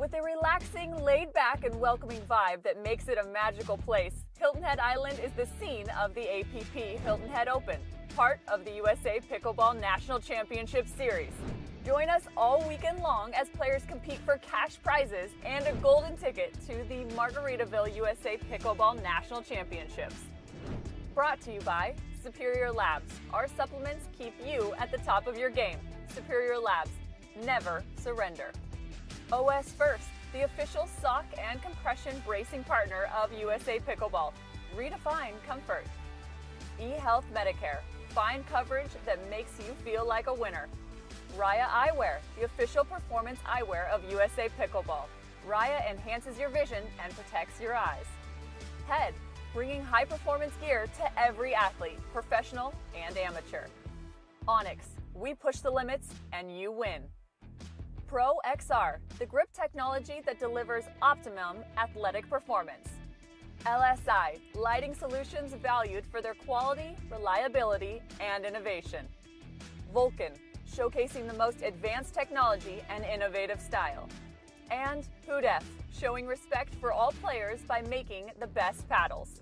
With a relaxing, laid-back, and welcoming vibe that makes it a magical place, Hilton Head Island is the scene of the APP Hilton Head Open, part of the USA Pickleball National Championship Series. Join us all weekend long as players compete for cash prizes and a golden ticket to the Margaritaville USA Pickleball National Championships. Brought to you by Superior Labs. Our supplements keep you at the top of your game. Superior Labs. Never surrender. OS First, the official sock and compression bracing partner of USA Pickleball. Redefine comfort. eHealth Medicare. Find coverage that makes you feel like a winner. Raya Eyewear, the official performance eyewear of USA Pickleball. Raya enhances your vision and protects your eyes. Head, bringing high-performance gear to every athlete, professional and amateur. Onyx, we push the limits and you win. Pro XR, the grip technology that delivers optimum athletic performance. LSI, lighting solutions valued for their quality, reliability, and innovation. Vulcan, showcasing the most advanced technology and innovative style. And Hudef, showing respect for all players by making the best paddles.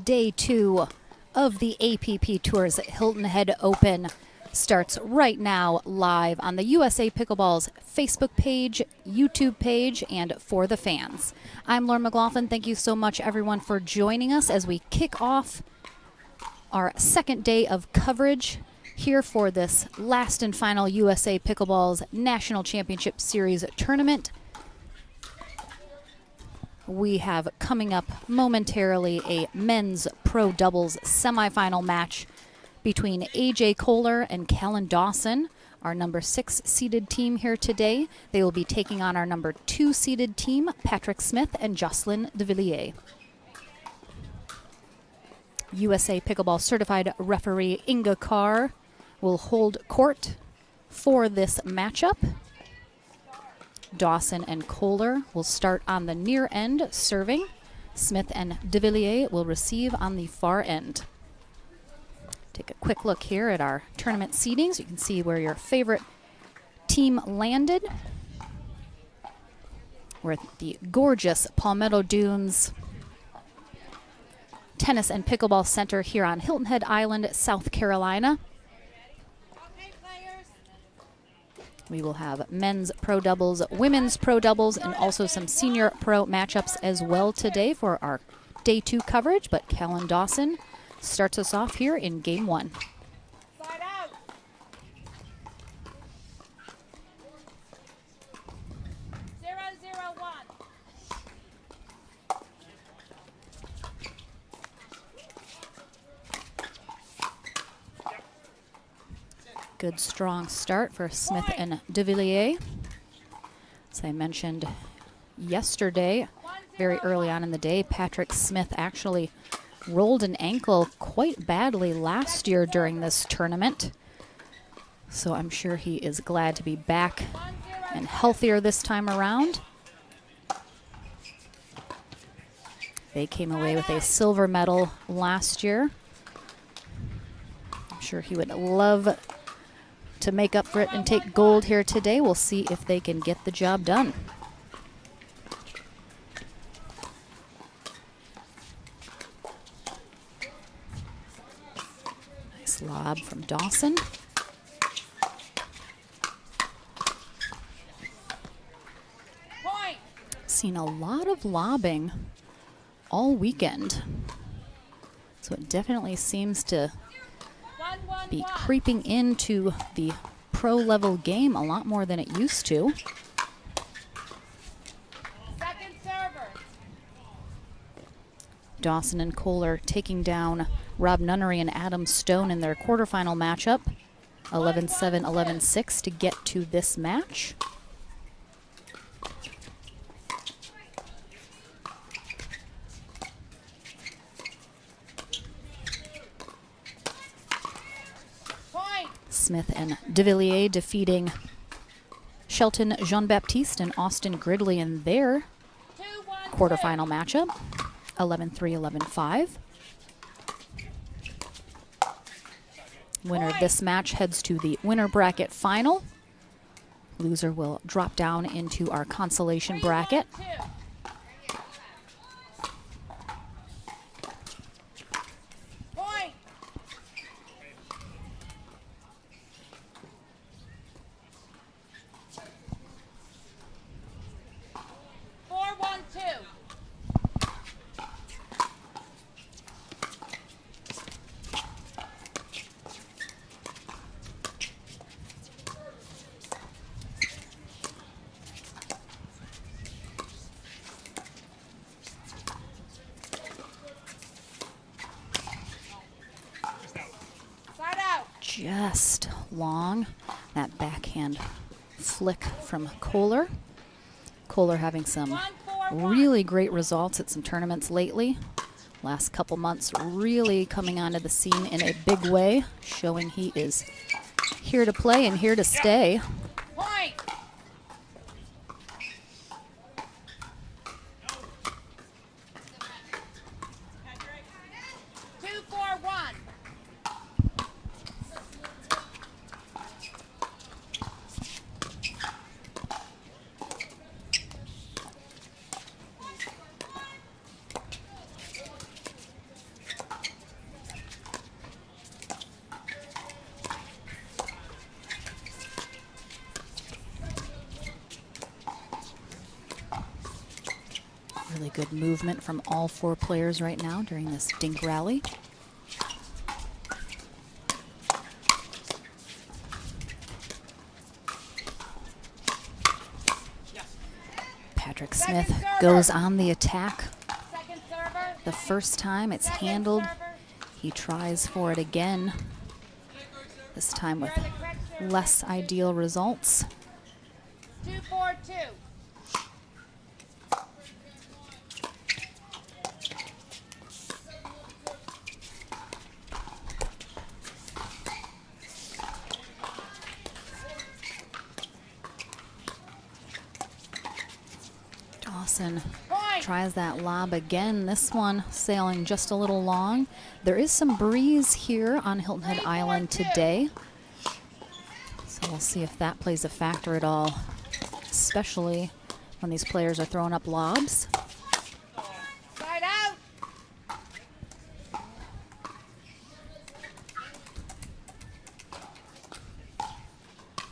Day 2 of the APP Tour's Hilton Head Open starts right now live on the USA Pickleball's Facebook page, YouTube page, and for the fans. I'm Lauren McLaughlin. Thank you so much, everyone, for joining us as we kick off our second day of coverage here for this last and final USA Pickleball's National Championship Series tournament. We have coming up momentarily a men's pro doubles semifinal match between AJ Kohler and Kellen Dawson, our number 6 seeded team here today. They will be taking on our number 2 seeded team, Patrick Smith and Jocelyn de Villiers. USA Pickleball certified referee Inga Carr will hold court for this matchup. Dawson and Kohler will start on the near end serving. Smith and de Villiers will receive on the far end. Take a quick look here at our tournament seedings. You can see where your favorite team landed. We're at the gorgeous Palmetto Dunes Tennis and Pickleball Center here on Hilton Head Island, South Carolina. We will have men's pro doubles, women's pro doubles, and also some senior pro matchups as well today for our day 2 coverage. But Kellen Dawson starts us off here in game 1. Side out. Zero, zero, one. Good strong start for Smith and de Villiers. As I mentioned yesterday, very early on in the day, Patrick Smith actually rolled an ankle quite badly last year during this tournament. So I'm sure he is glad to be back and healthier this time around. They came away with a silver medal last year. I'm sure he would love to make up for it and take gold here today. We'll see if they can get the job done. Nice lob from Dawson. Point. Seen a lot of lobbing all weekend. So it definitely seems to be creeping into the pro level game a lot more than it used to. Second server. Dawson and Kohler taking down Rob Nunnery and Adam Stone in their quarterfinal matchup. 11-7, 11-6 to get to this match. Smith and de Villiers defeating Shelton Jean-Baptiste and Austin Gridley in their 2-1-2. quarterfinal matchup, 11-3, 11-5. Winner of this match heads to the winner bracket final. Loser will drop down into our consolation bracket. 3-1-2. Point. 4-1-2. Side out. Just long. That backhand flick from Kohler. Kohler having some 1-4-1. really great results at some tournaments lately. Last couple months really coming onto the scene in a big way, showing he is here to play and here to stay. Point. 2-4-1. Really good movement from all four players right now during this dink rally. Patrick Smith goes on the attack. Second server. The first time it's Second handled, server. he tries for it again, this time with Turn the correct serve. less ideal results. 2-4-2. Dawson Point. tries that lob again, this one sailing just a little long. There is some breeze here on Hilton Head 3-4-2. Island today, so we'll see if that plays a factor at all, especially when these players are throwing up lobs. Side out.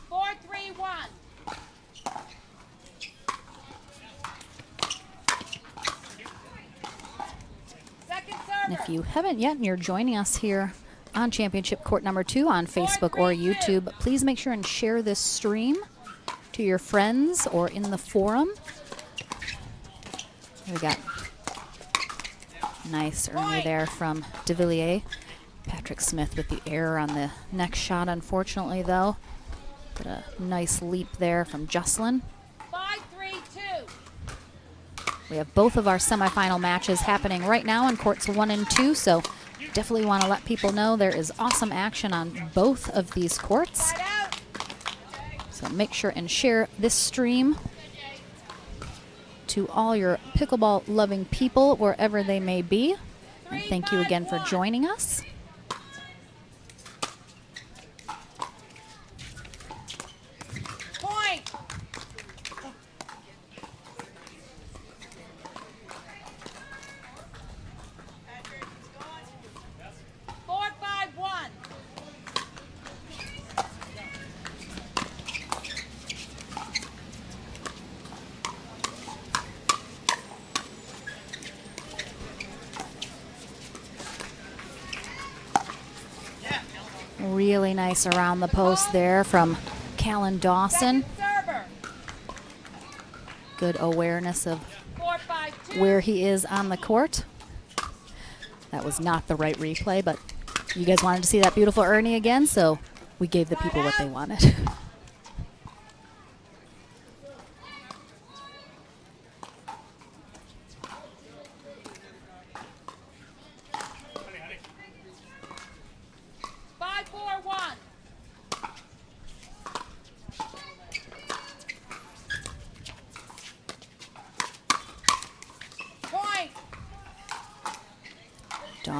4-3-1. Second And server. if you haven't yet and you're joining us here on Championship Court number 2 on Facebook or 4-3-2. YouTube, please make sure and share this stream to your friends or in the forum. We got nice early there from De Villiers. Patrick Smith with the error on the next shot, unfortunately, though. But a nice leap there from Jocelyn. 5-3-2. We have both of our semifinal matches happening right now in courts 1 and 2, so definitely want to let people know there is awesome action on both of these courts. Side out. So make sure and share this stream to all your pickleball loving people wherever they may be. And thank you again for joining us. Point. 4-5-1. Really nice around the post there from Callan Dawson. Second server. Good awareness of 4-5-2. where he is on the court. That was not the right replay, but you guys wanted to see that beautiful Ernie again, so we gave the people what they wanted.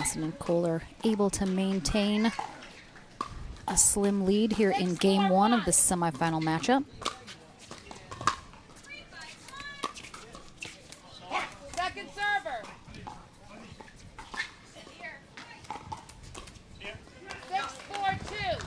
Dawson and Kohler able to maintain a slim lead here in game one of the semifinal matchup. Second server. 6-4-2.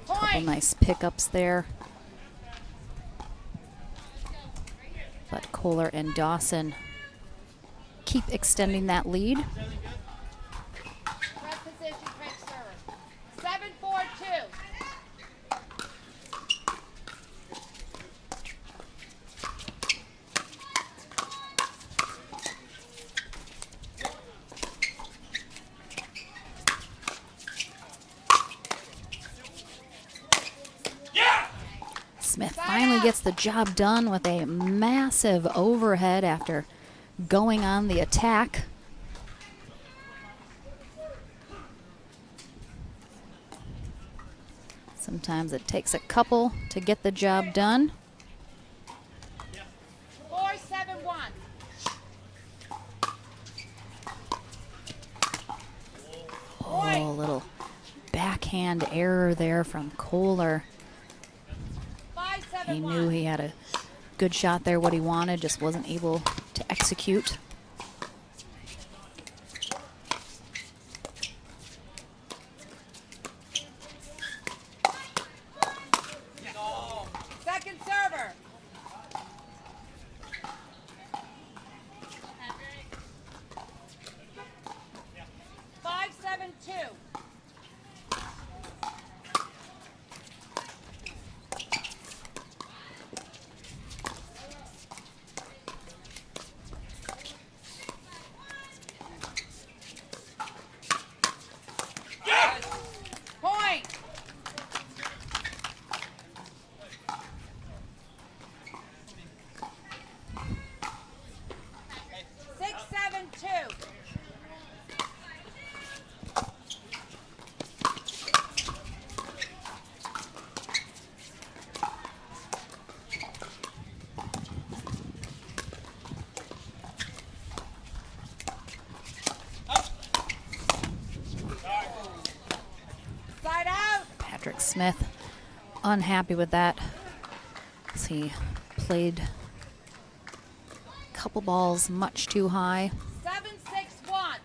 Couple nice pickups there. But Kohler and Dawson keep extending that lead. Press position, Craig server. 7-4-2. Smith finally gets the job done with a massive overhead after going on the attack. Sometimes it takes a couple to get the job done. 4-7-1. Oh, a little backhand error there from Kohler. He 5-7-1. knew he had a good shot there, what he wanted, just wasn't able to execute. Second server. 5-7-2. Point. 6-7-2. Side out. Patrick Smith unhappy with that as he played a couple balls much too high. 7-6-1.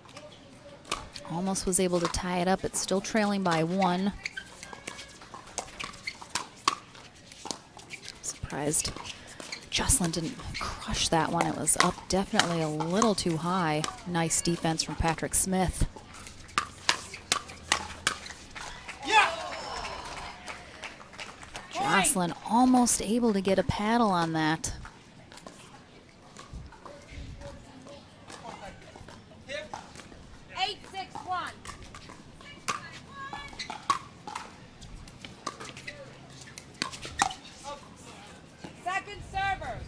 Almost was able to tie it up. It's still trailing by one. Surprised Jocelyn didn't crush that one. It was up definitely a little too high. Nice defense from Patrick Smith. Jocelyn almost able to get a paddle on that. Eight, 6-1. Second server.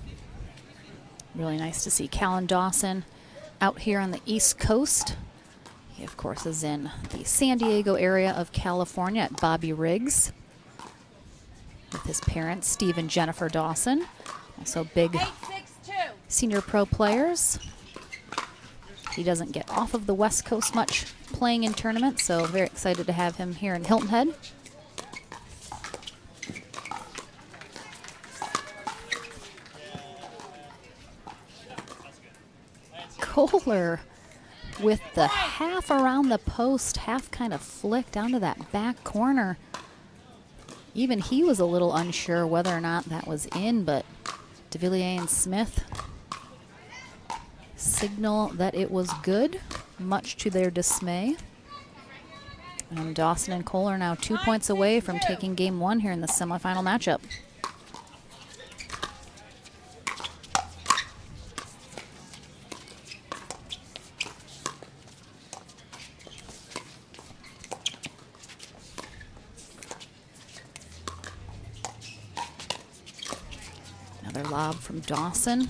Really nice to see Callan Dawson out here on the East Coast. He, of course, is in the San Diego area of California at Bobby Riggs with his parents, Steve and Jennifer Dawson. Also big 8-6-2. senior pro players. He doesn't get off of the West Coast much playing in tournaments, so very excited to have him here in Hilton Head. Kohler with the half around the post, half kind of flicked onto that back corner. Even he was a little unsure whether or not that was in, but DeVilliers and Smith signal that it was good, much to their dismay. And Dawson and Kohler now 2 points away from taking game one here in the semifinal matchup. Another lob from Dawson.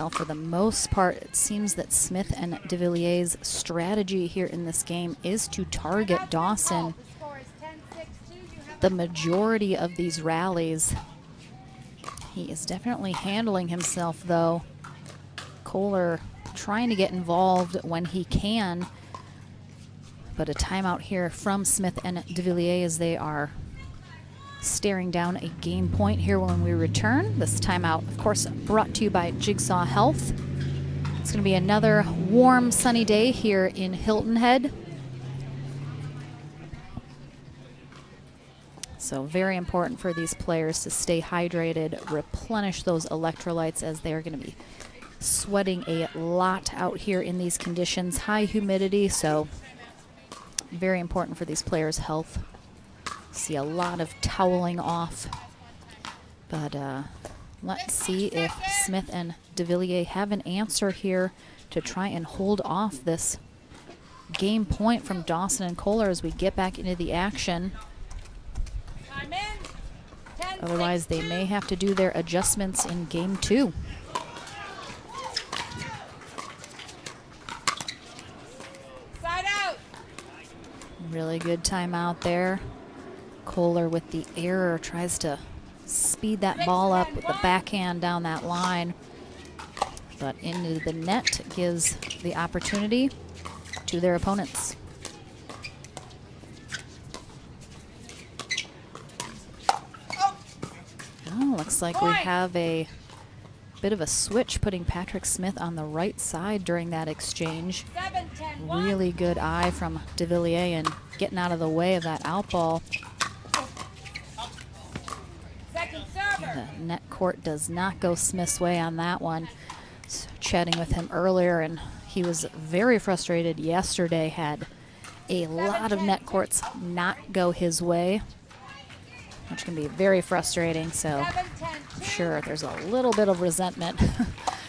Well, for the most part, it seems that Smith and de Villiers' strategy here in this game is to target Dawson. The majority of these rallies, he is definitely handling himself, though. Kohler trying to get involved when he can, but a timeout here from Smith and de Villiers as they are staring down a game point here when we return. This timeout, of course, brought to you by Jigsaw Health. It's going to be another warm, sunny day here in Hilton Head. So very important for these players to stay hydrated, replenish those electrolytes, as they are going to be sweating a lot out here in these conditions. High humidity, so very important for these players' health. See a lot of toweling off. But let's see if Smith and de Villiers have an answer here to try and hold off this game point from Dawson and Kohler as we get back into the action. Otherwise, they may have to do their adjustments in game 2. Side out. Really good timeout there. Kohler with the error tries to speed that ball up with the backhand down that line, but into the net gives the opportunity to their opponents. Oh, looks like we have a bit of a switch, putting Patrick Smith on the right side during that exchange. 7-10-1. Really good eye from de Villiers and getting out of the way of that out ball. Second server. The net court does not go Smith's way on that one. Chatting with him earlier, and he was very frustrated yesterday. Had a lot of net courts not go his way, which can be very frustrating. So I'm sure there's a little bit of resentment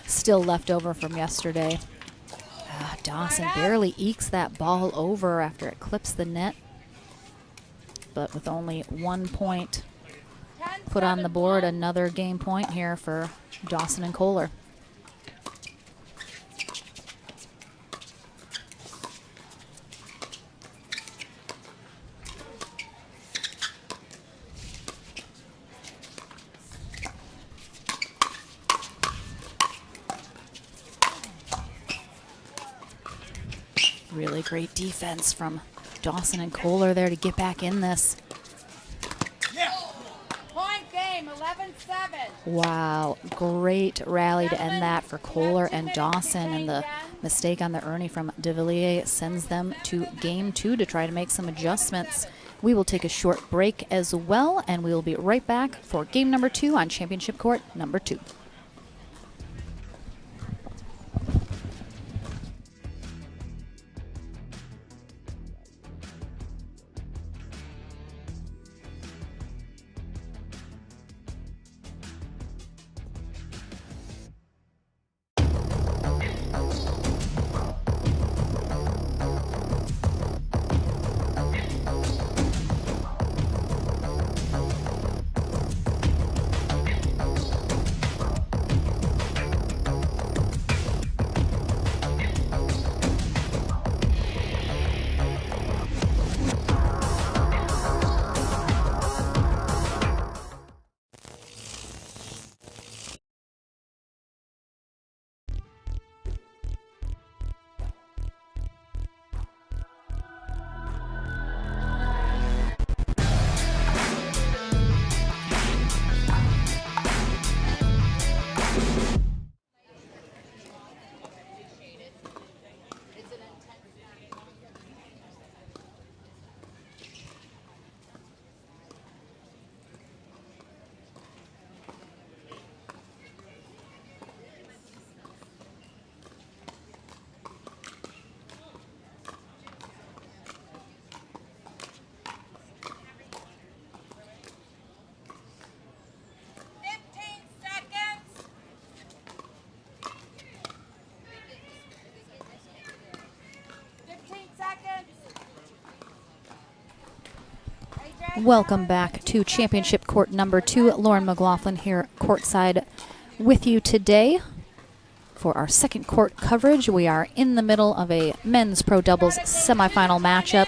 still left over from yesterday. Dawson barely ekes that ball over after it clips the net, but with only 1 point put on the board, another game point here for Dawson and Kohler. Really great defense from Dawson and Kohler there to get back in this. Point game, 11-7. Wow, great rally to end that for Kohler and Dawson, and the mistake on the Ernie from de Villiers sends them to game 2 to try to make some adjustments. We will take a short break as well, and we will be right back for game number 2 on Championship Court number 2. Welcome back to Championship Court number 2. Lauren McLaughlin here courtside with you today. For our second court coverage, we are in the middle of a men's pro doubles semifinal matchup.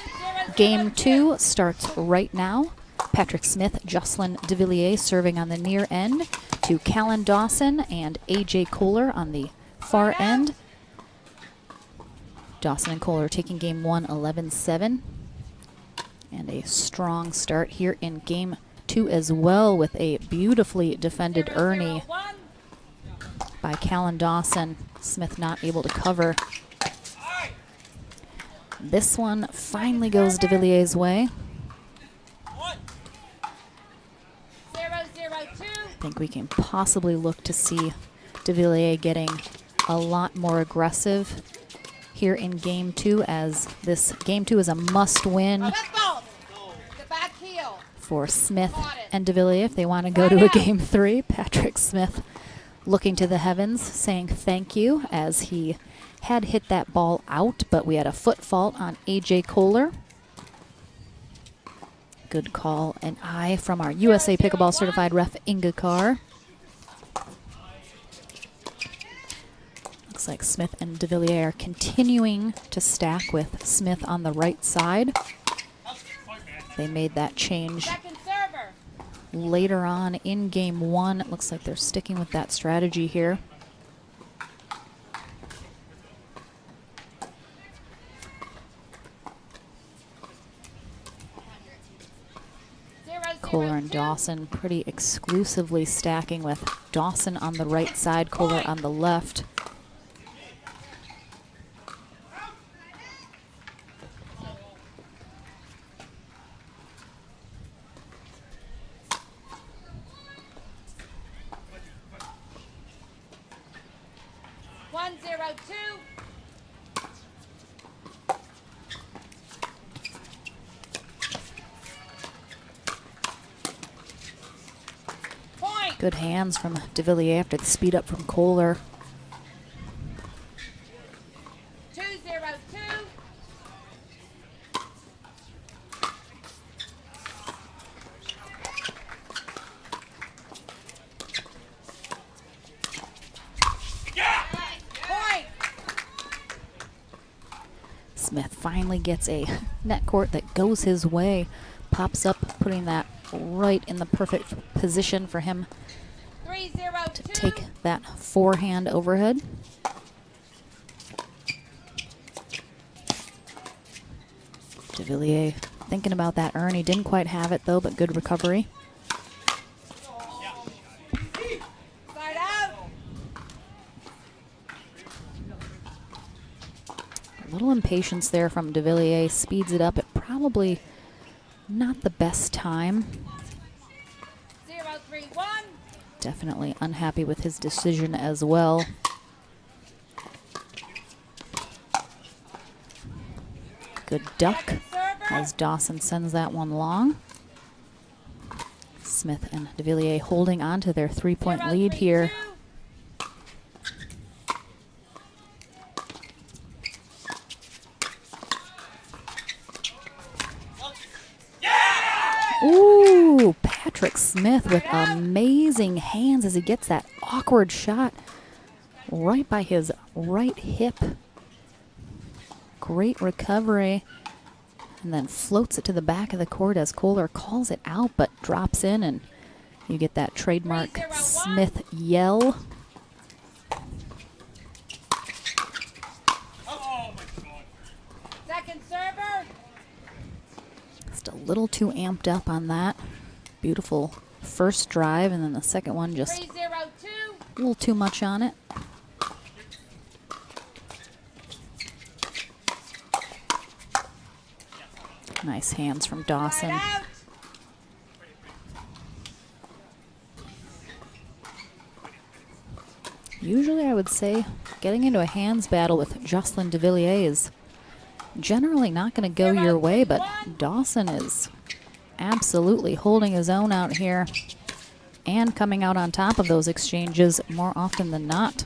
Game 2 starts right now. Patrick Smith, Jocelyn DeVilliers serving on the near end to Callan Dawson and AJ Kohler on the far end. Dawson and Kohler taking game 1 11-7. And a strong start here in game 2 as well, with a beautifully defended Ernie by Callan Dawson. Smith not able to cover. This one finally goes DeVilliers' way. I think we can possibly look to see DeVilliers getting a lot more aggressive here in game 2, as this game 2 is a must-win for Smith and DeVilliers if they want to go to a game 3. Patrick Smith looking to the heavens, saying thank you, as he had hit that ball out, but we had a foot fault on AJ Kohler. Good call, an eye from our USA Pickleball certified ref Inga Carr. Looks like Smith and DeVilliers are continuing to stack with Smith on the right side. They made that change later on in game 1. It looks like they're sticking with that strategy here. Kohler and Dawson pretty exclusively stacking, with Dawson on the right side, Kohler on the left. Good hands from DeVilliers after the speed up from Kohler. 2-0-2. Point. Smith finally gets a net court that goes his way. Pops up, putting that right in the perfect position for him to take that forehand overhead. DeVilliers thinking about that Ernie, didn't quite have it though, but good recovery. Side out. A little impatience there from DeVilliers, speeds it up at probably not the best time. 0-3-1. Definitely unhappy with his decision as well. Good duck as Dawson sends that one long. Smith and DeVilliers holding on to their 3-point lead here. Ooh, Patrick Smith with amazing hands as he gets that awkward shot right by his right hip. Great recovery. And then floats it to the back of the court as Kohler calls it out, but drops in, and you get that trademark Smith yell. Second server. Just a little too amped up on that. Beautiful first drive, and then the second one just 3-0-2. a little too much on it. Nice hands from Dawson. Side out. Usually I would say getting into a hands battle with Jocelyn DeVilliers is generally not going to go your way, but Dawson is absolutely holding his own out here and coming out on top of those exchanges more often than not.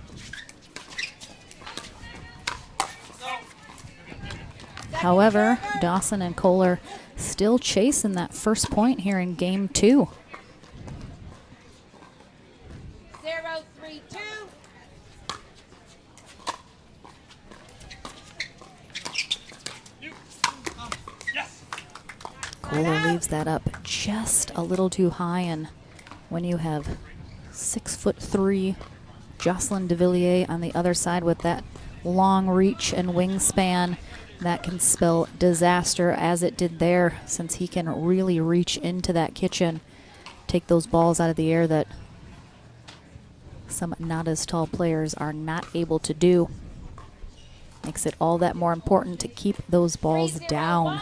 However, Dawson and Kohler still chasing that first point here in game 2. 0-3-2. Kohler leaves that up just a little too high, and when you have 6'3" Jocelyn de Villiers on the other side with that long reach and wingspan, that can spell disaster, as it did there, since he can really reach into that kitchen, take those balls out of the air that some not as tall players are not able to do. Makes it all that more important to keep those balls down.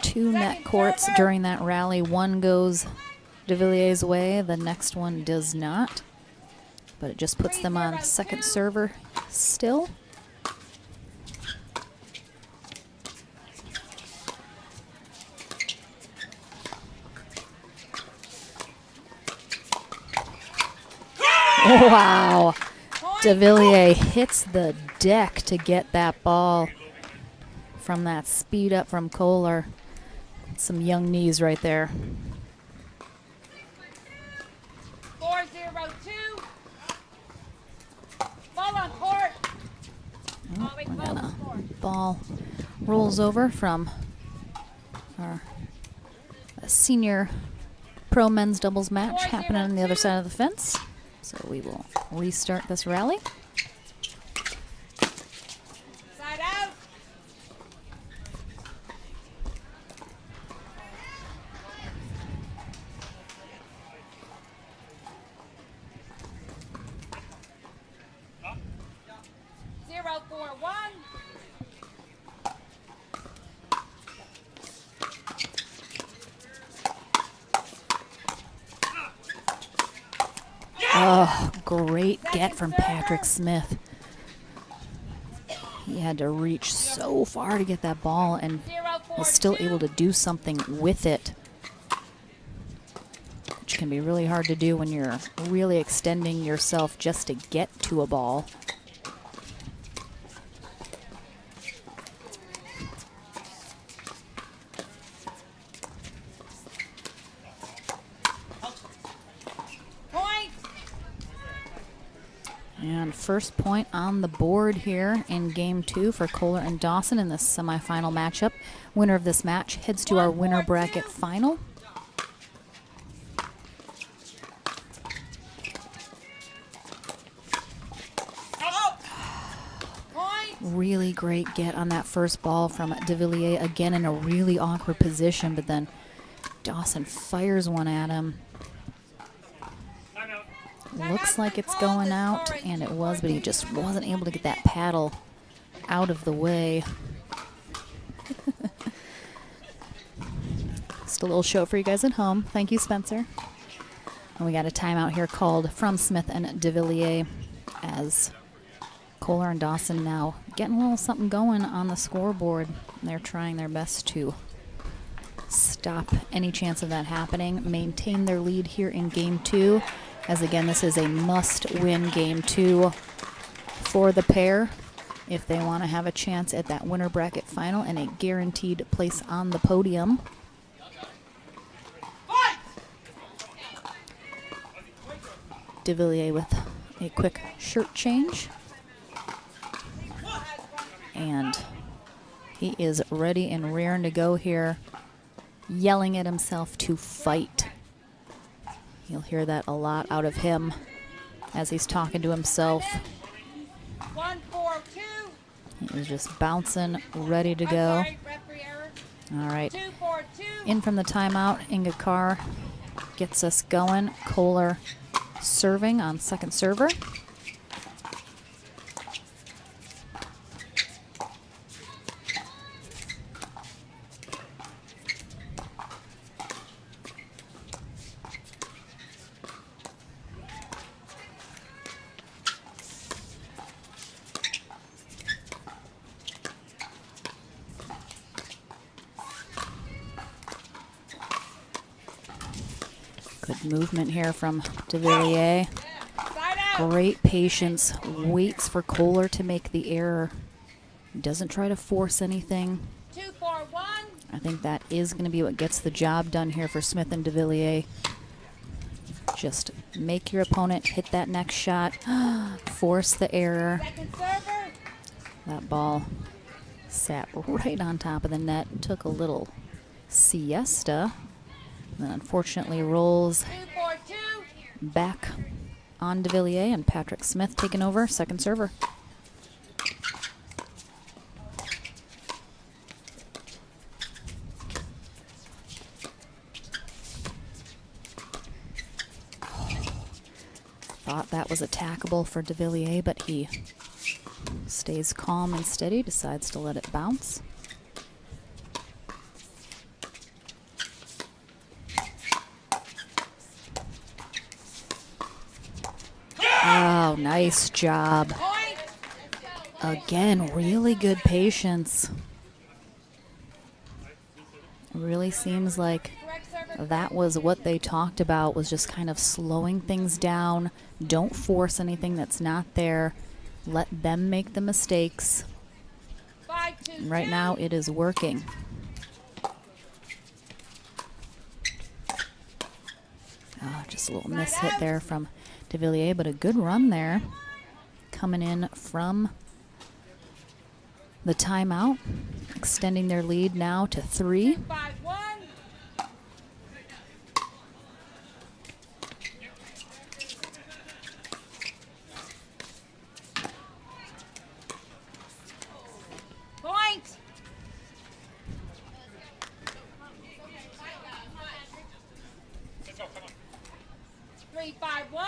Two net courts during that rally. One goes de Villiers' way, the next one does not. But it just puts them on second server still. Wow. De Villiers hits the deck to get that ball from that speed up from Kohler. Some young knees right there. 4-0-2. Ball on court. Oh, wait, ball on court. Ball rolls over from our senior pro men's doubles match happening on the other side of the fence. So we will restart this rally. Side out. Zero, 4-1. Oh, great get from Patrick Smith. He had to reach so far to get that ball and was still able to do something with it, which can be really hard to do when you're really extending yourself just to get to a ball. And first point on the board here in game 2 for Kohler and Dawson in this semifinal matchup. Winner of this match heads to our winner bracket final. Really great get on that first ball from de Villiers, again in a really awkward position, but then Dawson fires one at him. Looks like it's going out, and it was, but he just wasn't able to get that paddle out of the way. Just a little show for you guys at home. Thank you, Spencer. And we got a timeout here called from Smith and de Villiers, as Kohler and Dawson now getting a little something going on the scoreboard. They're trying their best to stop any chance of that happening, maintain their lead here in game 2. As again, this is a must-win game 2 for the pair if they want to have a chance at that winner bracket final and a guaranteed place on the podium. De Villiers with a quick shirt change. And he is ready and raring to go here, yelling at himself to fight. You'll hear that a lot out of him as he's talking to himself. 1-4-2. He is just bouncing, ready to go. All right. 2-4-2. In from the timeout, Inga Carr gets us going. Kohler serving on second server. Good movement here from de Villiers. Side out. Great patience. Waits for Kohler to make the error. Doesn't try to force anything. 2-4-1. I think that is going to be what gets the job done here for Smith and de Villiers. Just make your opponent hit that next shot. Force the error. Second server. That ball sat right on top of the net. Took a little siesta. And then unfortunately rolls 2-4-2. back on de Villiers, and Patrick Smith taking over, second server. Thought that was attackable for de Villiers, but he stays calm and steady, decides to let it bounce. Oh, nice job. Point. Again, really good patience. Really seems like Correct server. that was what they talked about, was just kind of slowing things down. Don't force anything that's not there. Let them make the mistakes. 5-2-2. And right now it is working. Oh, just a little miss hit there from de Villiers, but a good run there. Coming in from the timeout, extending their lead now to 3. 5-1. Point. 3-5-1.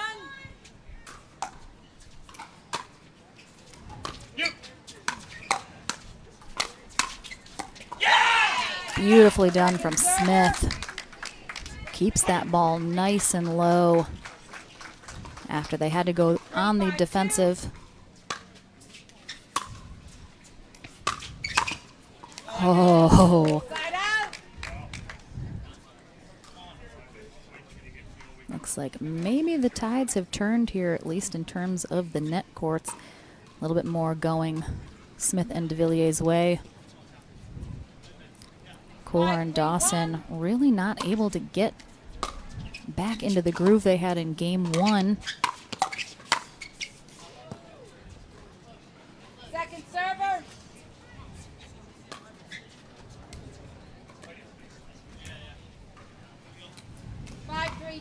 Beautifully done from Smith. Keeps that ball nice and low after they had to go on the defensive. Oh, Side out. looks like maybe the tides have turned here, at least in terms of the net courts. A little bit more going Smith and de Villiers' way. Kohler and Dawson really not able to get back into the groove they had in game 1. Second server. Five, 3-2.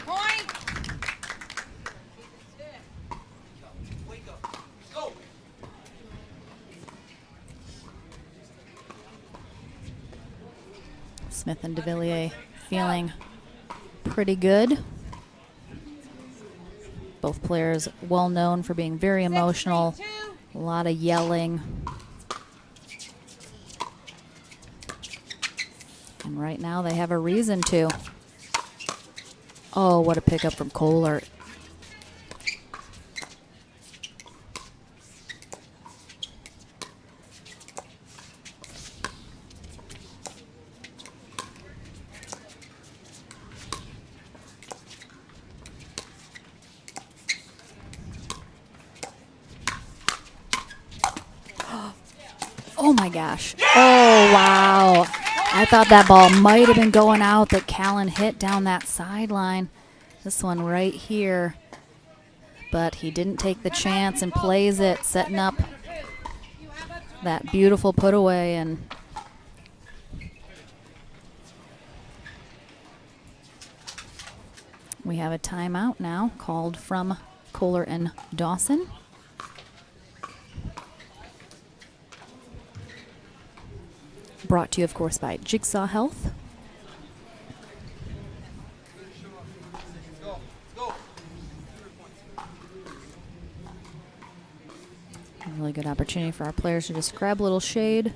Point. Smith and de Villiers feeling pretty good. Both players well known for being very emotional, 6-3-2. a lot of yelling. And right now they have a reason to. Oh, what a pickup from Kohler. Oh my gosh. Oh, wow. I thought that ball might have been going out that Callan hit down that sideline. This one right here. But he didn't take the chance and plays it, setting up that beautiful put away. And we have a timeout now called from Kohler and Dawson. Brought to you, of course, by Jigsaw Health. Really good opportunity for our players to just grab a little shade. And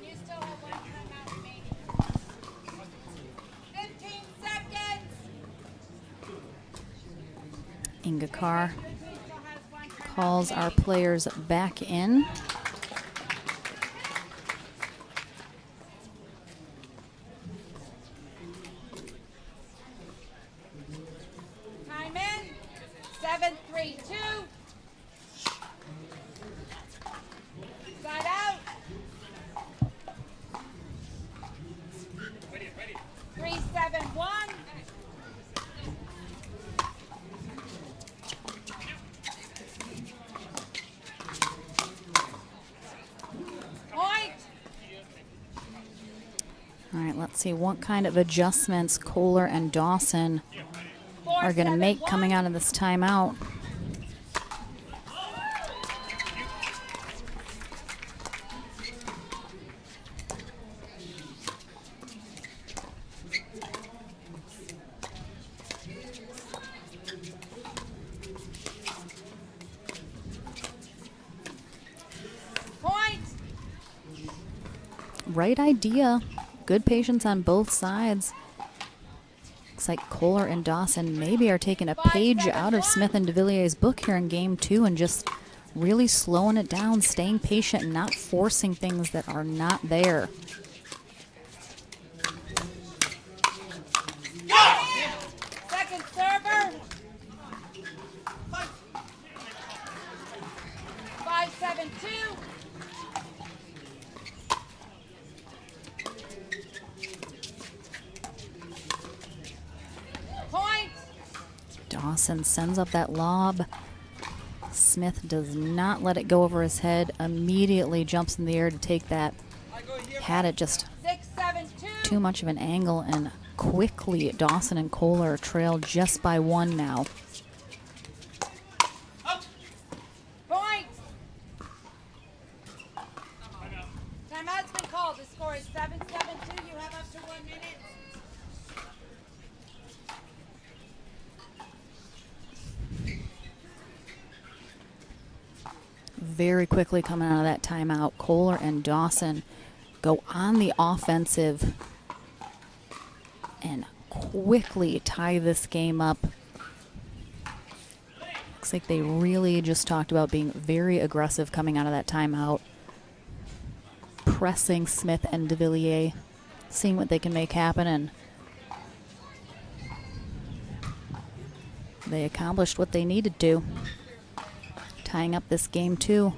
you still have 1 timeout remaining. 15 seconds. Inga Carr Still has 1 timeout calls our remaining. players back in. Time in. 7-3-2. Side out. 3-7-1. Point. All right, let's see what kind of adjustments Kohler and Dawson are going to make 4-7-1. coming out of this timeout. Point. Right idea. Good patience on both sides. Looks like Kohler and Dawson maybe are taking a page out of Smith and DeVillier's book here in game 2 and just really slowing it down, staying patient, and not forcing things that are not there. Second server. 5-7-2. Point. Dawson sends up that lob. Smith does not let it go over his head, immediately jumps in the air to take that. Had it just 6-7-2. too much of an angle, and quickly Dawson and Kohler trail just by 1 now. Point. Timeout's been called. The score is 7-7-2. You have up to 1 minute. Very quickly coming out of that timeout, Kohler and Dawson go on the offensive and quickly tie this game up. Looks like they really just talked about being very aggressive coming out of that timeout, pressing Smith and DeVilliers, seeing what they can make happen, and they accomplished what they needed to, tying up this game 2.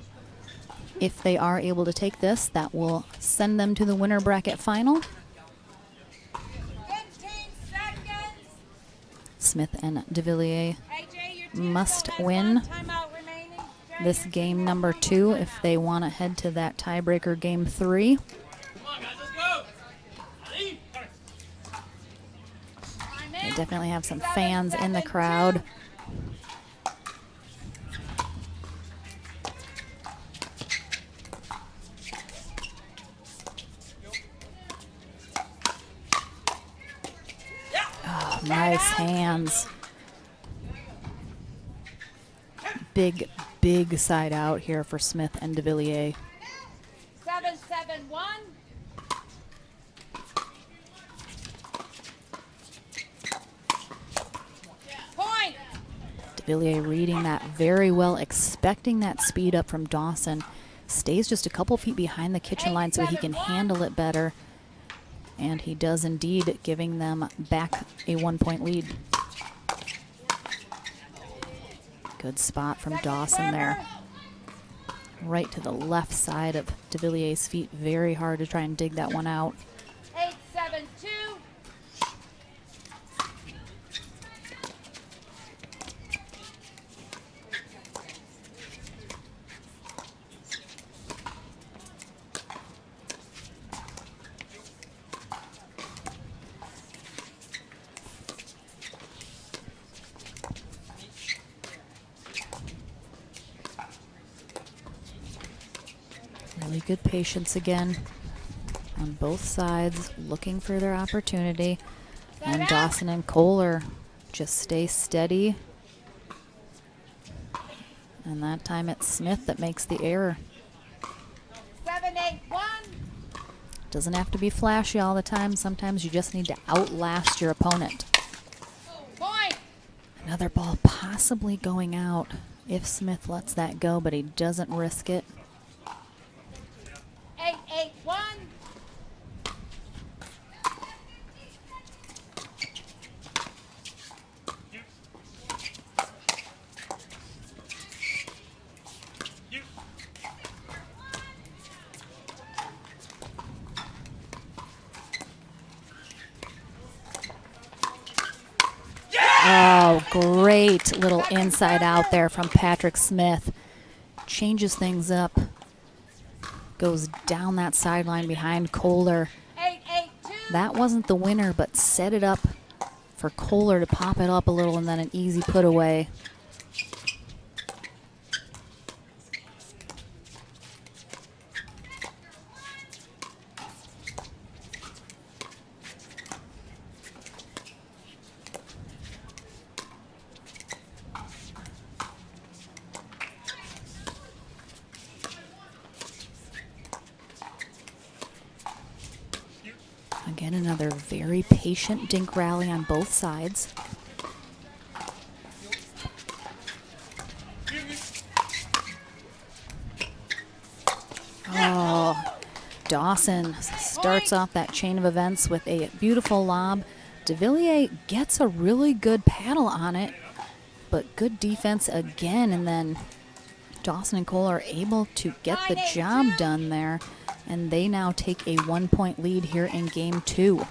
If they are able to take this, that will send them to the winner bracket final. 15 seconds. Smith and DeVilliers AJ, your team must still has win 1 timeout remaining. Jerry, this your game team has number 1 2 if timeout. they want to head to that tiebreaker game 3. Time They in. definitely have some fans in the crowd. Oh, nice hands. Big side out here for Smith and DeVilliers. 7-7-1. Point. DeVilliers reading that very well, expecting that speed up from Dawson. Stays just a couple feet behind the kitchen line so he can handle it better. And he does indeed, giving them back a 1-point lead. Good spot from Dawson there. Right to the left side of DeVilliers' feet. Very hard to try and dig that one out. 8-7-2. Really good patience again. on both sides, looking for their opportunity. And Dawson and Kohler just stay steady. And that time it's Smith that makes the error. 7-8-1. Doesn't have to be flashy all the time. Sometimes you just need to outlast your opponent. Point. Another ball possibly going out if Smith lets that go, but he doesn't risk it. 8-8-1. Oh, great little inside out there from Patrick Smith. Changes things up. Goes down that sideline behind Kohler. 8-8-2. That wasn't the winner, but set it up for Kohler to pop it up a little and then an easy put away. Again, another very patient dink rally on both sides. Oh, Dawson starts off that chain of events with a beautiful lob. DeVilliers gets a really good paddle on it, but good defense again, and then Dawson and Cole are able to get the job done there, and they now take a 1-point lead here in game 2.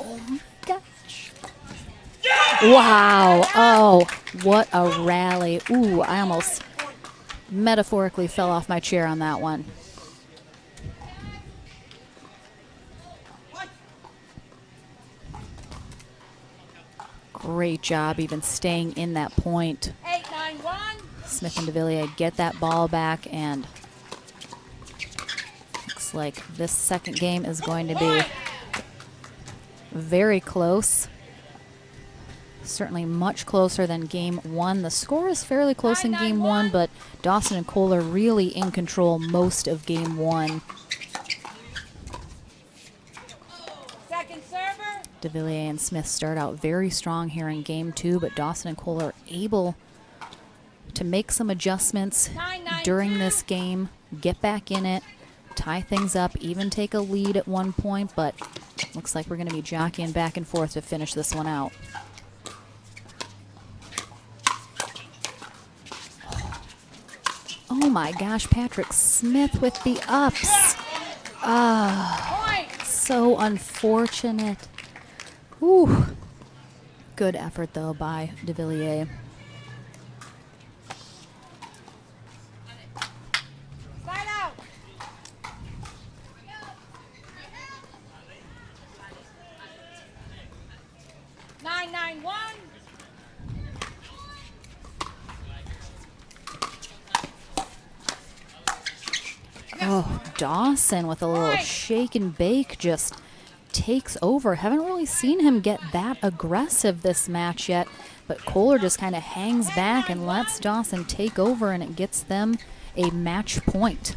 Oh my gosh. Wow. Oh, what a rally. Ooh, I almost metaphorically fell off my chair on that one. Great job even staying in that point. 8-9-1. Smith and DeVilliers get that ball back, and looks like this second game is going to be very close. Certainly much closer than game 1. The score is fairly close in game 1, but Dawson and Cole are really in control most of game 1. Second server. DeVilliers and Smith start out very strong here in game 2, but Dawson and Cole are able to make some adjustments during this game, get back in it, tie things up, even take a lead at one point, but looks like we're going to be jockeying back and forth to finish this one out. Oh my gosh, Patrick Smith with the ups. Ah, so unfortunate. Ooh. Good effort, though, by DeVilliers. Slide out. Nine, 9-1. Oh, Dawson with a little shake and bake just takes over. Haven't really seen him get that aggressive this match yet, but Kohler just kind of hangs back and lets Dawson take over, and it gets them a match point.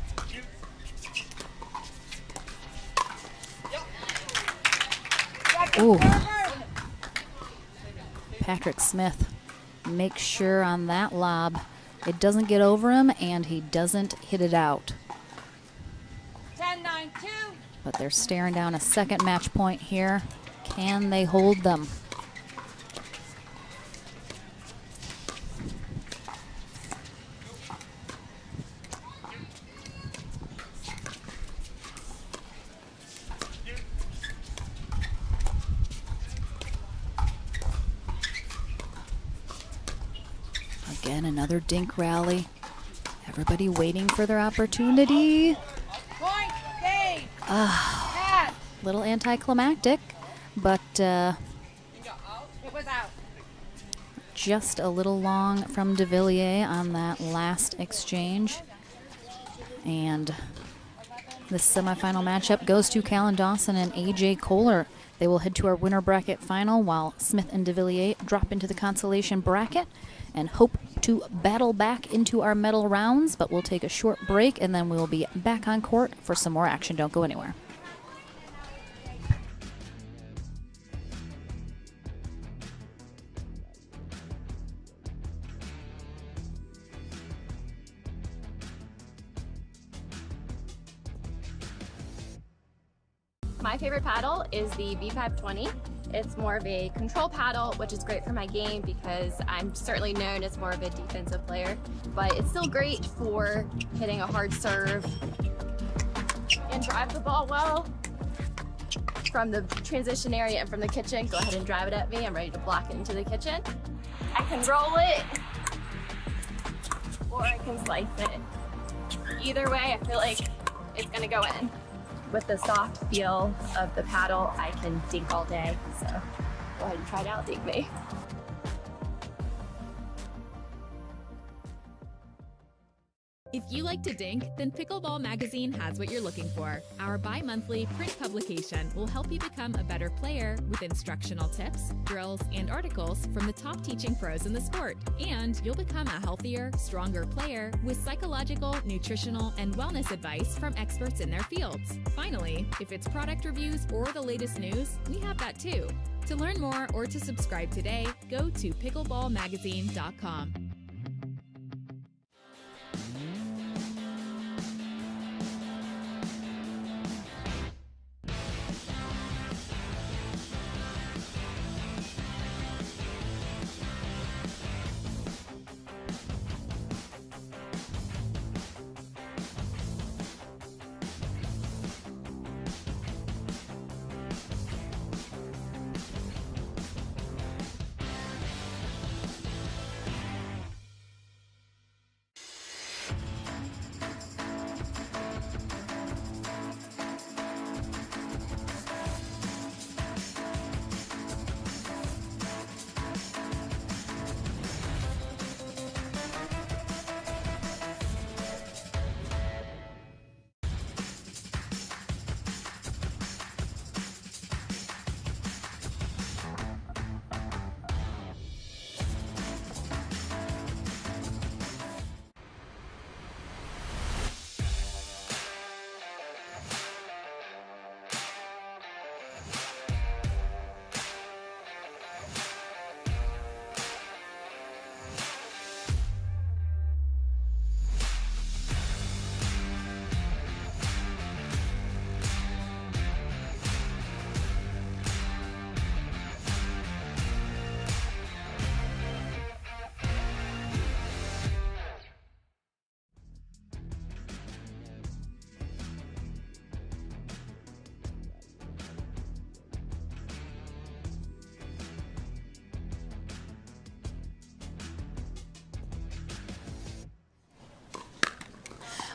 Ooh. Patrick Smith makes sure on that lob it doesn't get over him and he doesn't hit it out. 10-9-2. But they're staring down a second match point here. Can they hold them? Again, another dink rally. Everybody waiting for their opportunity. Point, game. Pass. Little anticlimactic, but It was out. just a little long from de Villiers on that last exchange. And this semifinal matchup goes to Callan Dawson and AJ Kohler. They will head to our winner bracket final while Smith and de Villiers drop into the consolation bracket and hope to battle back into our medal rounds. But we'll take a short break and then we'll be back on court for some more action. Don't go anywhere. My favorite paddle is the B520. It's more of a control paddle, which is great for my game because I'm certainly known as more of a defensive player, but it's still great for hitting a hard serve and drive the ball well from the transition area and from the kitchen. Go ahead and drive it at me. I'm ready to block it into the kitchen. I can roll it or I can slice it. Either way, I feel like it's gonna go in. With the soft feel of the paddle, I can dink all day. So go ahead and try it out, dink me. If you like to dink, then Pickleball Magazine has what you're looking for. Our bi-monthly print publication will help you become a better player with instructional tips, drills, and articles from the top teaching pros in the sport. And you'll become a healthier, stronger player with psychological, nutritional, and wellness advice from experts in their fields. Finally, if it's product reviews or the latest news, we have that too. To learn more or to subscribe today, go to pickleballmagazine.com.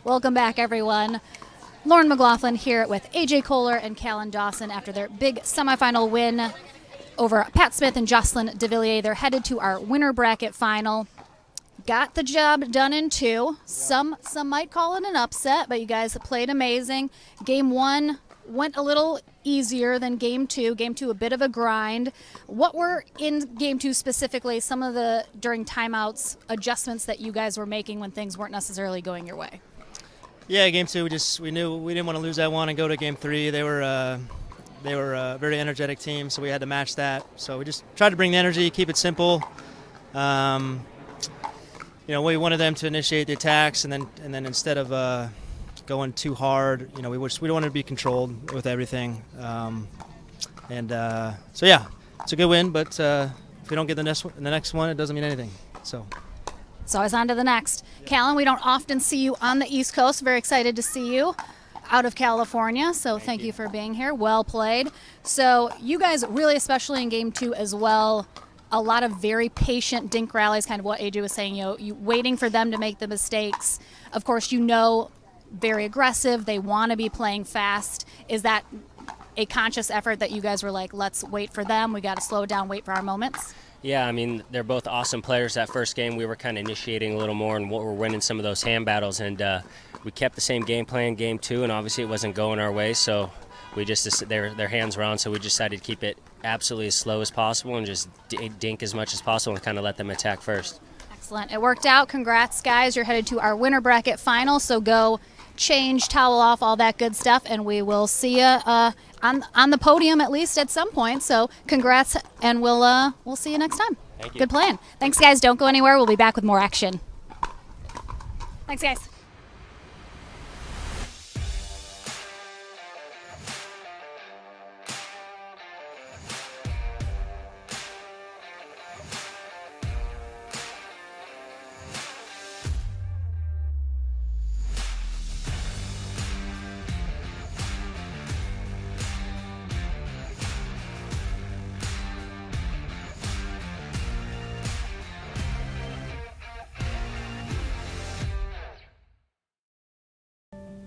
Welcome back, everyone. Lauren McLaughlin here with AJ Kohler and Callan Dawson after their big semifinal win over Pat Smith and Jocelyn de Villiers. They're headed to our winner bracket final. Got the job done in two. Some might call it an upset, but you guys played amazing. Game one went a little easier than game two. Game two, a bit of a grind. What were in game two specifically some of the, during timeouts, adjustments that you guys were making when things weren't necessarily going your way? Yeah, game two, we knew we didn't want to lose that one and go to game three. They were a very energetic team, so we had to match that. So we just tried to bring the energy, keep it simple. We wanted them to initiate the attacks, and then instead of going too hard, we don't want to be controlled with everything. So yeah, it's a good win, but if we don't get the next one, it doesn't mean anything. So always on to the next. Callan, we don't often see you on the East Coast. Very excited to see you out of California, so thank you for being here. Well played. So you guys really, especially in game two as well, a lot of very patient dink rallies, kind of what AJ was saying, you waiting for them to make the mistakes. Of course, very aggressive. They want to be playing fast. Is that a conscious effort that you guys were like, let's wait for them, we got to slow down, wait for our moments? Yeah, I mean, they're both awesome players. That first game, we were kind of initiating a little more, and we're winning some of those hand battles. And we kept the same game plan game 2, and obviously it wasn't going our way. So we just their hands were on, so we decided to keep it absolutely as slow as possible and just dink as much as possible and kind of let them attack first. Excellent. It worked out. Congrats, guys. You're headed to our winter bracket final, so go change, towel off, all that good stuff, and we will see you on the podium at least at some point. So congrats, and we'll see you next time. Thank you. Good plan. Thanks, guys. Don't go anywhere. We'll be back with more action. Thanks, guys.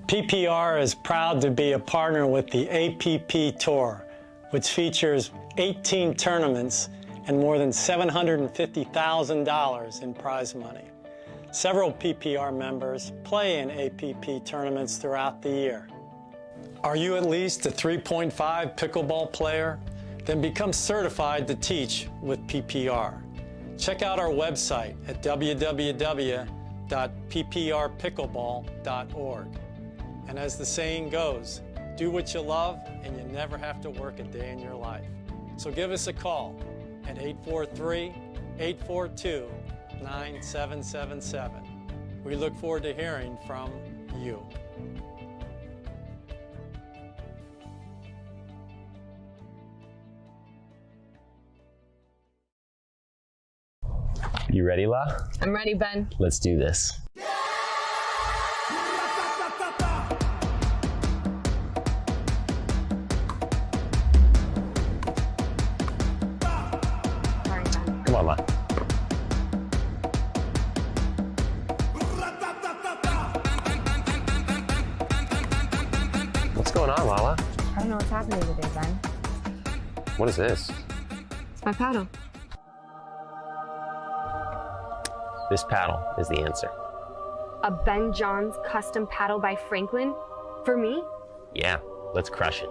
PPR is proud to be a partner with the APP Tour, which features 18 tournaments and more than $750,000 in prize money. Several PPR members play in APP tournaments throughout the year. Are you at least a 3.5 pickleball player? Then become certified to teach with PPR. Check out our website at www.pprpickleball.org. And as the saying goes, do what you love and you never have to work a day in your life. So give us a call at 843-842-9777. We look forward to hearing from you. You ready, La? I'm ready, Ben. Let's do this. Sorry, Ben. Come on, La. What's going on, Lala? I don't know what's happening today, Ben. What is this? It's my paddle. This paddle is the answer. A Ben Johns custom paddle by Franklin? For me? Yeah, let's crush it.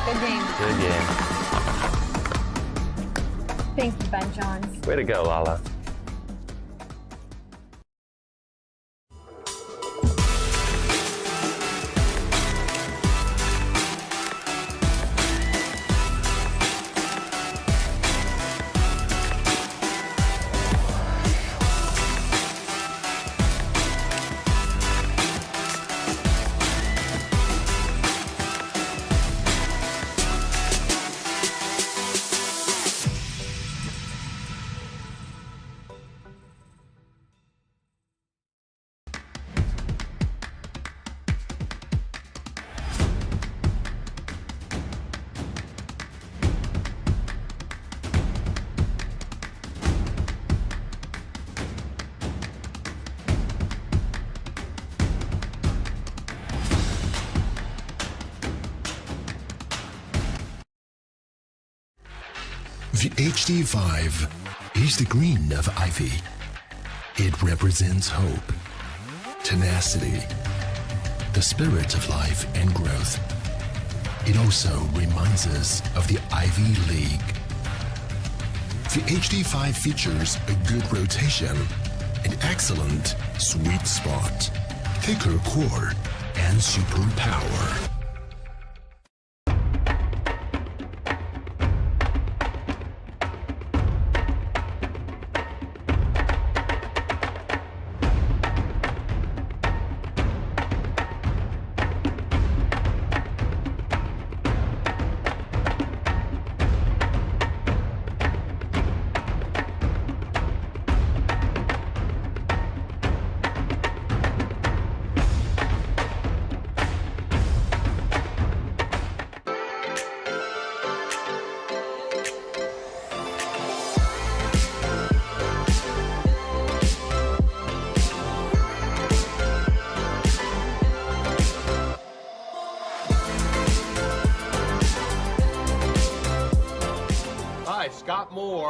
Good game. Good game. Thank you, Ben Johns. Way to go, Lala. The HD5 is the green of ivy. It represents hope, tenacity, the spirit of life and growth. It also reminds us of the Ivy League. The HD5 features a good rotation, an excellent sweet spot, thicker core, and super power.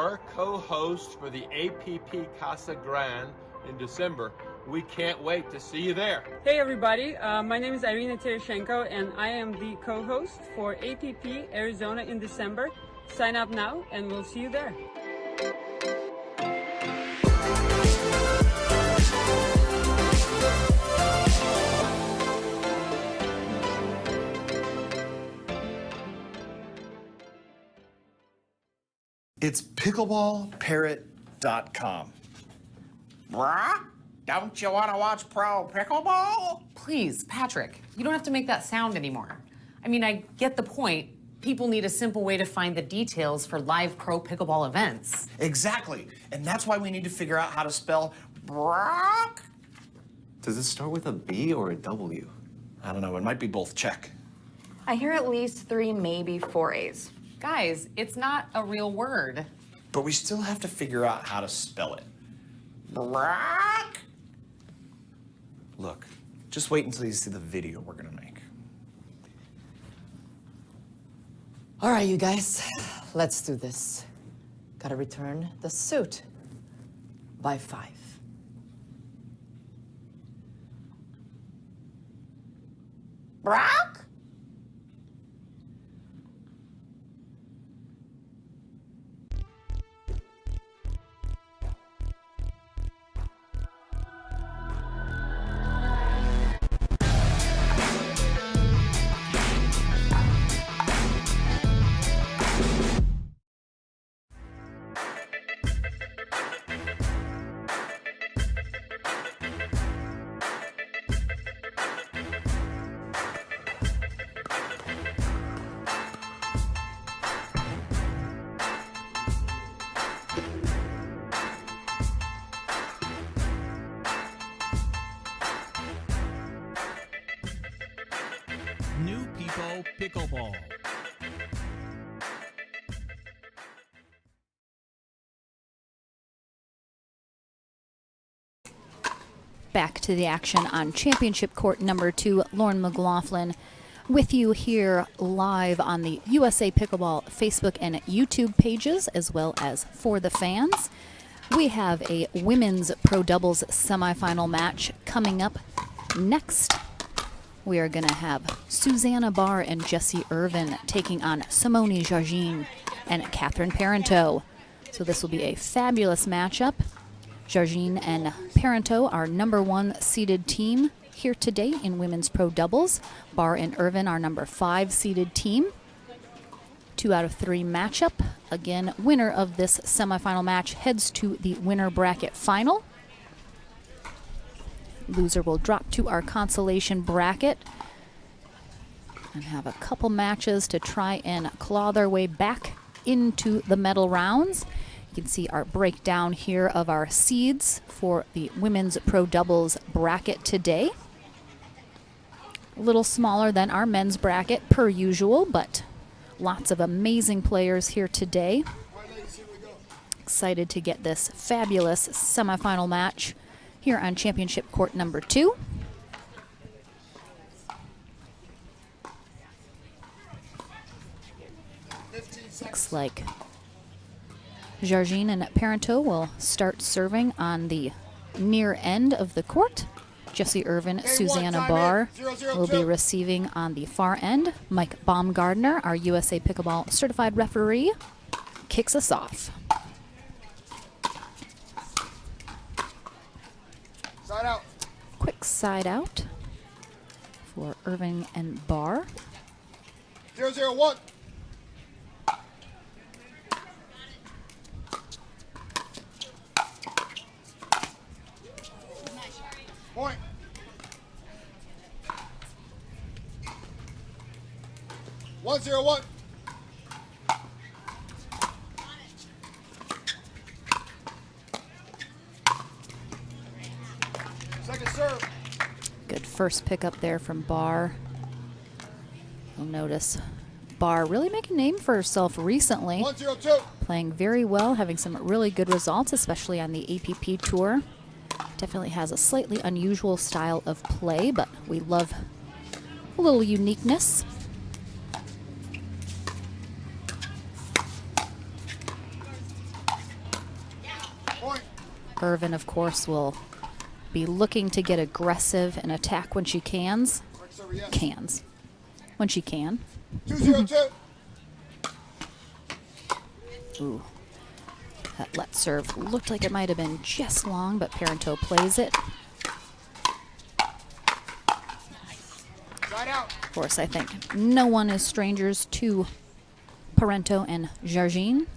Bar, co-host for the APP Casa Grande in December. We can't wait to see you there. Hey everybody, my name is Irina Tereshenko and I am the co-host for APP Arizona in December. Sign up now and we'll see you there. It's pickleballparrot.com. Bruh, don't you want to watch pro pickleball? Please, Patrick, you don't have to make that sound anymore. I mean, I get the point. People need a simple way to find the details for live pro pickleball events. Exactly, and that's why we need to figure out how to spell Brock. Does it start with a B or a W? I don't know, it might be both. Check. I hear at least 3, maybe 4 A's. Guys, it's not a real word. But we still have to figure out how to spell it. Brock. Look, just wait until you see the video we're gonna make. All right, you guys, let's do this. Gotta return the suit by 5. Brock? New People Pickleball. Back to the action on championship court number 2. Lauren McLaughlin with you here live on the USA Pickleball Facebook and YouTube pages, as well as for the fans. We have a women's pro doubles semifinal match coming up next. We are going to have Susanna Barr and Jessie Irvin taking on Simone Jargin and Catherine Parenteau. So this will be a fabulous matchup. Jargin and Parenteau are number 1 seeded team here today in women's pro doubles. Barr and Irvin are number 5 seeded team. 2 out of 3 matchup. Again, winner of this semifinal match heads to the winner bracket final. Loser will drop to our consolation bracket and have a couple matches to try and claw their way back into the medal rounds. You can see our breakdown here of our seeds for the women's pro doubles bracket today. A little smaller than our men's bracket per usual, but lots of amazing players here today. Excited to get this fabulous semifinal match here on championship court number 2. Looks like Jargin and Parenteau will start serving on the near end of the court. Jessie Irvin, Susanna Barr will be receiving on the far end. Mike Baumgardner, our USA Pickleball certified referee, kicks us off. Side out. Quick side out for Irving and Barr. 0-0-1. Point. One, 0-1. Second serve. Good first pickup there from Barr. You'll notice Barr really making a name for herself recently. 1-0-2. Playing very well, having some really good results, especially on the APP tour. Definitely has a slightly unusual style of play, but we love a little uniqueness. Irvin, of course, will be looking to get aggressive and attack when she cans. When she can. 2-0-2. Ooh. That let serve looked like it might have been just long, but Palmetto plays it. Of course, I think no one is strangers to Palmetto and Jargine.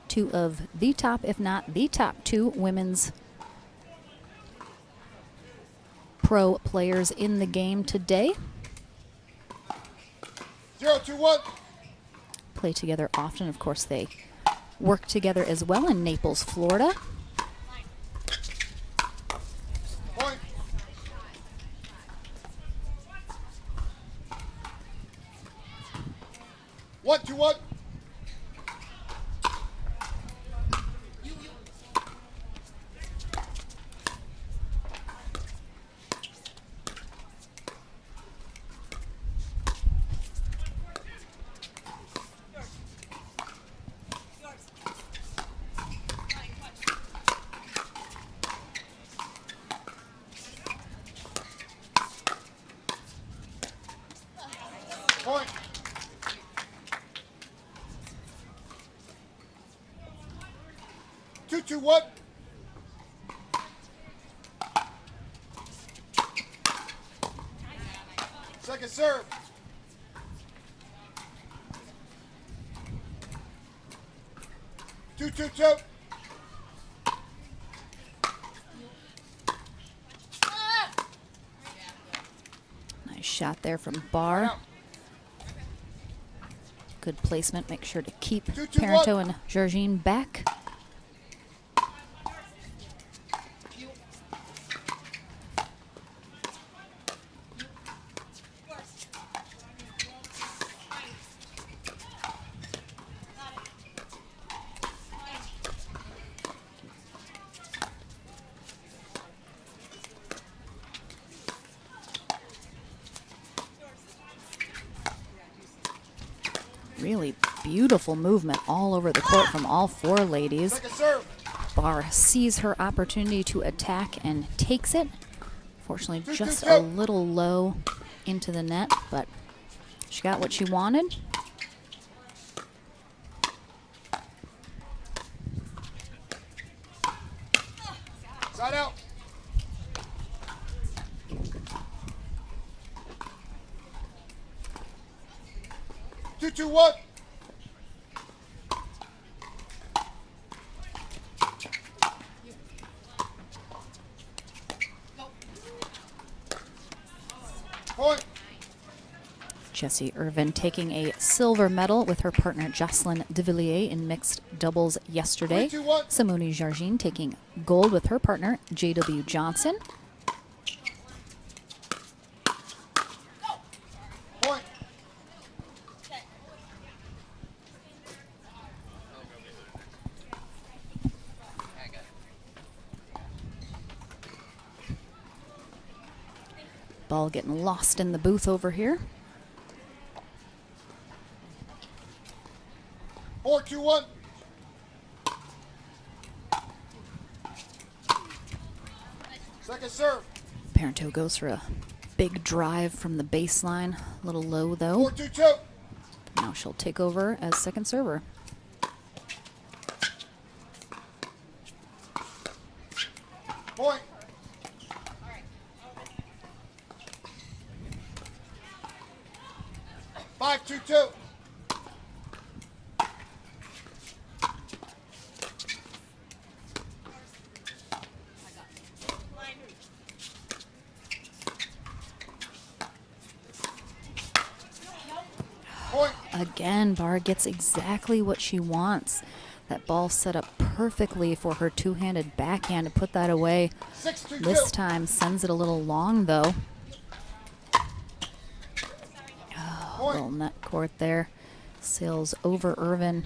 Two of the top, if not the top two women's pro players in the game today. 0-2-1. Play together often. Of course, they work together as well in Naples, Florida. Point. One, 2-1. Point. Two, 2-1. Second serve. Two, 2-2. Nice shot there from Barr. Good placement. Make sure to keep Palmetto and Jargine back. Really beautiful movement all over the court from all four ladies. Barr sees her opportunity to attack and takes it. Fortunately, just a little low into the net, but she got what she wanted. Side out. Two, 2-1. Point. Jessie Irvin taking a silver medal with her partner Jocelyn de Villiers in mixed doubles yesterday. 3-2-1. Simone Jargine taking gold with her partner J.W. Johnson. Point. Ball getting lost in the booth over here. 4-2-1. Second serve. Palmetto goes for a big drive from the baseline. A little low though. 4-2-2. Now she'll take over as second server. Point. Five, 2-2. Point. Again, Barr gets exactly what she wants. That ball set up perfectly for her two-handed backhand to put that away. 6-2-2. This time sends it a little long though. Oh, little net court there. Sails over Irvin.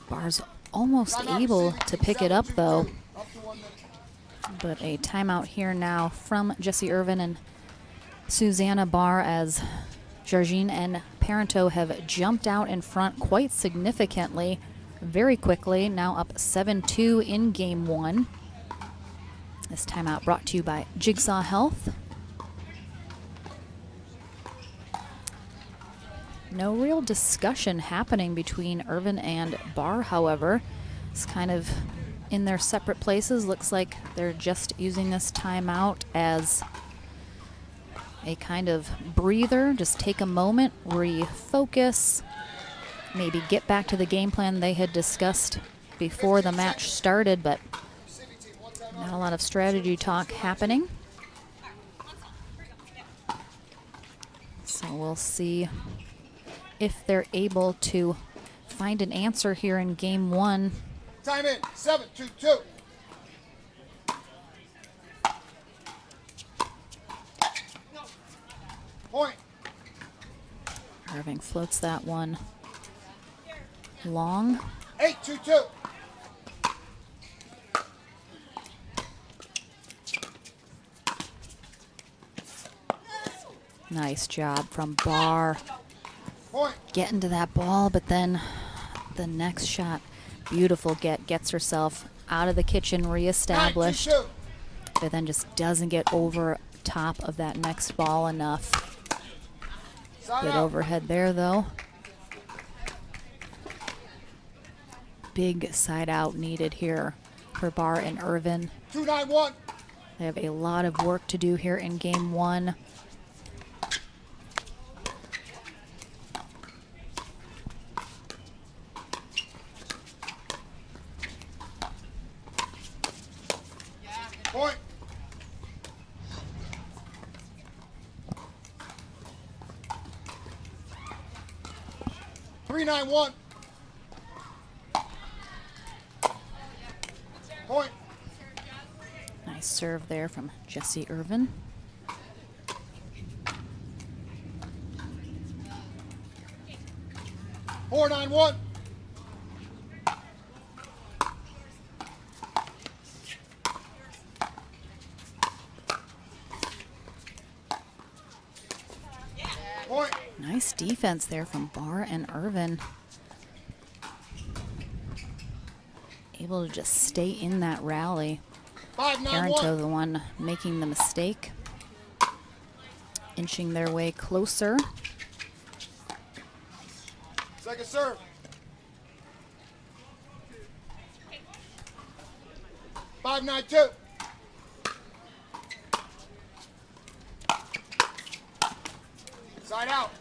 Barr's almost able to pick it up though. But a timeout here now from Jessie Irvin and Susanna Barr as Jargine and Palmetto have jumped out in front quite significantly. very quickly, now up 7-2 in game one. This timeout brought to you by Jigsaw Health. No real discussion happening between Irvin and Barr, however. It's kind of in their separate places. Looks like they're just using this timeout as a kind of breather. Just take a moment, refocus, maybe get back to the game plan they had discussed before the match started, but not a lot of strategy talk happening. So we'll see if they're able to find an answer here in game one. Time in. 7-2-2. Point. Irving floats that one long. 8-2-2. Nice job from Barr. Point. Getting to that ball, but then the next shot, beautiful gets herself out of the kitchen, reestablished, 9-2-2. but then just doesn't get over top of that next ball enough. Side Good out. overhead there, though. Big side out needed here for Barr and Irvin. 2-9-1. They have a lot of work to do here in game one. Point. Three, 9-1. Point. Nice serve there from Jesse Irvin. Four, 9-1. Point. Nice defense there from Barr and Irvin. Able to just stay in that rally. 5-9-1. Parento the one making the mistake. Inching their way closer. Second serve. 5-9-2. Side out.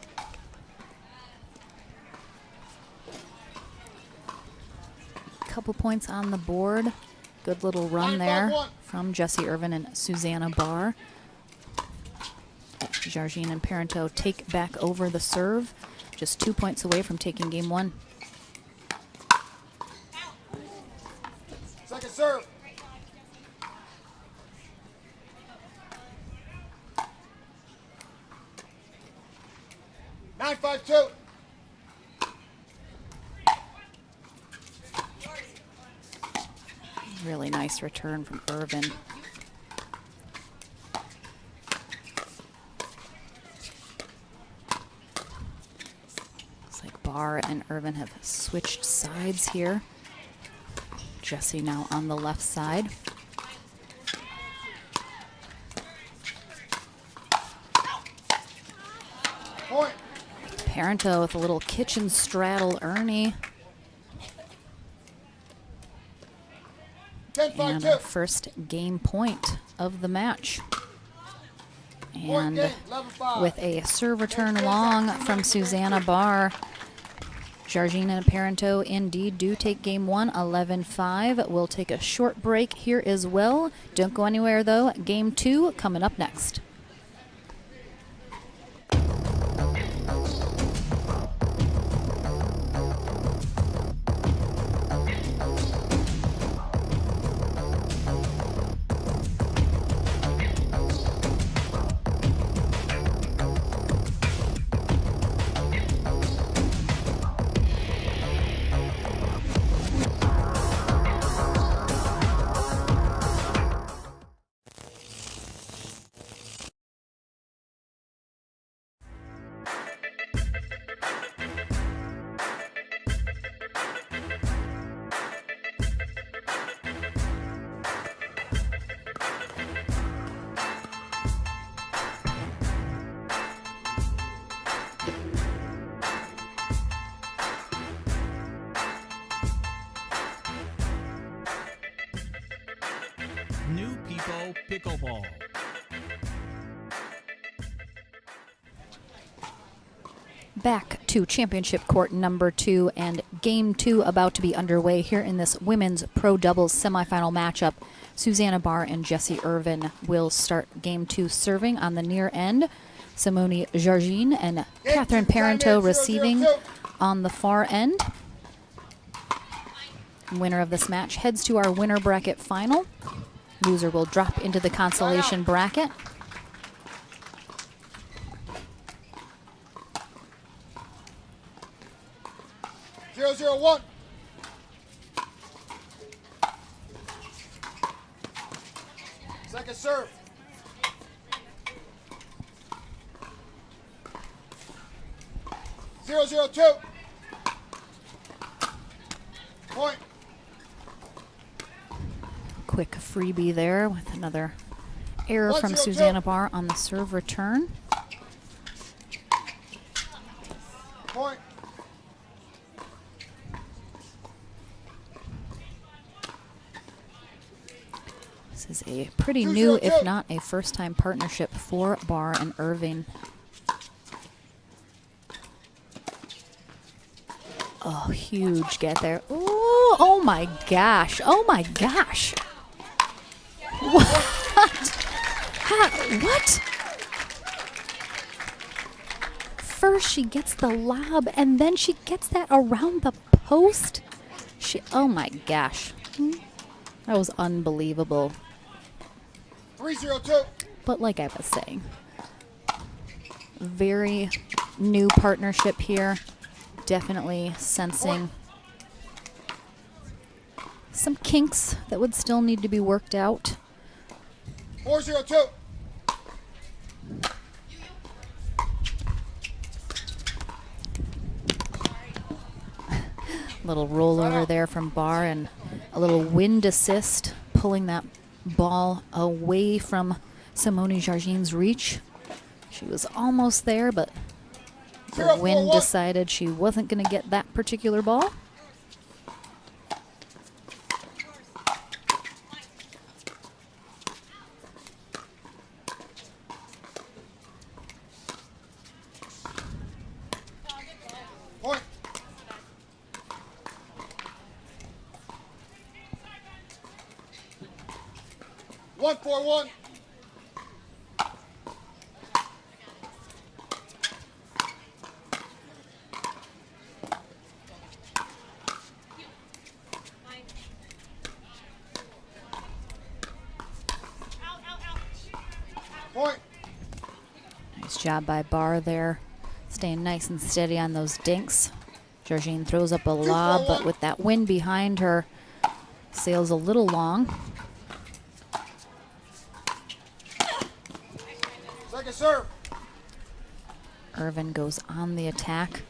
Couple points on the board. Good little run there from Jesse Irvin and Susanna Barr. Jargine and Parento take back over the serve. Just 2 points away from taking game one. Second serve. Nine, 5-2. Really nice return from Irvin. Looks like Barr and Irvin have switched sides here. Jesse now on the left side. Point. Parento with a little kitchen straddle Ernie. 10-5-2. And our first game point of the match. And with a serve return long from Susanna Barr, Jargine and Parento indeed do take game one, 11-5. We'll take a short break here as well. Don't go anywhere, though. Game two coming up next. New People Pickleball. Back to championship court number 2 and game 2 about to be underway here in this women's pro doubles semifinal matchup. Susanna Barr and Jessie Irvin will start game 2 serving on the near end. Simone Jargin and Catherine Parento receiving on the far end. Winner of this match heads to our winner bracket final. Loser will drop into the consolation bracket. Zero, 0-1. Second serve. 0-0-2. Point. Quick freebie there with another error from 1-0-2. Susanna Barr on the serve return. Point. This is a pretty new, if not a first-time partnership for Barr and Irving. Oh, huge get there. Ooh, oh my gosh. Oh my gosh. What? What? First she gets the lob and then she gets that around the post. Oh my gosh. That was unbelievable. 3-0-2. But like I was saying, very new partnership here. Definitely sensing some kinks that would still need to be worked out. 4-0-2. Little rollover there from Barr and a little wind assist, pulling that ball away from Simone Jargin's reach. She was almost there, but the wind decided she wasn't going to get that particular ball. Point. One, 4-1. Point. Nice job by Barr there, staying nice and steady on those dinks. Jargin throws up a lob, but with that wind behind her, sails a little long. Second serve. Irvin goes on the attack.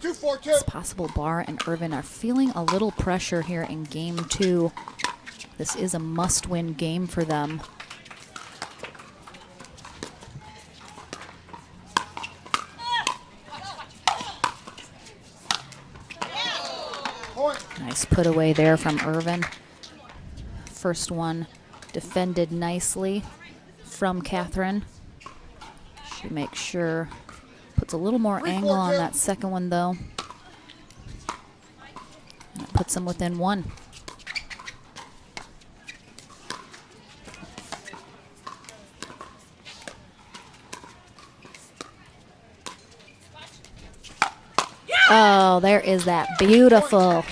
2-4-2. It's possible Barr and Irvin are feeling a little pressure here in game 2. This is a must-win game for them. Nice put away there from Irvin. First one defended nicely from Catherine. She makes sure, puts a little more angle on that second one though. And it puts them within one. Oh, there is that beautiful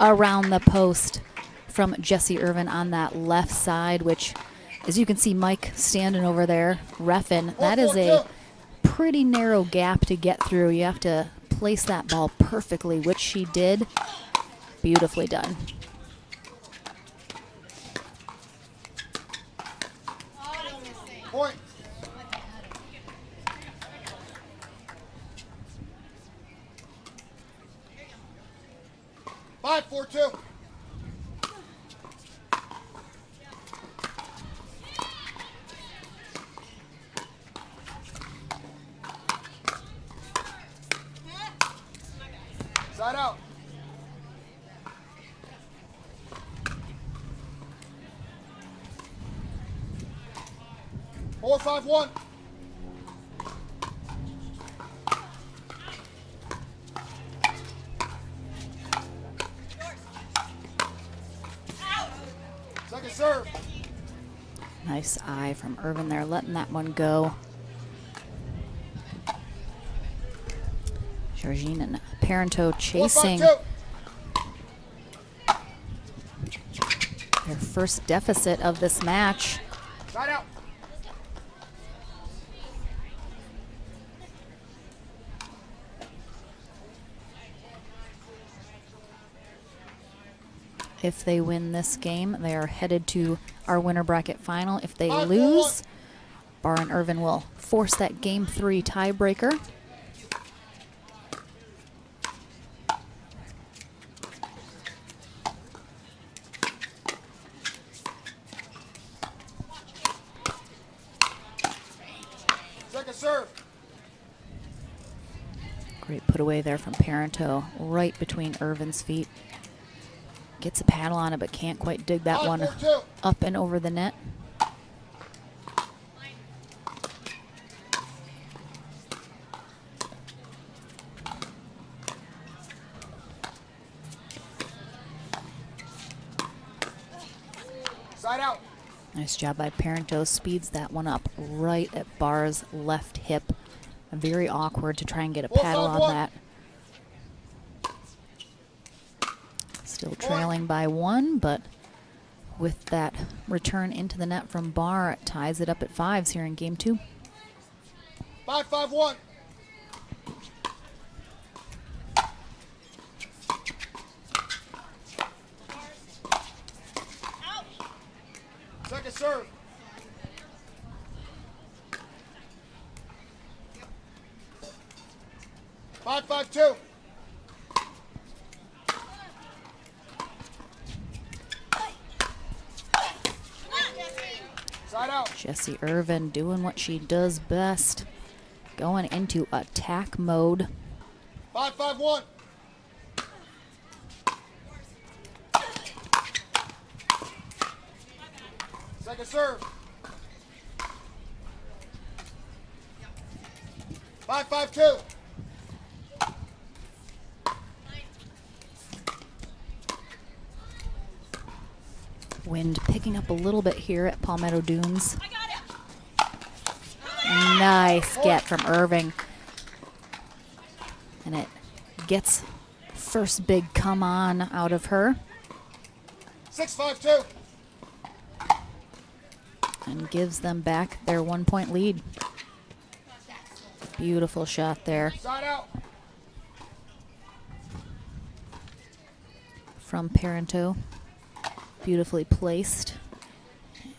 around the post from Jessie Irvin on that left side, which, as you can see Mike standing over there reffing, that is a pretty narrow gap to get through. You have to place that ball perfectly, which she did. Beautifully done. Point. Five, 4-2. Side out. 4-5-1. Second serve. Nice eye from Irvin there, letting that one go. Georgine and Parento chasing 4-5-2. their first deficit of this match. Side out. If they win this game, they are headed to our winner bracket final. If they 5-4-1. lose, Barr and Irvin will force that game 3 tiebreaker. Second serve. Great put away there from Parento, right between Irvin's feet. Gets a paddle on it, but can't quite dig that one 5-4-2. up and over the net. Side out. Nice job by Parento. Speeds that one up right at Barr's left hip. Very awkward to try and get a paddle on 4-5-1. that. Still trailing by 1, but with that return into the net from Barr, it ties it up at 5s here in game 2. 5-5-1. Second serve. Five, 5-2. Side out. Jessie Irvin doing what she does best, going into attack mode. 5-5-1. Second serve. 5-5-2. Wind picking up a little bit here at Palmetto Dunes. Nice get from Irving. And it gets first big come on out of her. 6-5-2. And gives them back their 1-point lead. Beautiful shot there Side out. from Parento. Beautifully placed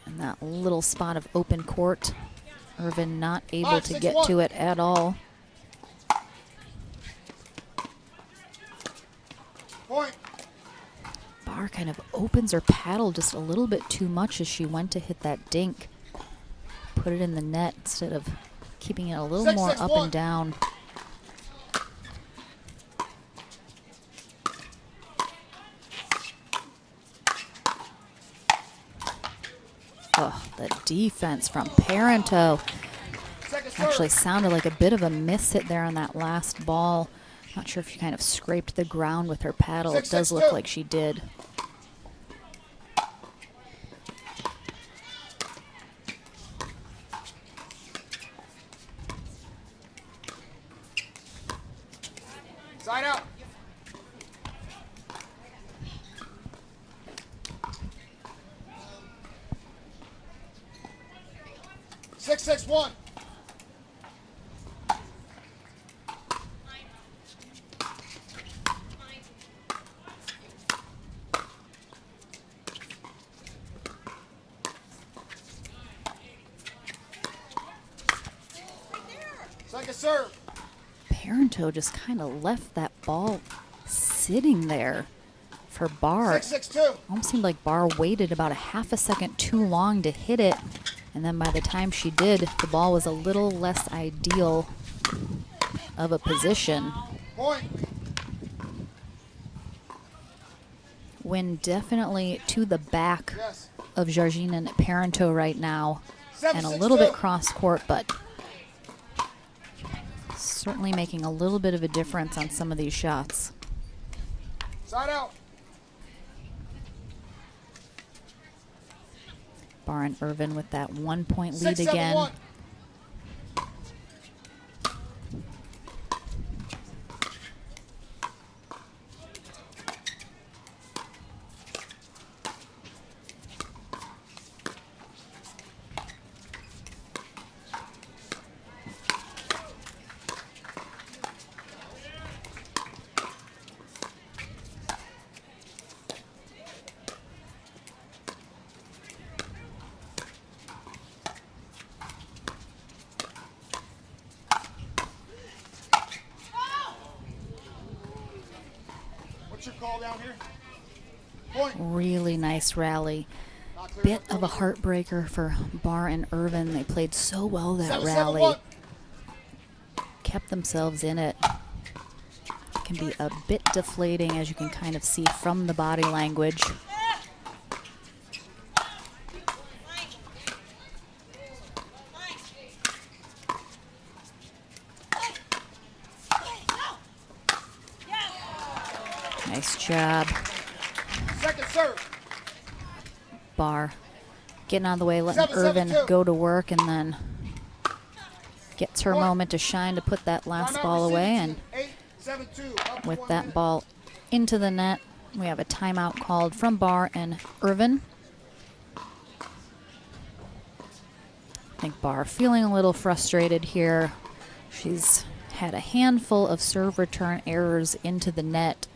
in that little spot of open court. Irvin not able to get to it at all. Point. Barr kind of opens her paddle just a little bit too much as she went to hit that dink. Put it in the net instead of keeping it a little more up and down. Oh, the defense from Parento. Actually sounded like a bit of a miss hit there on that last ball. Not sure if she kind of scraped the ground with her paddle. It does look like she did. Side out. 6-6-1. Second serve. Parento just kind of left that ball sitting there for Barr. 6-6-2. Almost seemed like Barr waited about a half a second too long to hit it. And then by the time she did, the ball was a little less ideal of a position. Point. Wind definitely to the back Yes. of Georgine and Parento right now. and a little bit cross court, but certainly making a little bit of a difference on some of these shots. Side out. Barr and Irvin with that 1 point lead again. 6-7-1. What's your call down here? Point. Really nice rally. Bit of a heartbreaker for Barr and Irvin. They played so well that rally. 7-7-1. Kept themselves in it. Can be a bit deflating, as you can kind of see from the body language. Nice job. Second serve. Barr getting out of the way, letting 7-7-2. Irvin go to work, and then gets her moment to shine to put that last Timeout ball away. And 8-7-2. Up to with 1 that minute. ball into the net, we have a timeout called from Barr and Irvin. I think Barr feeling a little frustrated here. She's had a handful of serve return errors into the net,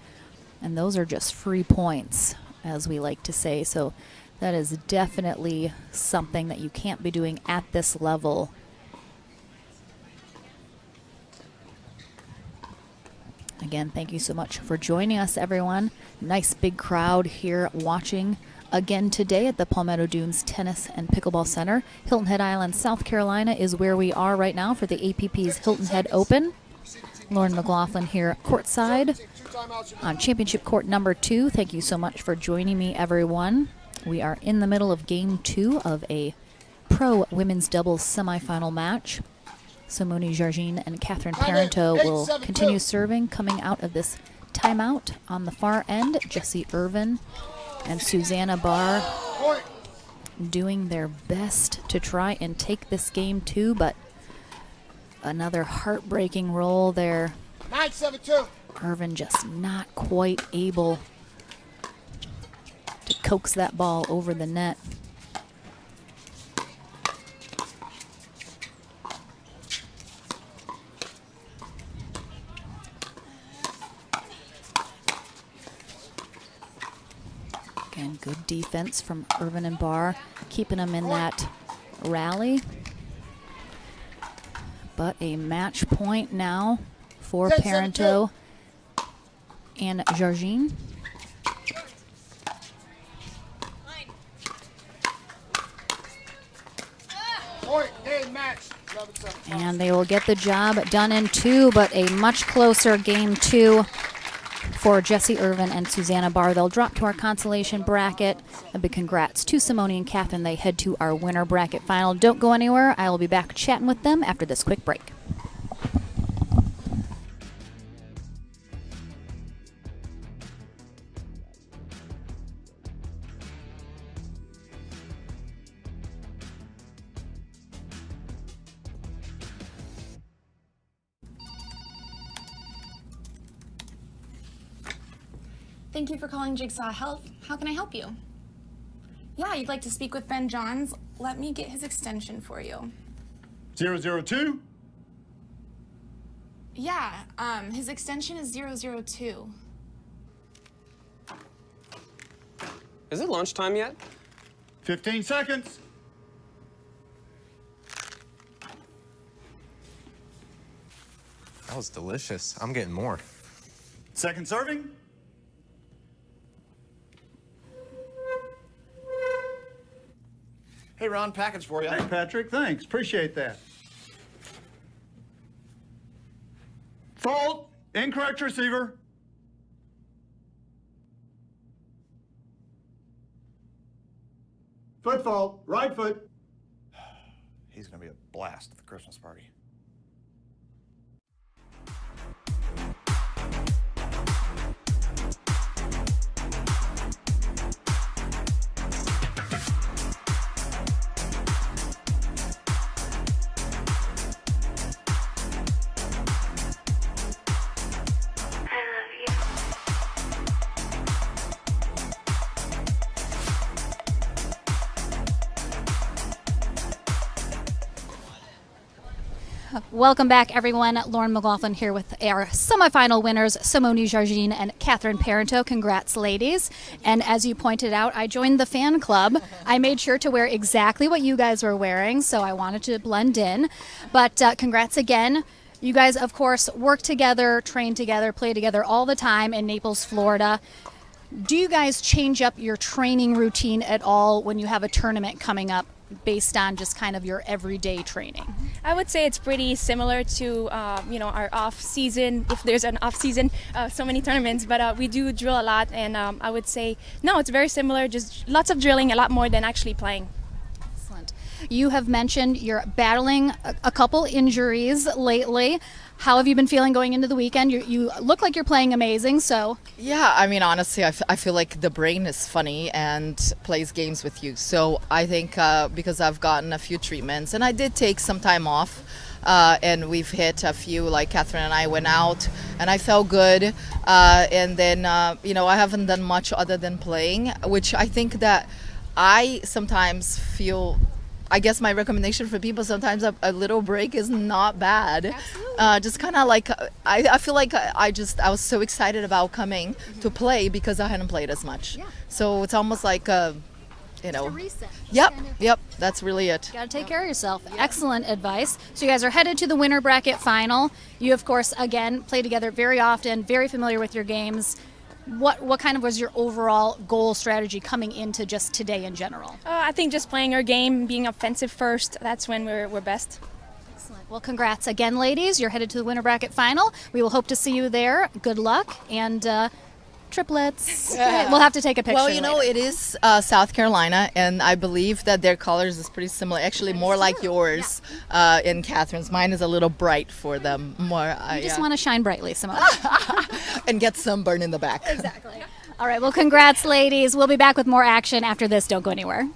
and those are just free points, as we like to say. So that is definitely something that you can't be doing at this level. Again, thank you so much for joining us, everyone. Nice big crowd here watching again today at the Palmetto Dunes Tennis and Pickleball Center. Hilton Head Island, South Carolina is where we are right now for the APP's Hilton Head Open. Lauren McLaughlin here courtside on championship court number 2. Thank you so much for joining me, everyone. We are in the middle of game 2 of a pro women's doubles semifinal match. Simone Jargin and Catherine Parenteau will continue serving. Coming out of this timeout on the far end, Jessie Irvin and Susanna Barr doing their best to try and take this game too, but another heartbreaking roll there. 9-7-2. Irvin just not quite able to coax that ball over the net. Again, good defense from Irvin and Barr, keeping them in that rally. But a match point now for Parenteau and Jargin. Point. Game match. 11-7. And they will get the job done in 2, but a much closer game 2 for Jessie Irvin and Susanna Barr. They'll drop to our consolation bracket. A big congrats to Simone and Catherine. They head to our winner bracket final. Don't go anywhere. I will be back chatting with them after this quick break. Thank you for calling Jigsaw Health. How can I help you? Yeah, you'd like to speak with Ben Johns. Let me get his extension for you. 002? Yeah, his extension is 002. Is it lunchtime yet? 15 seconds. That was delicious. I'm getting more. Second serving. Hey, Ron, package for you. Hey, Patrick, thanks. Appreciate that. Fault. Incorrect receiver. Foot fault. Right foot. he's going to be a blast at the Christmas party. Welcome back, everyone. Lauren McLaughlin here with our semifinal winners, Simone Jargin and Catherine Parento. Congrats, ladies. And as you pointed out, I joined the fan club. I made sure to wear exactly what you guys were wearing, so I wanted to blend in. But congrats again. You guys, of course, work together, train together, play together all the time in Naples, Florida. Do you guys change up your training routine at all when you have a tournament coming up based on just kind of your everyday training? I would say it's pretty similar to our off season, if there's an off season, so many tournaments, but we do drill a lot, and I would say no, it's very similar, just lots of drilling, a lot more than actually playing. Excellent. You have mentioned you're battling a couple injuries lately. How have you been feeling going into the weekend? You look like you're playing amazing, so. Yeah, I mean, honestly, I feel like the brain is funny and plays games with you. So I think because I've gotten a few treatments, and I did take some time off, and we've hit a few, like Catherine and I went out, and I felt good. And then, I haven't done much other than playing, which I think that I sometimes feel, I guess my recommendation for people, sometimes a little break is not bad. Just kind of like, I feel like I was so excited about coming to play because I hadn't played as much. Yeah. So it's almost like, Just a reset. Yep, that's really it. Got to take care of yourself. Yeah. Excellent advice. So you guys are headed to the winter bracket final. You, of course, again, play together very often, very familiar with your games. What kind of was your overall goal strategy coming into just today in general? I think just playing our game, being offensive first, that's when we're best. Excellent. Well, congrats again, ladies. You're headed to the winter bracket final. We will hope to see you there. Good luck, and triplets. We'll have to take a picture. Well, later. it is South Carolina, and I believe that their colors is pretty similar. Actually, more like yours in Catherine's. Mine is a little bright for them. More. You just want to shine brightly, Simone. And get sunburn in the back. Exactly. All right. Well, congrats, ladies. We'll be back with more action after this. Don't go anywhere.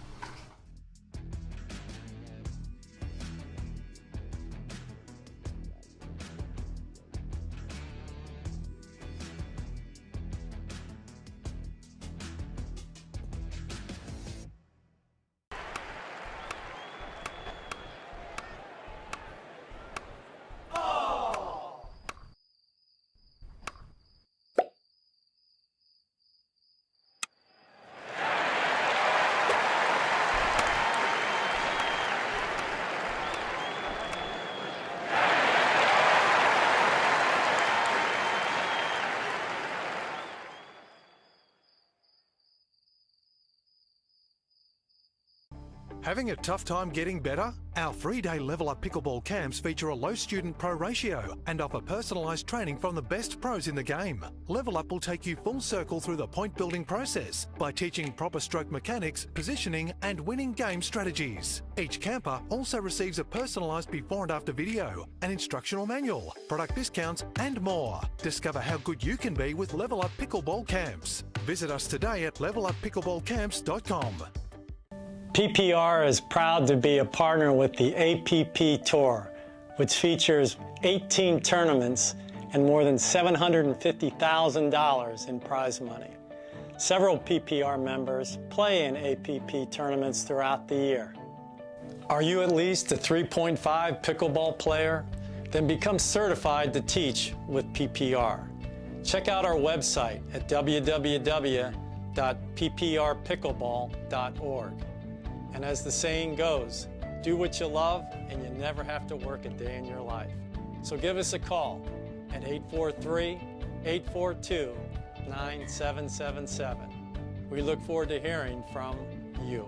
Having a tough time getting better? Our 3-day Level Up Pickleball camps feature a low student pro ratio and offer personalised training from the best pros in the game. Level Up will take you full circle through the point building process by teaching proper stroke mechanics, positioning and winning game strategies. Each camper also receives a personalised before and after video, an instructional manual, product discounts and more. Discover how good you can be with Level Up Pickleball camps. Visit us today at leveluppickleballcamps.com. PPR is proud to be a partner with the APP Tour, which features 18 tournaments and more than $750,000 in prize money. Several PPR members play in APP tournaments throughout the year. Are you at least a 3.5 pickleball player? Then become certified to teach with PPR. Check out our website at www.pprpickleball.org. And as the saying goes, do what you love and you never have to work a day in your life. So give us a call at 843-842-9777. We look forward to hearing from you.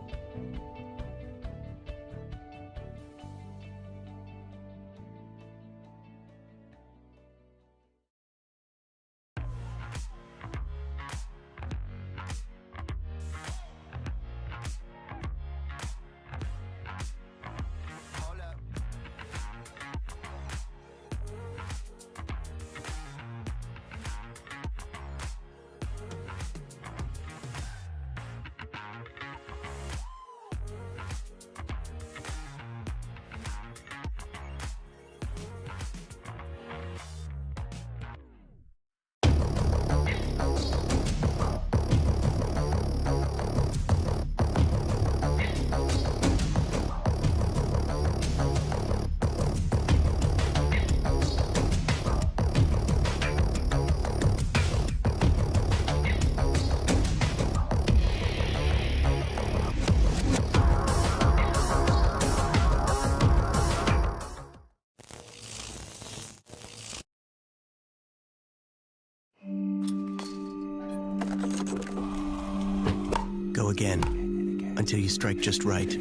go again, until you strike just right,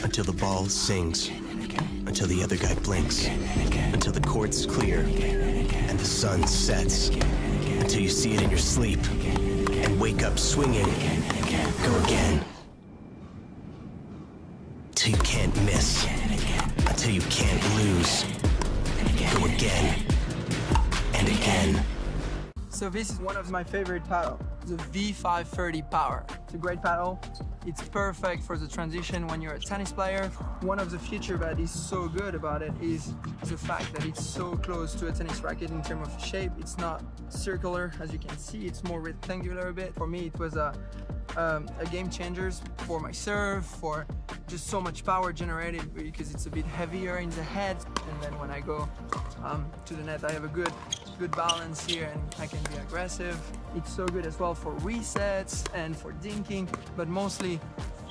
until the ball sings, until the other guy blinks, until the court's clear, and the sun sets, until you see it in your sleep, and wake up swinging. Go again. Till you can't miss, until you can't lose. Go again, and again. So this is one of my favorite paddle, the V530 Power. It's a great paddle. It's perfect for the transition when you're a tennis player. One of the features that is so good about it is the fact that it's so close to a tennis racket in terms of shape. It's not circular, as you can see, it's more rectangular a bit. For me, it was a game changer for my serve, for just so much power generated because it's a bit heavier in the head. And then when I go to the net, I have a good balance here and I can be aggressive. It's so good as well for resets and for dinking, but mostly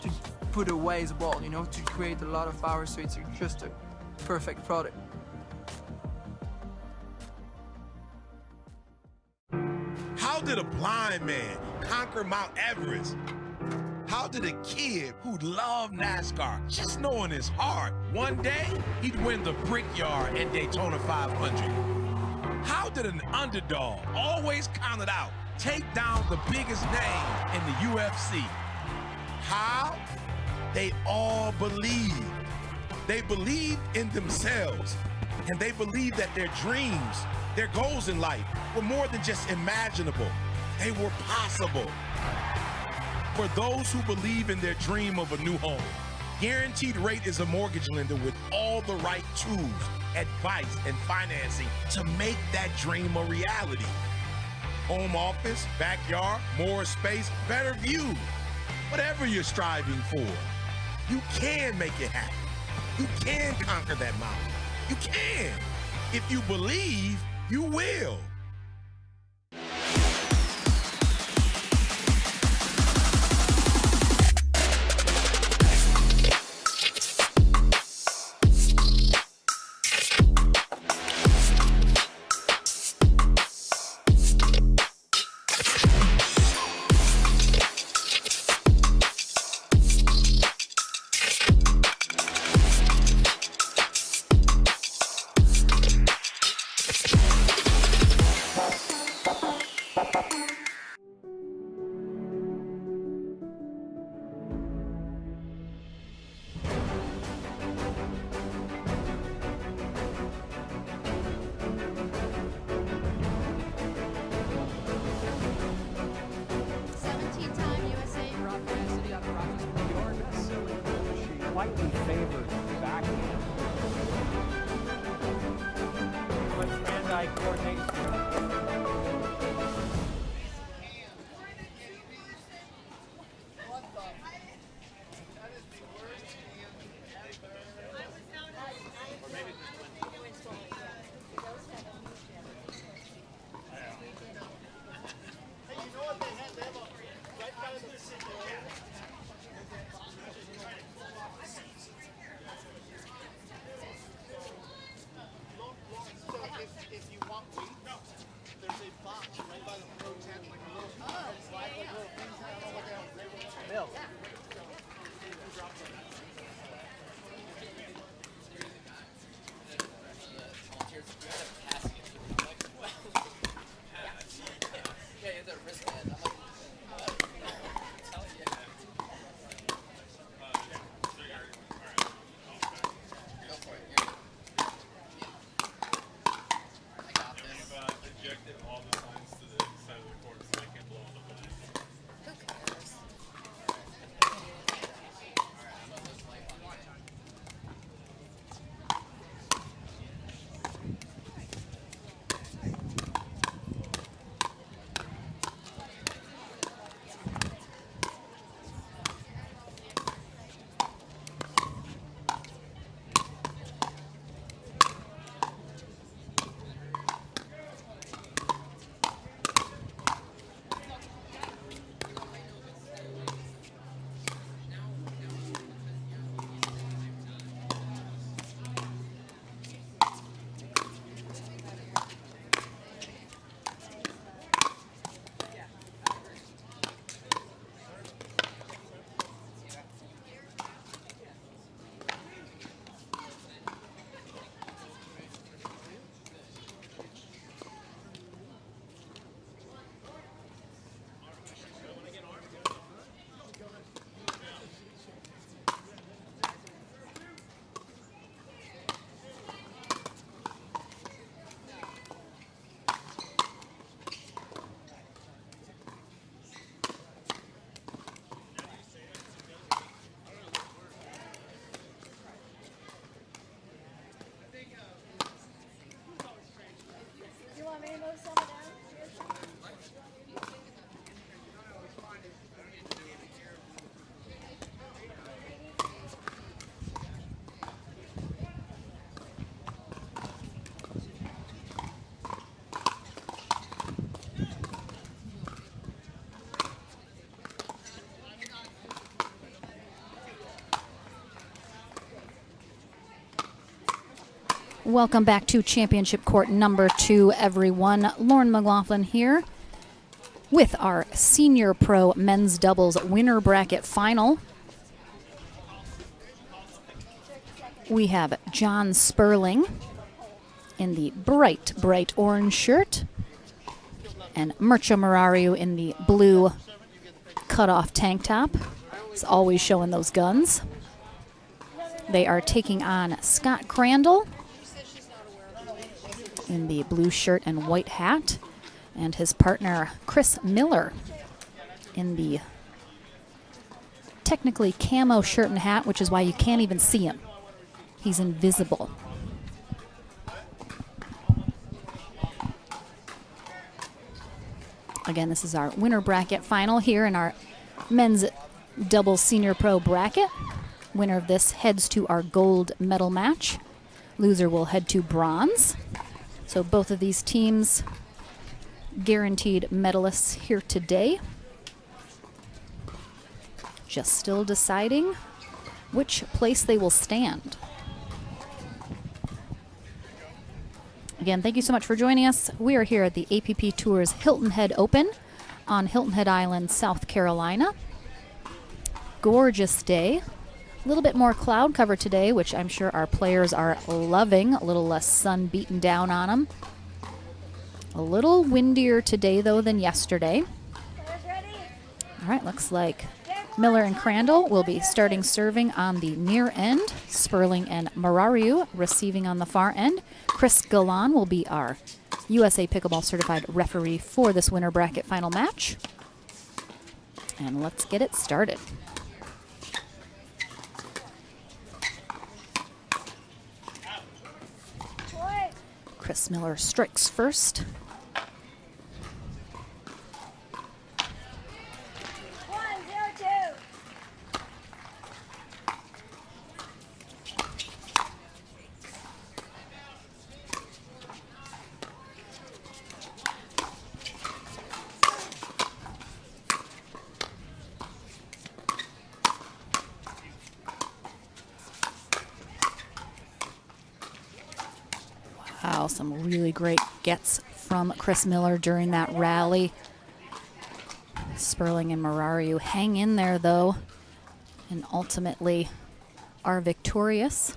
to put away the ball, you know, to create a lot of power, so it's just a perfect product. How did a blind man conquer Mount Everest? How did a kid who loved NASCAR, just know in his heart, one day he'd win the Brickyard and Daytona 500? How did an underdog, always counted out, take down the biggest name in the UFC? How? They all believed. They believed in themselves, and they believed that their dreams, their goals in life were more than just imaginable. They were possible. For those who believe in their dream of a new home, Guaranteed Rate is a mortgage lender with all the right tools, advice, and financing to make that dream a reality. Home office, backyard, more space, better view. Whatever you're striving for, you can make it happen. You can conquer that mountain. You can. If you believe, you will. Slightly favored backhand. With hand-eye coordination. Welcome back to Championship Court number 2, everyone. Lauren McLaughlin here with our Senior Pro Men's Doubles Winner Bracket Final. We have John Sperling in the bright, bright orange shirt and Mircea Murariu in the blue cut-off tank top. He's always showing those guns. They are taking on Scott Crandall in the blue shirt and white hat, and his partner Chris Miller in the technically camo shirt and hat, which is why you can't even see him. He's invisible. Again, this is our winner bracket final here in our men's double senior pro bracket. Winner of this heads to our gold medal match. Loser will head to bronze. So both of these teams guaranteed medalists here today. Just still deciding which place they will stand. Again, thank you so much for joining us. We are here at the APP Tours Hilton Head Open on Hilton Head Island, South Carolina. Gorgeous day. A little bit more cloud cover today, which I'm sure our players are loving. A little less sun beating down on them. A little windier today, though, than yesterday. All right, looks like Miller and Crandall will be starting serving on the near end. Sperling and Murariu receiving on the far end. Chris Galan will be our USA Pickleball certified referee for this winner bracket final match. And let's get it started. Chris Miller strikes first. Wow, some really great gets from Chris Miller during that rally. Sperling and Murariu hang in there, though, and ultimately are victorious.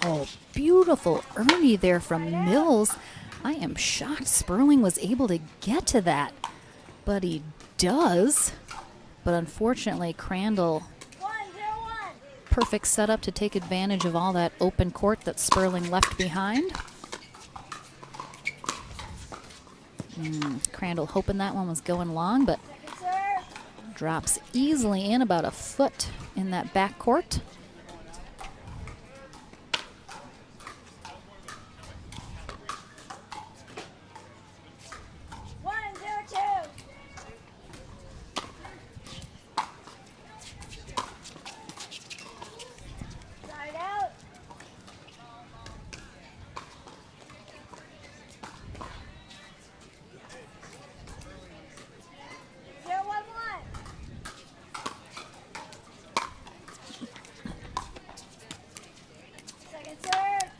Oh, beautiful Ernie there from Mills. I am shocked Sperling was able to get to that, but he does. But unfortunately, Crandall, perfect setup to take advantage of all that open court that Sperling left behind. Crandall hoping that one was going long, but drops easily in about a foot in that back court.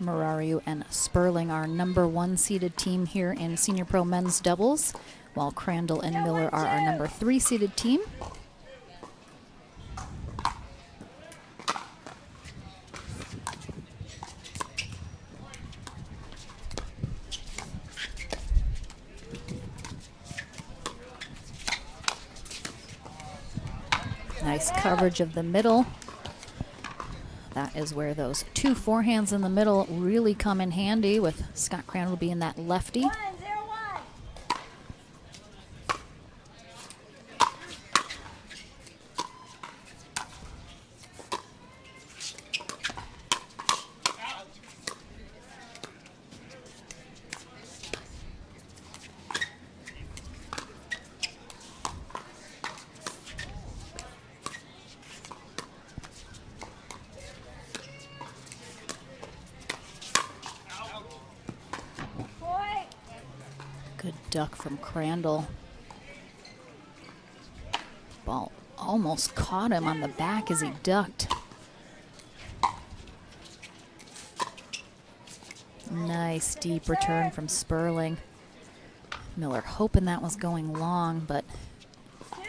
Murariu and Sperling are #1 seeded team here in Senior Pro Men's Doubles, while Crandall and Miller are our #3 seeded team. Nice coverage of the middle. That is where those two forehands in the middle really come in handy, with Scott Crandall being that lefty. Good duck from Crandall. Ball almost caught him on the back as he ducked. Nice deep return from Sperling. Miller hoping that was going long, but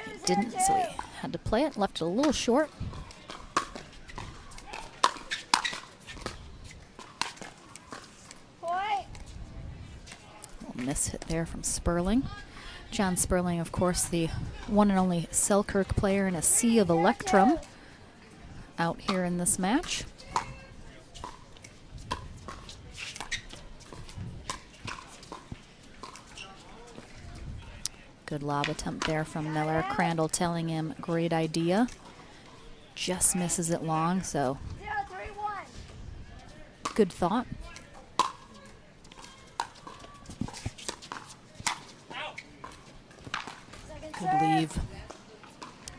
it didn't, so he had to play it, left it a little short. Little miss hit there from Sperling. John Sperling, of course, the one and only Selkirk player in a sea of electrum out here in this match. Good lob attempt there from Miller. Crandall telling him, great idea. Just misses it long, so good thought. Good leave.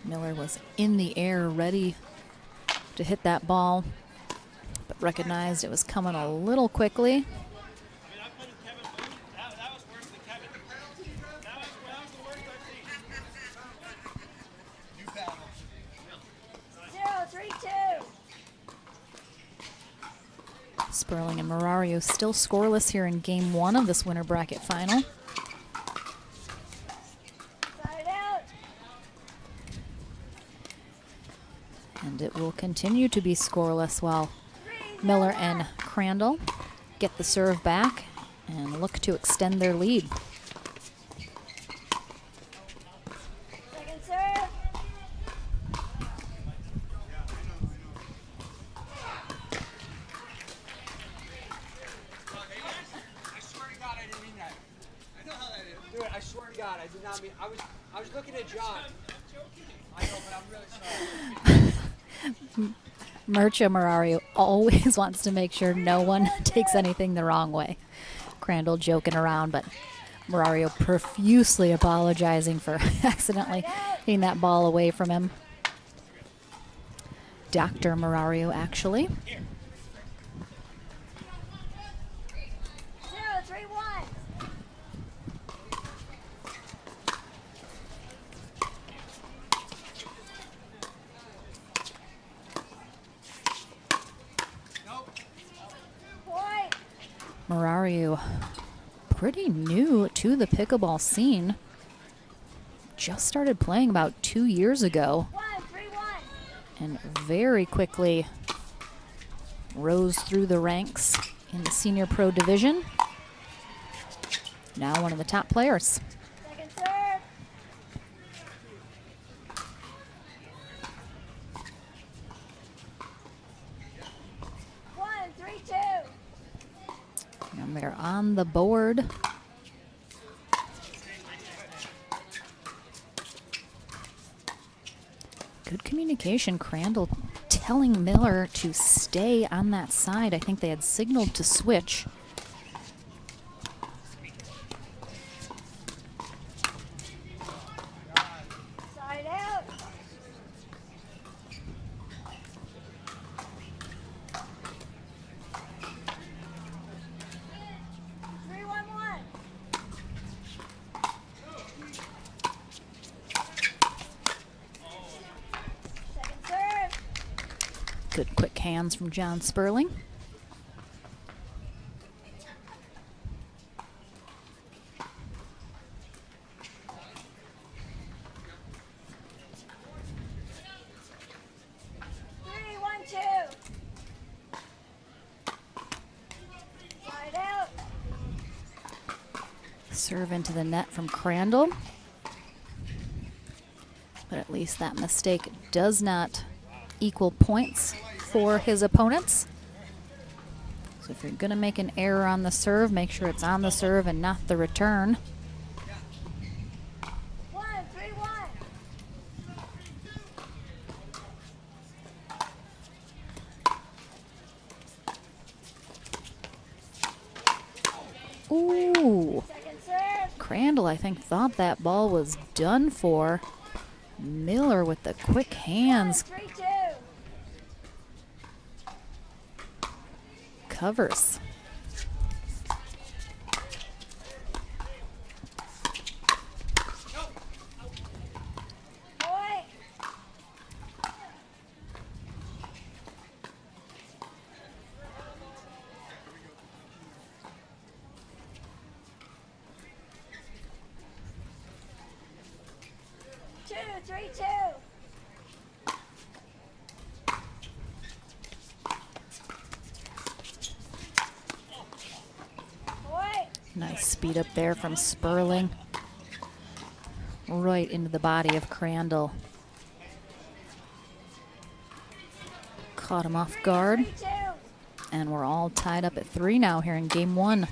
Miller was in the air, ready to hit that ball, but recognized it was coming a little quickly. Sperling and Murario still scoreless here in game one of this winter bracket final. And it will continue to be scoreless while Miller and Crandall get the serve back and look to extend their lead. I was looking at John. I know, but I'm really sorry. Mircea Murario always wants to make sure no one takes anything the wrong way. Crandall joking around, but Murario profusely apologizing for accidentally hitting that ball away from him. Dr. Murario, actually. Murario, pretty new to the pickleball scene. Just started playing about 2 years ago. And very quickly rose through the ranks in the senior pro division. Now one of the top players. And they're on the board. Good communication. Crandall telling Miller to stay on that side. I think they had signaled to switch. Good quick hands from John Sperling. Serve into the net from Crandall. But at least that mistake does not equal points for his opponents. So if you're going to make an error on the serve, make sure it's on the serve and not the return. Ooh. Crandall, I think, thought that ball was done for. Miller with the quick hands. Covers. Nice speed up there from Sperling. Right into the body of Crandall. Caught him off guard. And we're all tied up at 3 now here in game 1.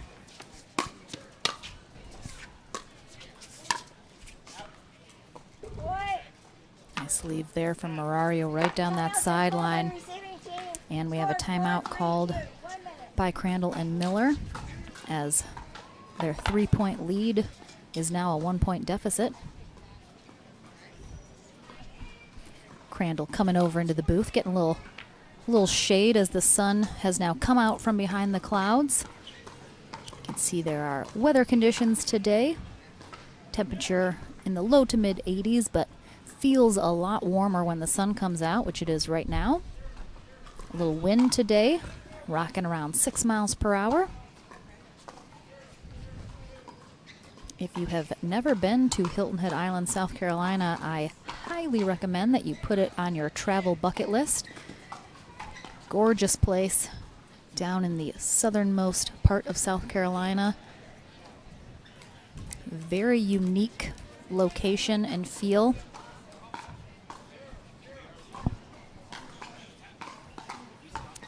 Nice leave there from Marario right down that sideline. And we have a timeout called by Crandall and Miller as their 3-point lead is now a 1-point deficit. Crandall coming over into the booth, getting a little shade as the sun has now come out from behind the clouds. You can see there are weather conditions today. Temperature in the low to mid 80s, but feels a lot warmer when the sun comes out, which it is right now. A little wind today, rocking around 6 miles per hour. If you have never been to Hilton Head Island, South Carolina, I highly recommend that you put it on your travel bucket list. Gorgeous place down in the southernmost part of South Carolina. Very unique location and feel.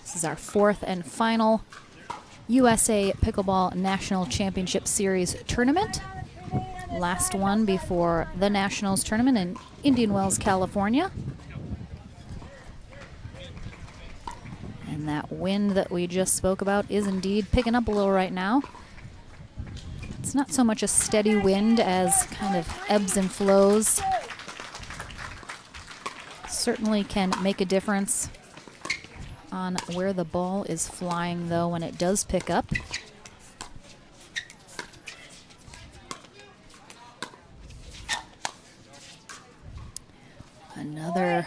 This is our 4th and final USA Pickleball National Championship Series tournament. Last one before the Nationals tournament in Indian Wells, California. And that wind that we just spoke about is indeed picking up a little right now. It's not so much a steady wind as kind of ebbs and flows. Certainly can make a difference on where the ball is flying, though, when it does pick up. Another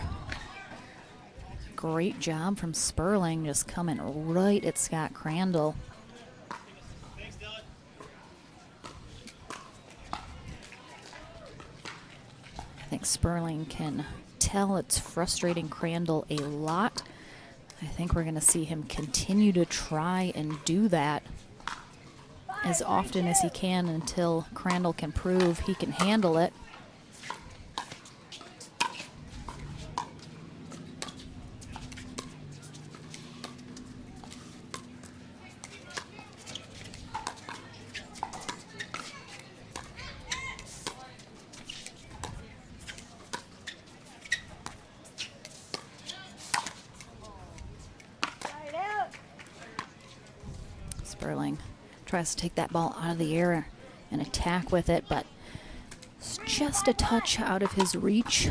great job from Sperling, just coming right at Scott Crandall. I think Sperling can tell it's frustrating Crandall a lot. I think we're going to see him continue to try and do that as often as he can until Crandall can prove he can handle it. Sperling tries to take that ball out of the air and attack with it, but it's just a touch out of his reach.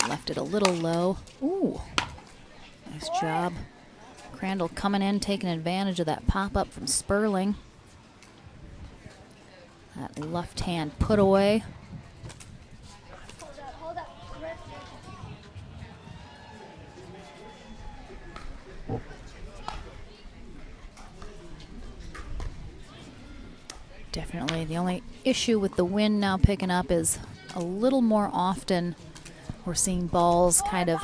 Left it a little low. Ooh, nice job. Crandall coming in, taking advantage of that pop-up from Sperling. That left hand put away. Definitely the only issue with the wind now picking up is a little more often we're seeing balls kind of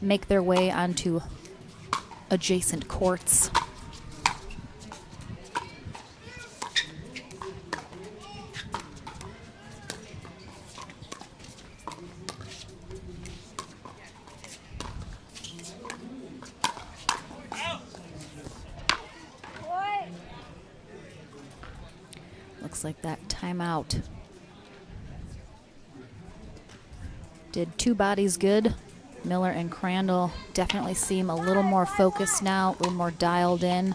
make their way onto adjacent courts. Looks like that timeout did two bodies good. Miller and Crandall definitely seem a little more focused now, a little more dialed in.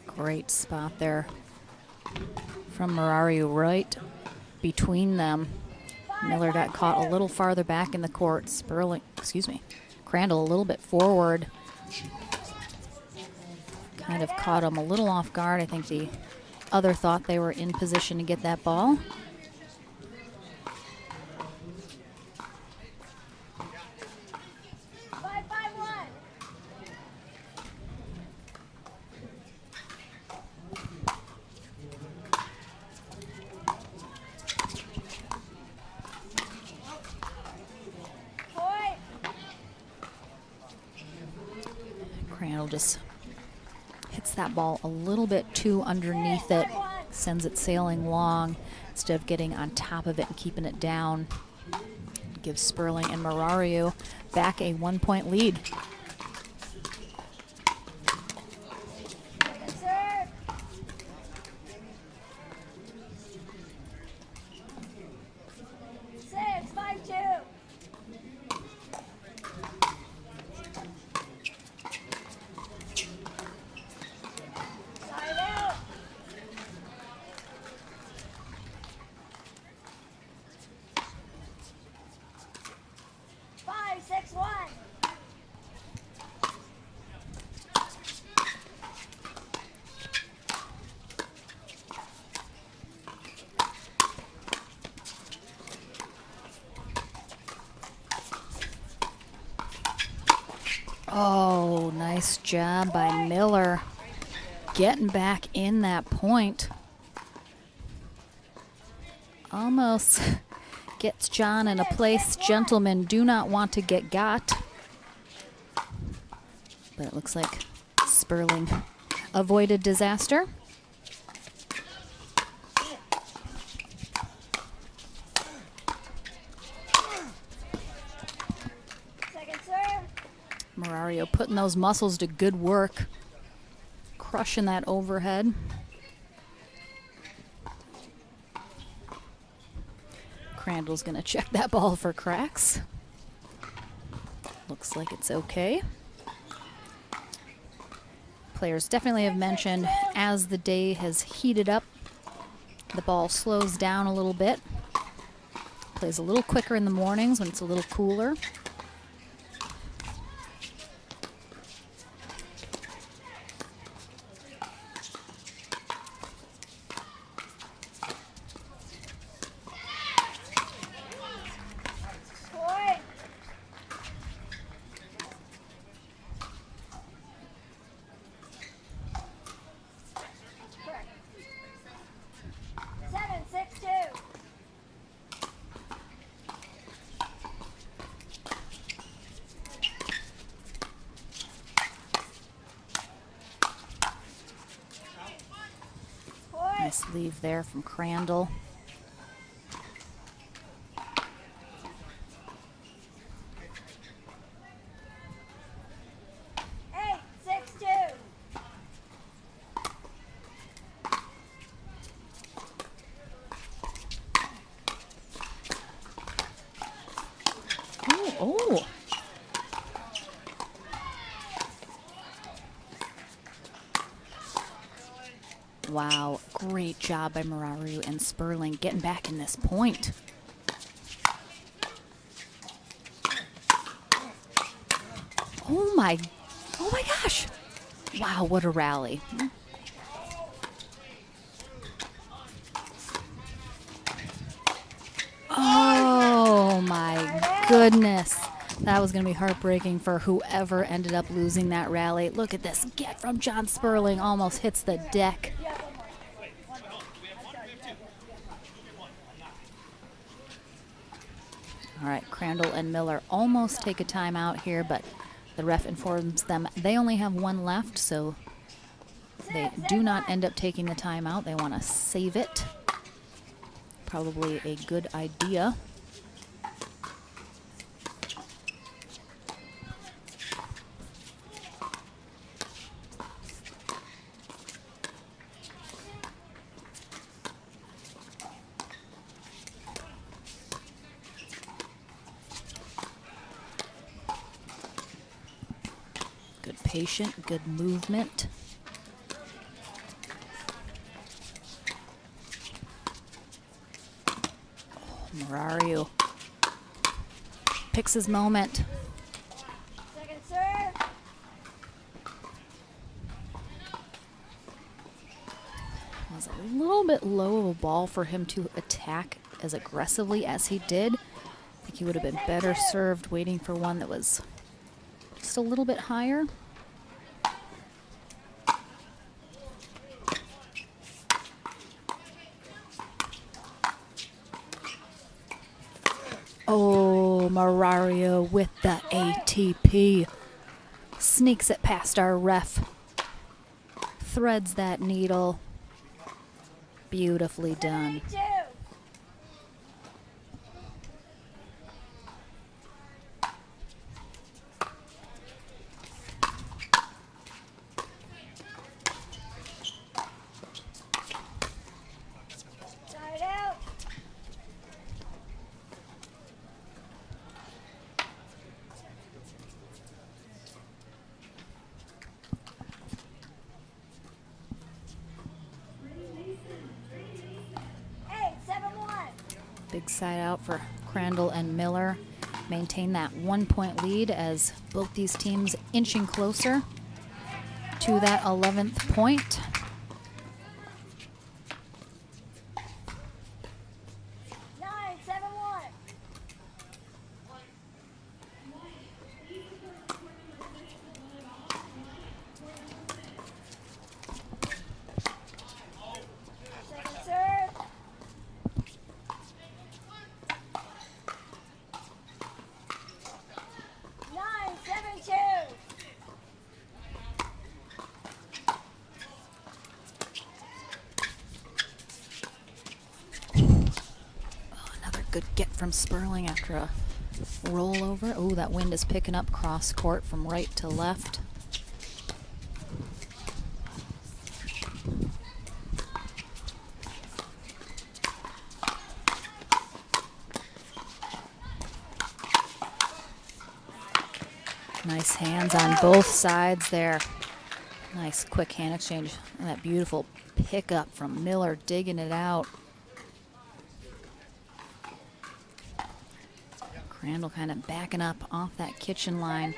Great spot there from Marario right between them. Miller got caught a little farther back in the court. Crandall a little bit forward. Kind of caught him a little off guard. I think the other thought they were in position to get that ball. just hits that ball a little bit too underneath it, sends it sailing long instead of getting on top of it and keeping it down. Gives Sperling and Marario back a 1-point lead. Oh, nice job by Miller. Getting back in that point. Almost gets John in a place gentlemen do not want to get got. But it looks like Sperling avoided disaster. Marario putting those muscles to good work, crushing that overhead. Crandall's going to check that ball for cracks. Looks like it's okay. Players definitely have mentioned as the day has heated up, the ball slows down a little bit. Plays a little quicker in the mornings when it's a little cooler. Nice leave there from Crandall. Oh. Wow, great job by Marario and Sperling getting back in this point. Oh my gosh. Wow, what a rally. Oh my goodness. That was going to be heartbreaking for whoever ended up losing that rally. Look at this get from John Sperling, almost hits the deck. All right, Crandall and Miller almost take a timeout here, but the ref informs them they only have one left, so they do not end up taking the timeout. They want to save it. Probably a good idea. Good patient, good movement. Marario picks his moment. Second serve. Was a little bit low of a ball for him to attack as aggressively as he did. I think he would have been better served waiting for one that was just a little bit higher. Oh, Marario with the ATP. sneaks it past our ref. Threads that needle. Beautifully done. Start out. Hey, 7-1. Big side out for Crandall and Miller. Maintain that 1-point lead as both these teams inching closer to that 11th point. Nine, 7-1. Second serve. Nine, 7-2. Another good get from Sperling after a rollover. Oh, that wind is picking up cross court from right to left. Nice hands on both sides there. Nice quick hand exchange. And that beautiful pickup from Miller digging it out. Crandall kind of backing up off that kitchen line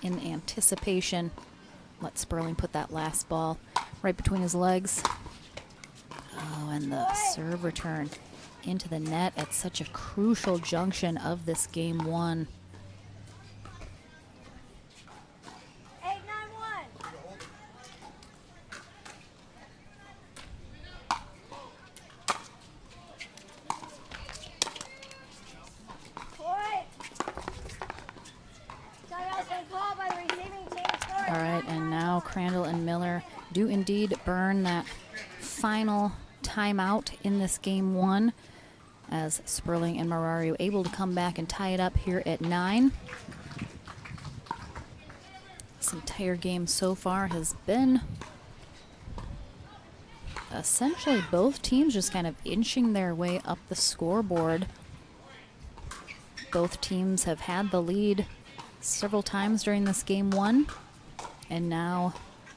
in anticipation. Let Sperling put that last ball right between his legs. Oh, and the serve return into the net at such a crucial junction of this game one. 8-9-1. Point. Timeout's been called by the receiving team. Score. All right, and now Crandall and Miller do indeed burn that final timeout in this game one, as Sperling and Marario able to come back and tie it up here at 9. This entire game so far has been essentially both teams just kind of inching their way up the scoreboard. Both teams have had the lead several times during this game one, and now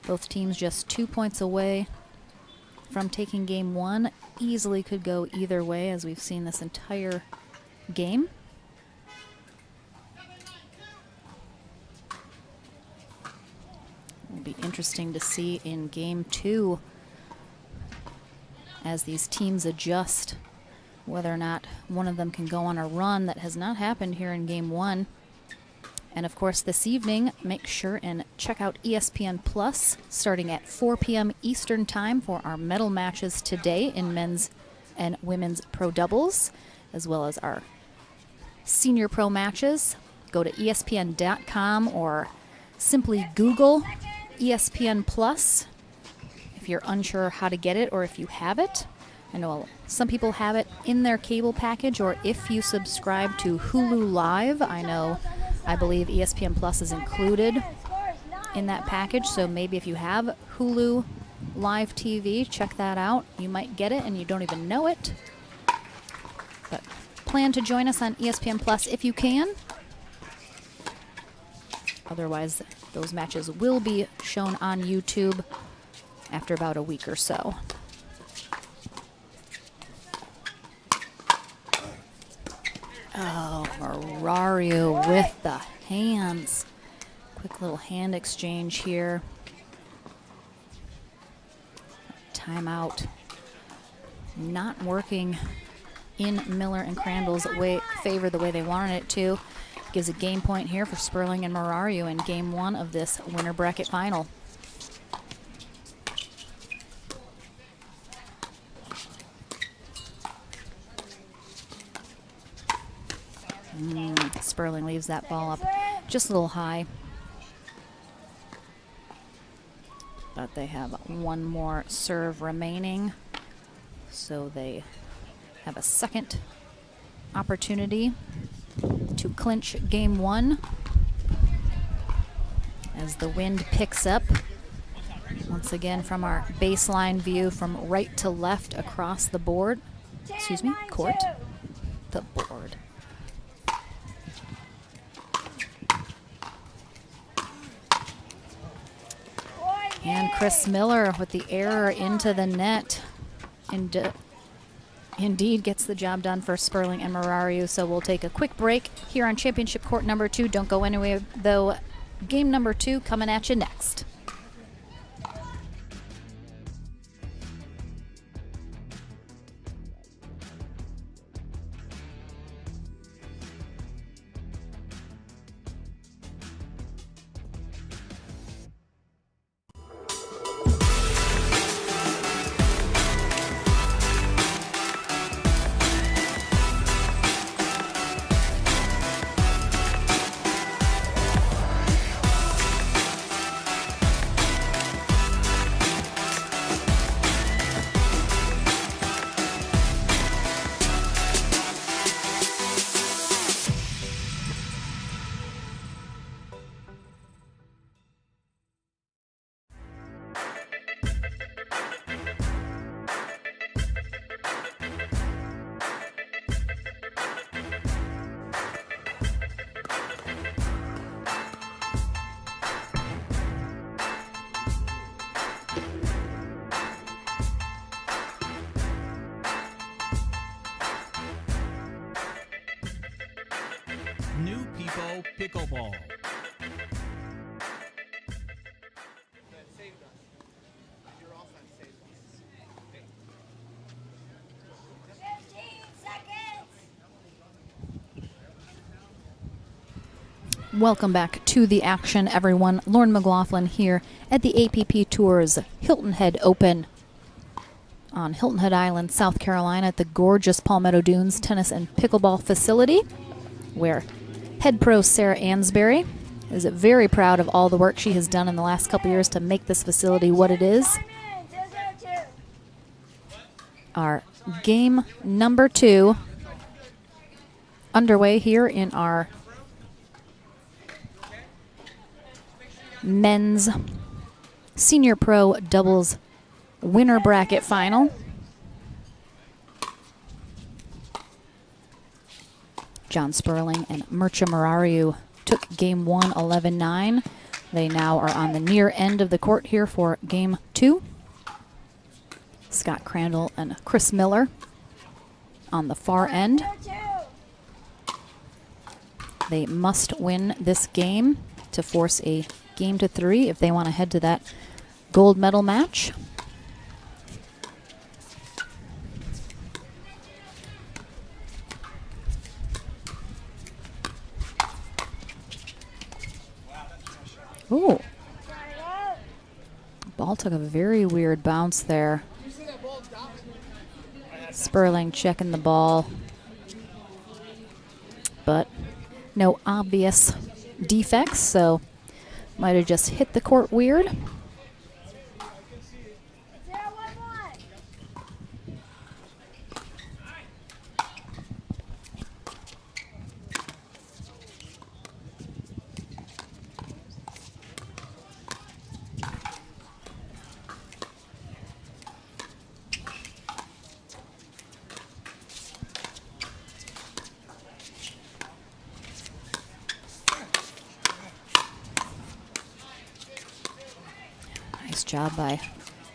both teams just 2 points away from taking game one. Easily could go either way, as we've seen this entire game. It'll be interesting to see in game two as these teams adjust whether or not one of them can go on a run. That has not happened here in game one. And of course, this evening, make sure and check out ESPN Plus starting at 4 p.m. Eastern Time for our medal matches today in men's and women's pro doubles, as well as our senior pro matches. Go to ESPN.com or simply Google ESPN Plus if you're unsure how to get it or if you have it. I know some people have it in their cable package, or if you subscribe to Hulu Live, I believe ESPN Plus is included in that package, so maybe if you have Hulu Live TV, check that out. You might get it and you don't even know it. But plan to join us on ESPN Plus if you can. Otherwise, those matches will be shown on YouTube after about a week or so. Oh, Marario with the hands. Quick little hand exchange here. Timeout. Not working in Miller and Crandall's favor the way they wanted it to. Gives a game point here for Sperling and Marario in game one of this winner bracket final. Sperling leaves that ball up just a little high. But they have one more serve remaining, so they have a second opportunity to clinch game one as the wind picks up. Once again, from our baseline view from right to left across the board, court, the board. And Chris Miller with the error into the net. And indeed gets the job done for Sperling and Marariu. So we'll take a quick break here on Championship Court number 2. Don't go anywhere, though. Game number 2 coming at you next. New People Pickleball. Welcome back to the action, everyone. Lauren McLaughlin here at the APP Tours Hilton Head Open on Hilton Head Island, South Carolina, at the gorgeous Palmetto Dunes Tennis and Pickleball Facility, where head pro Sarah Ansberry is very proud of all the work she has done in the last couple years to make this facility what it is. Our game number 2 underway here in our men's senior pro doubles winner bracket final. John Sperling and Mircea Marariu took game 1 11-9. They now are on the near end of the court here for game 2. Scott Crandall and Chris Miller on the far end. They must win this game to force a game to 3 if they want to head to that gold medal match. Ooh. Ball took a very weird bounce there. Sperling checking the ball, but no obvious defects, so might have just hit the court weird. Nice job by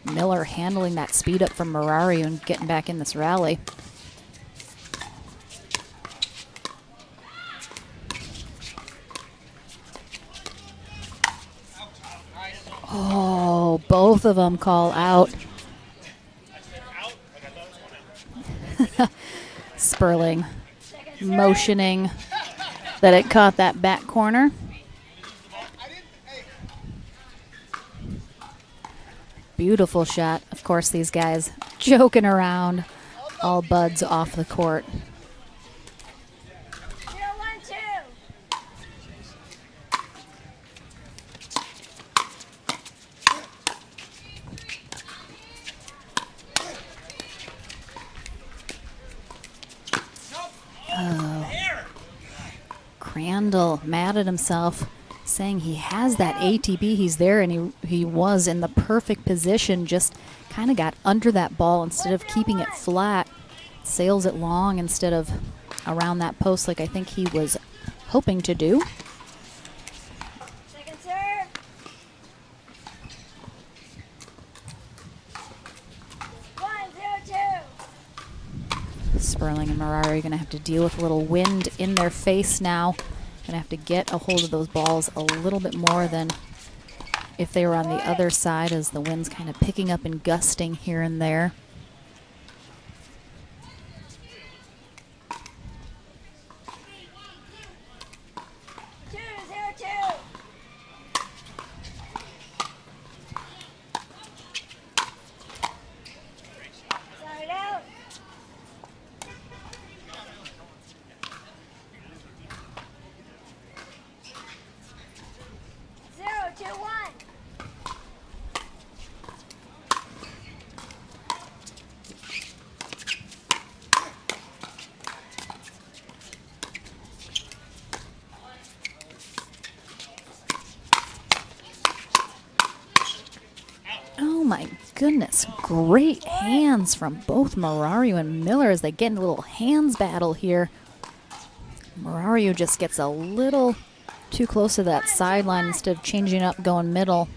Miller handling that speed up from Marariu and getting back in this rally. Oh, both of them call out. Sperling motioning that it caught that back corner. Beautiful shot. Of course, these guys joking around, all buds off the court. Randall mad at himself, saying he has that ATB. He's there, and he was in the perfect position, just kind of got under that ball instead of keeping it flat. Sails it long instead of around that post like I think he was hoping to do. Second serve. One, zero, two. Sperling and Merari are going to have to deal with a little wind in their face now. Going to have to get a hold of those balls a little bit more than if they were on the other side, as the wind's kind of picking up and gusting here and there. Oh my goodness, great hands from both Marario and Miller as they get into a little hands battle here. Marario just gets a little too close to that sideline instead of changing up, going middle.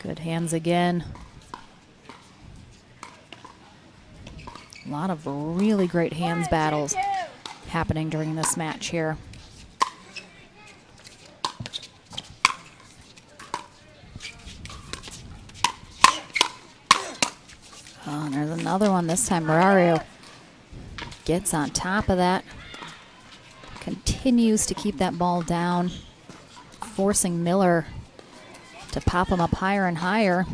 Good hands again. A lot of really great hands battles happening during this match here. Oh, and there's another one. This time Marario gets on top of that. Continues to keep that ball down, forcing Miller to pop him up higher and higher.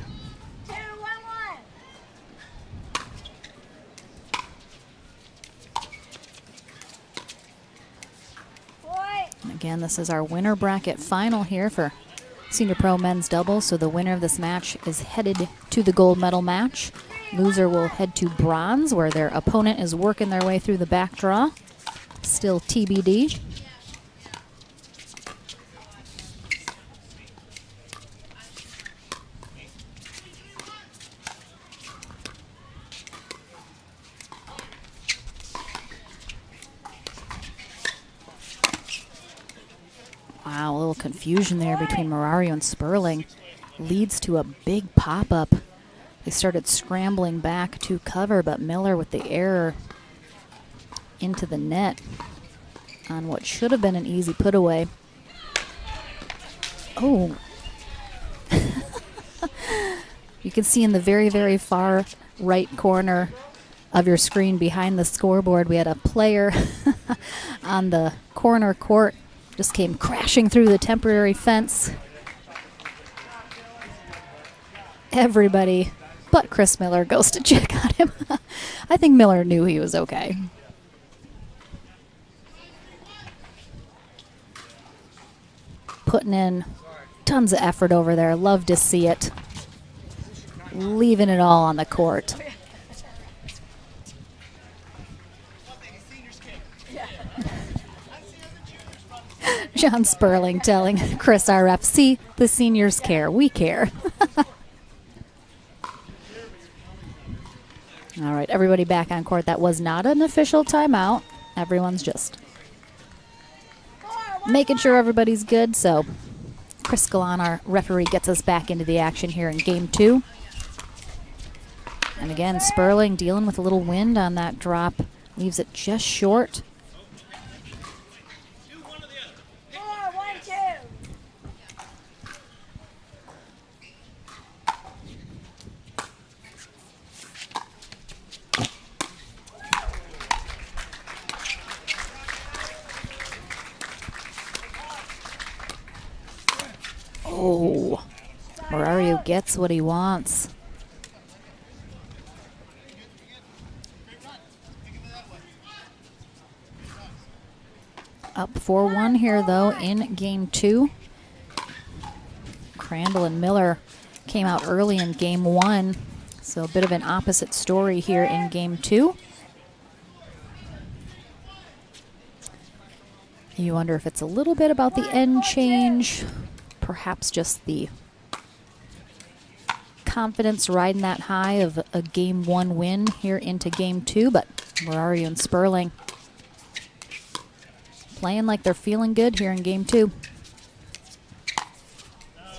And again, this is our winner bracket final here for Senior Pro Men's Doubles. So the winner of this match is headed to the gold medal match. Loser will head to bronze, where their opponent is working their way through the back draw. Still TBD. Wow, a little confusion there between Marario and Sperling. Leads to a big pop-up. They started scrambling back to cover, but Miller with the error into the net on what should have been an easy put-away. Oh. You can see in the very, very far right corner of your screen behind the scoreboard, we had a player on the corner court. Just came crashing through the temporary fence. Everybody but Chris Miller goes to check on him. I think Miller knew he was okay. Putting in tons of effort over there. Love to see it. Leaving it all on the court. John Sperling telling Chris RFC, the seniors care. We care. All right, everybody back on court. That was not an official timeout. Everyone's just making sure everybody's good. So Chris Galan, our referee, gets us back into the action here in game 2. And again, Sperling dealing with a little wind on that drop. Leaves it just short. Oh, Marario gets what he wants. Up 4-1 here, though, in game 2. Crandall and Miller came out early in game 1, so a bit of an opposite story here in game 2. You wonder if it's a little bit about the end change, perhaps just the confidence riding that high of a game 1 win here into game 2, but Murario and Sperling playing like they're feeling good here in game 2.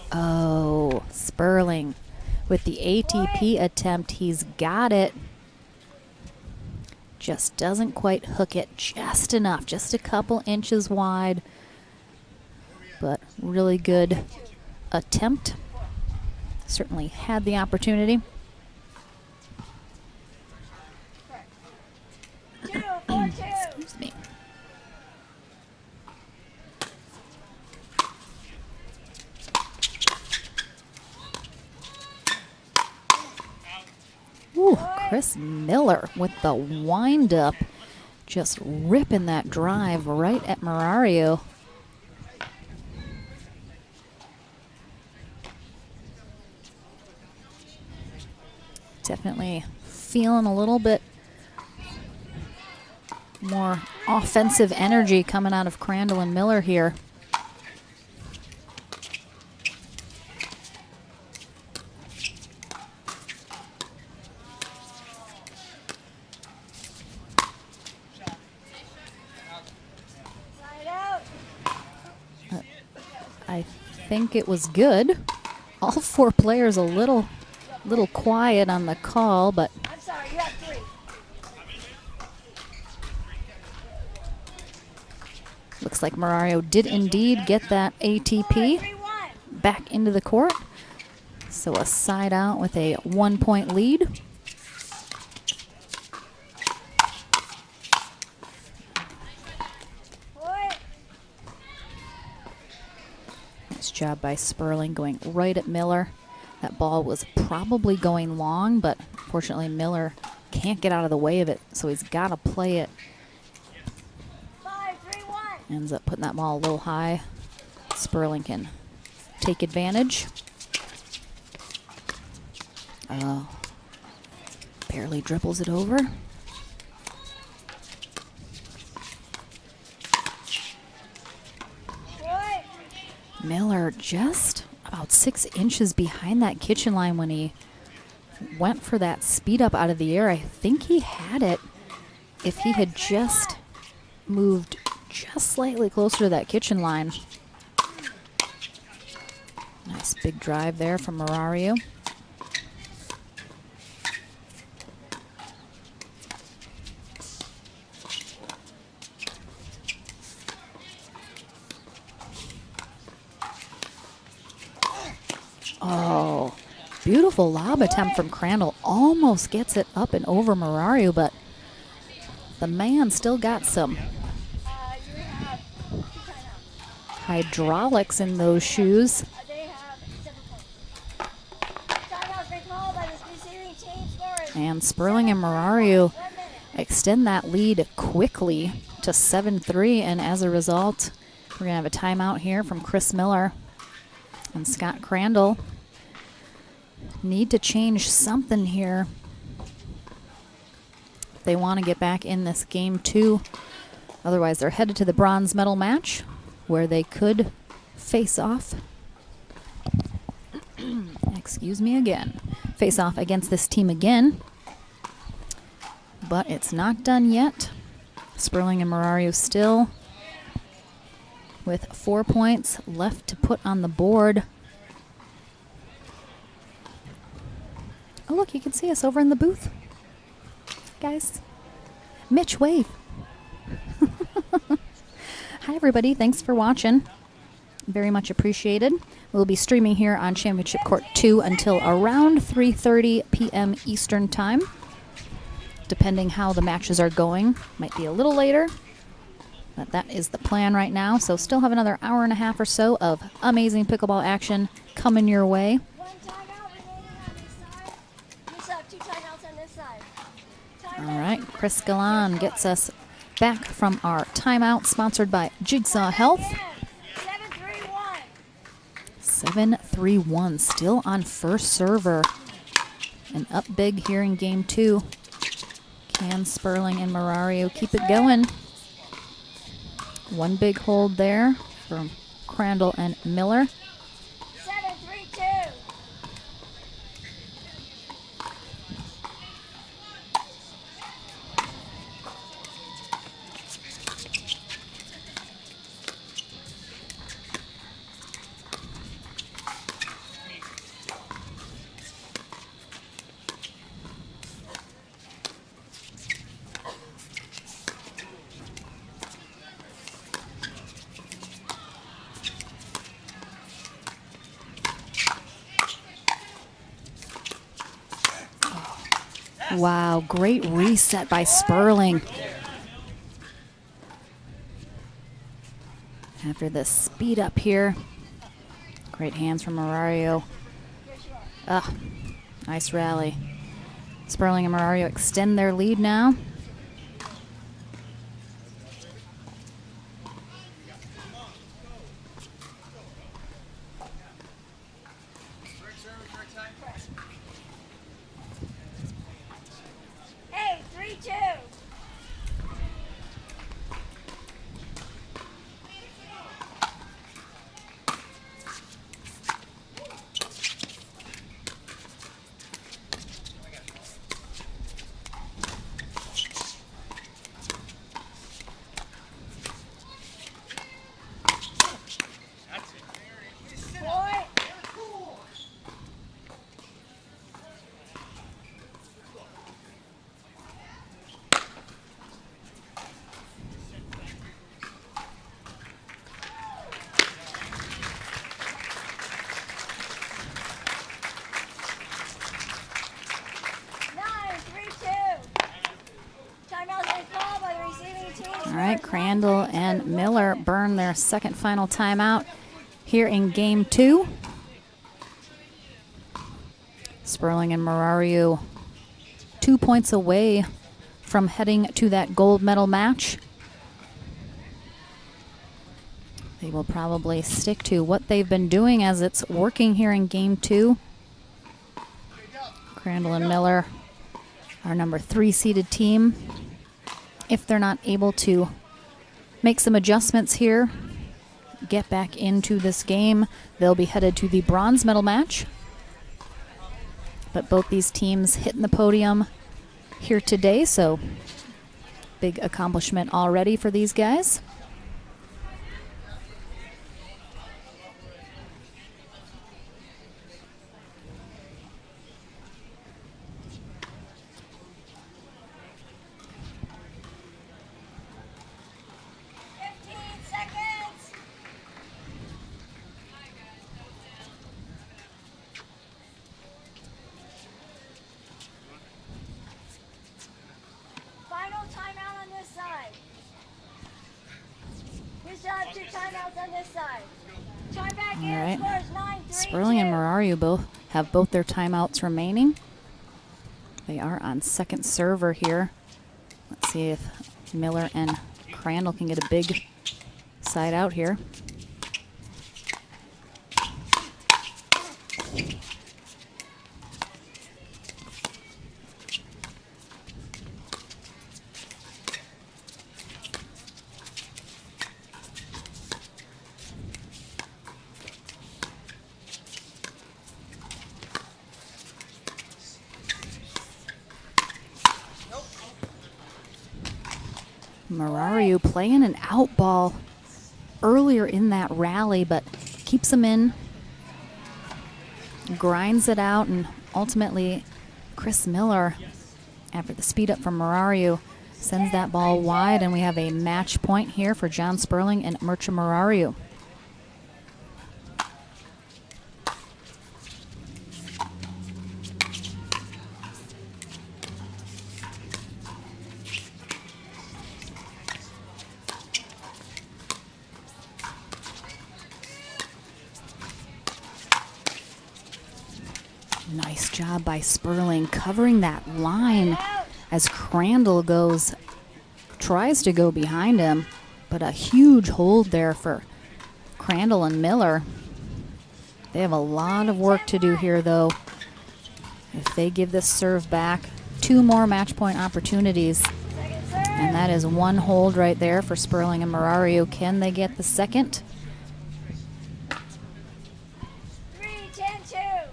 Oh, Sperling with the ATP attempt. He's got it. Just doesn't quite hook it just enough, just a couple inches wide. But really good attempt. Certainly had the opportunity. Excuse me. Ooh, Chris Miller with the wind-up, just ripping that drive right at Murario. Definitely feeling a little bit more offensive energy coming out of Crandall and Miller here. I think it was good. All 4 players a little quiet on the call, but I'm sorry, you have 3. looks like Murario did indeed get that ATP back into the court. So a side out with a 1-point lead. Nice job by Sperling going right at Miller. That ball was probably going long, but fortunately Miller can't get out of the way of it, so he's got to play it. 5-3-1. Ends up putting that ball a little high. Sperling can take advantage. Oh, barely dribbles it over. Miller just about 6 inches behind that kitchen line when he went for that speed up out of the air. I think he had it if he had just moved just slightly closer to that kitchen line. Nice big drive there from Murario. Oh, beautiful lob attempt from Crandall. Almost gets it up and over Murario, but the man still got some hydraulics in those shoes. And Sperling and Murario extend that lead quickly to 7-3, and as a result, we're going to have a timeout here from Chris Miller. And Scott Crandall need to change something here if they want to get back in this game 2. Otherwise, they're headed to the bronze medal match where they could face off. Excuse me again. Face off against this team again. But it's not done yet. Sperling and Murario still with 4 points left to put on the board. Oh, look, you can see us over in the booth. Guys. Mitch, wave. Hi, everybody. Thanks for watching. Very much appreciated. We'll be streaming here on Championship Court 2 until around 3:30 p.m. Eastern Time. Depending how the matches are going. Might be a little later. But that is the plan right now. So still have another hour and a half or so of amazing pickleball action coming your way. All right, Chris Galan gets us back from our timeout, sponsored by Jigsaw Health. 7-3. 3-1, still on first server. And up big here in game 2. Can Sperling and Marario keep it going? One big hold there from Crandall and Miller. 7-3-2. Wow, great reset by Sperling. After the speed up here. Great hands from Marario. Nice rally. Sperling and Marario extend their lead now. Hey, 3-2. All right, Crandall and Miller burn their second final timeout here in game 2. Sperling and Marario 2 points away from heading to that gold medal match. They will probably stick to what they've been doing as it's working here in game 2. Crandall and Miller, our number 3 seeded team. If they're not able to make some adjustments here, get back into this game, they'll be headed to the bronze medal match. But both these teams hitting the podium here today, so big accomplishment already for these guys. Final timeout on this side. We still have 2 timeouts on this side. Time back All in. right. Scores 9-3-2. Sperling and Marario both have both their timeouts remaining. They are on second server here. Let's see if Miller and Crandall can get a big side out here. Marario playing an out ball earlier in that rally, but keeps him in, grinds it out, and ultimately Chris Miller, after the speed up from Marario, sends that ball wide, and we have a match point here for John Sperling and Mircea Marario. Nice job by Sperling covering that line as Crandall tries to go behind him, but a huge hold there for Crandall and Miller. They have a lot of work to do here, though. If they give this serve back, 2 more match point opportunities. And that is 1 hold right there for Sperling and Murario. Can they get the second? 3-10-2.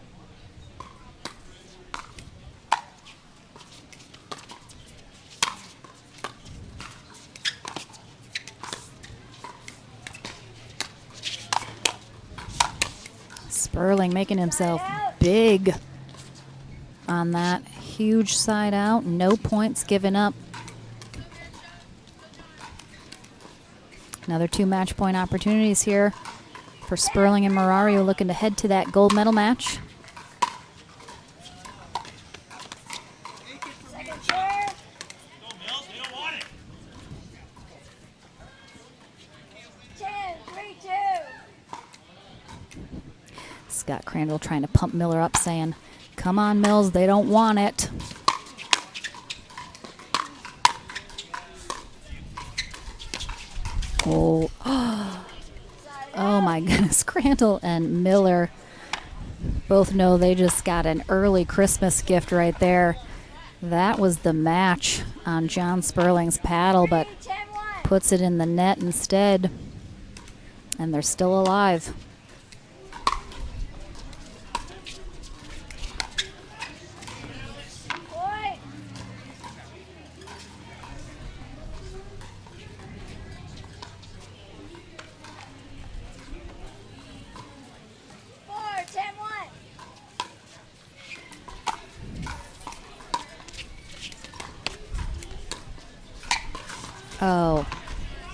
Sperling making himself big on that huge side out. No points given up. Another 2 match point opportunities here for Sperling and Murario, looking to head to that gold medal match. Second serve. Ten, 3-2. Scott Crandall trying to pump Miller up, saying, come on, Mills, they don't want it. Oh, oh my goodness. Crandall and Miller both know they just got an early Christmas gift right there. That was the match on John Sperling's paddle, but puts it in the net instead. And they're still alive. Point. 4-10-1. Oh,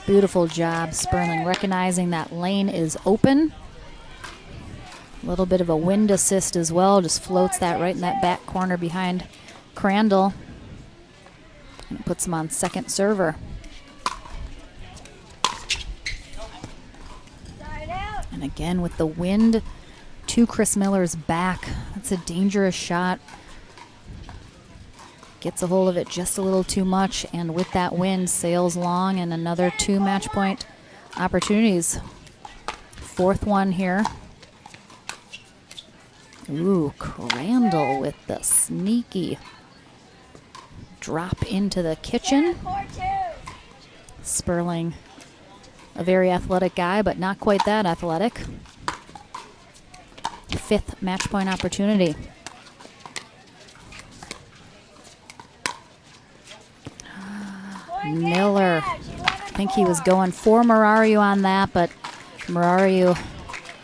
beautiful job, Sperling, recognizing that lane is open. A little bit of a wind assist as well, just floats that right in that back corner behind Crandall. And puts him on second server. And again with the wind to Chris Miller's back. That's a dangerous shot. Gets a hold of it just a little too much, and with that wind, sails long, and another 2 match point opportunities. 4th one here. Ooh, Crandall with the sneaky drop into the kitchen. Sperling, a very athletic guy, but not quite that athletic. 5th match point opportunity. Miller, I think he was going for Murario on that, but Murario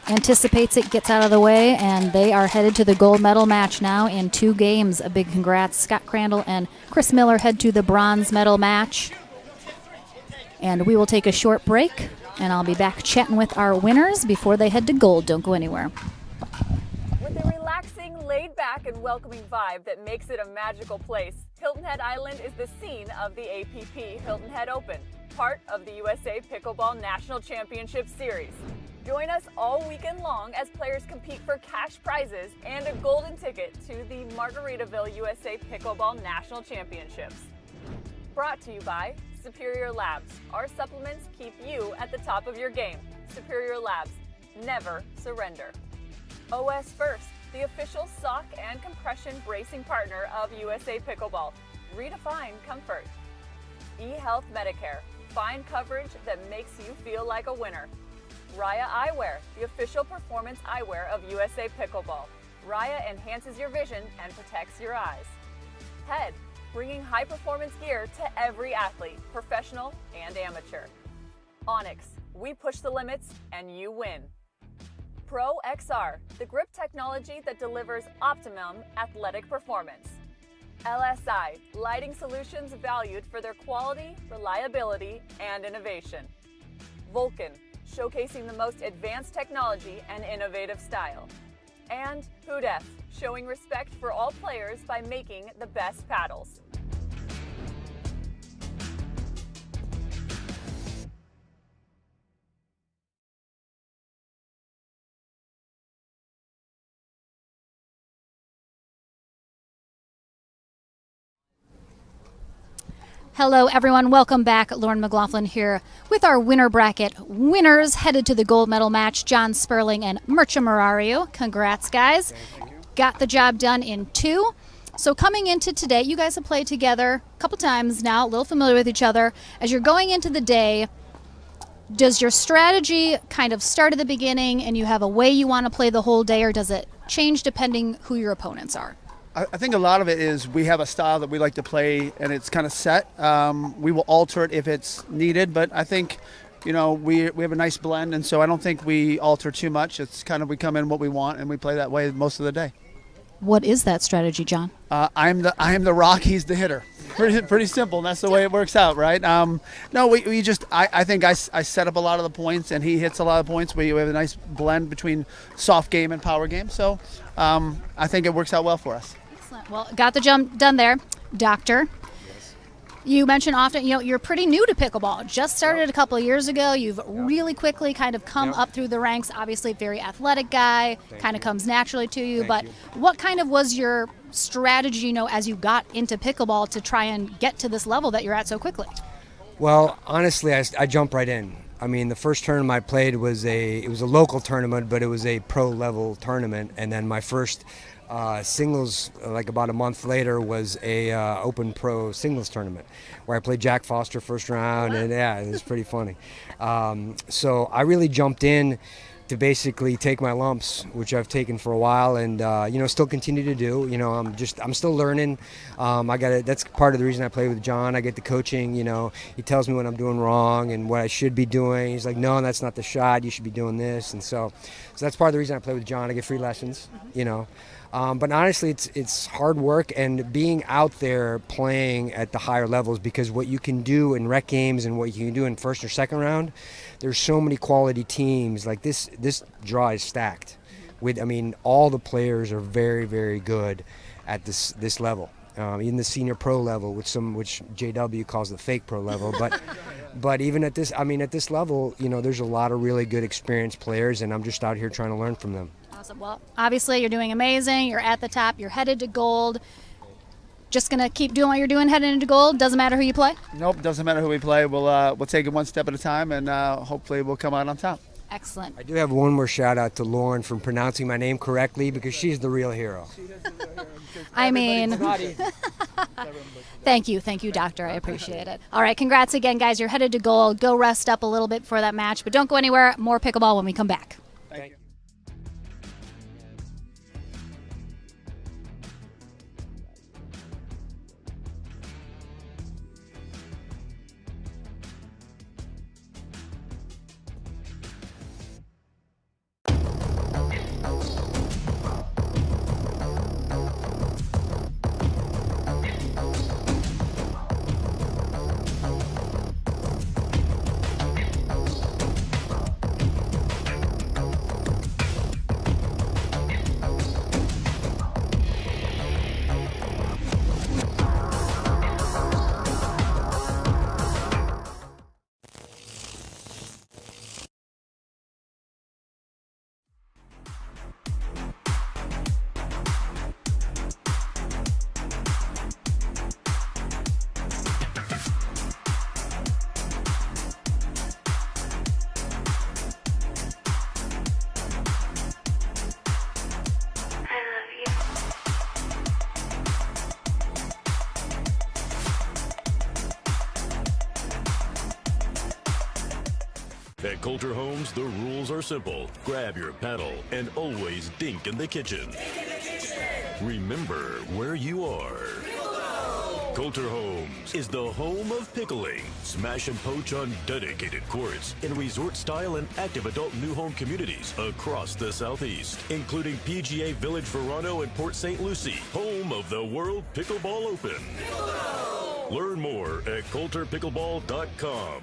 anticipates it, gets out of the way, and they are headed to the gold medal match now in 2 games. A big congrats. Scott Crandall and Chris Miller head to the bronze medal match. And we will take a short break, and I'll be back chatting with our winners before they head to gold. Don't go anywhere. With a relaxing, laid-back, and welcoming vibe that makes it a magical place, Hilton Head Island is the scene of the APP Hilton Head Open, part of the USA Pickleball National Championship Series. Join us all weekend long as players compete for cash prizes and a golden ticket to the Margaritaville USA Pickleball National Championships. Brought to you by Superior Labs. Our supplements keep you at the top of your game. Superior Labs. Never surrender. OS First, the official sock and compression bracing partner of USA Pickleball. Redefine comfort. eHealth Medicare. Find coverage that makes you feel like a winner. Raya Eyewear, the official performance eyewear of USA Pickleball. Raya enhances your vision and protects your eyes. Head, bringing high-performance gear to every athlete, professional and amateur. Onyx, we push the limits and you win. Pro XR, the grip technology that delivers optimum athletic performance. LSI, lighting solutions valued for their quality, reliability, and innovation. Vulcan, showcasing the most advanced technology and innovative style. And Hudef, showing respect for all players by making the best paddles. Hello, everyone. Welcome back. Lauren McLaughlin here with our winner bracket winners headed to the gold medal match, John Sperling and Mircea Murario. Congrats, guys. Got the job done in 2. So coming into today, you guys have played together a couple times now, a little familiar with each other. As you're going into the day, does your strategy kind of start at the beginning and you have a way you want to play the whole day, or does it change depending who your opponents are? I think a lot of it is we have a style that we like to play, and it's kind of set. We will alter it if it's needed, but I think, we have a nice blend, and so I don't think we alter too much. It's kind of we come in what we want, and we play that way most of the day. What is that strategy, John? I am the rock, he's the hitter. Pretty simple, and that's the way it works out, right? No, we just I think I set up a lot of the points, and he hits a lot of points. We have a nice blend between soft game and power game, so I think it works out well for us. Excellent. Well, got the jump done there. Doctor, you mentioned often, you're pretty new to pickleball. Just started a couple of years ago. You've really quickly kind of come up through the ranks. Obviously, very athletic guy, kind of comes naturally to you. But what kind of was your strategy, as you got into pickleball to try and get to this level that you're at so quickly? Well, honestly, I jumped right in. I mean, the first tournament I played was a local tournament, but it was a pro level tournament. And then my first singles, like about a month later, was a open pro singles tournament where I played Jack Foster first round, and it was pretty funny. So I really jumped in to basically take my lumps, which I've taken for a while, and still continue to do. I'm still learning. That's part of the reason I play with John. I get the coaching. He tells me when I'm doing wrong and what I should be doing. He's like, no, that's not the shot. You should be doing this, and so that's part of the reason I play with John. I get free lessons. But honestly, it's hard work and being out there playing at the higher levels, because what you can do in rec games and what you can do in first or second round, there's so many quality teams. Like this draw is stacked. All the players are very, very good at this level. Even the senior pro level, which JW calls the fake pro level, but even at this level, there's a lot of really good experienced players, and I'm just out here trying to learn from them. Awesome. Well, obviously you're doing amazing. You're at the top. You're headed to gold. Just gonna keep doing what you're doing, heading into gold. Doesn't matter who you play. Nope, doesn't matter who we play. We'll take it one step at a time, and hopefully we'll come out on top. Excellent. I do have one more shout out to Lauren for pronouncing my name correctly, because she's the real hero. Thank you, Doctor. I appreciate it. All right, congrats again, guys. You're headed to gold. Go rest up a little bit for that match, but don't go anywhere. More pickleball when we come back. Thank you. At Coulter Homes, the rules are simple. Grab your paddle and always dink in the kitchen. Remember where you are. Coulter Homes is the home of pickling. Smash and poach on dedicated courts in resort-style and active adult new home communities across the Southeast, including PGA Village Verano and Port St. Lucie, home of the World Pickleball Open. Learn more at coulterpickleball.com.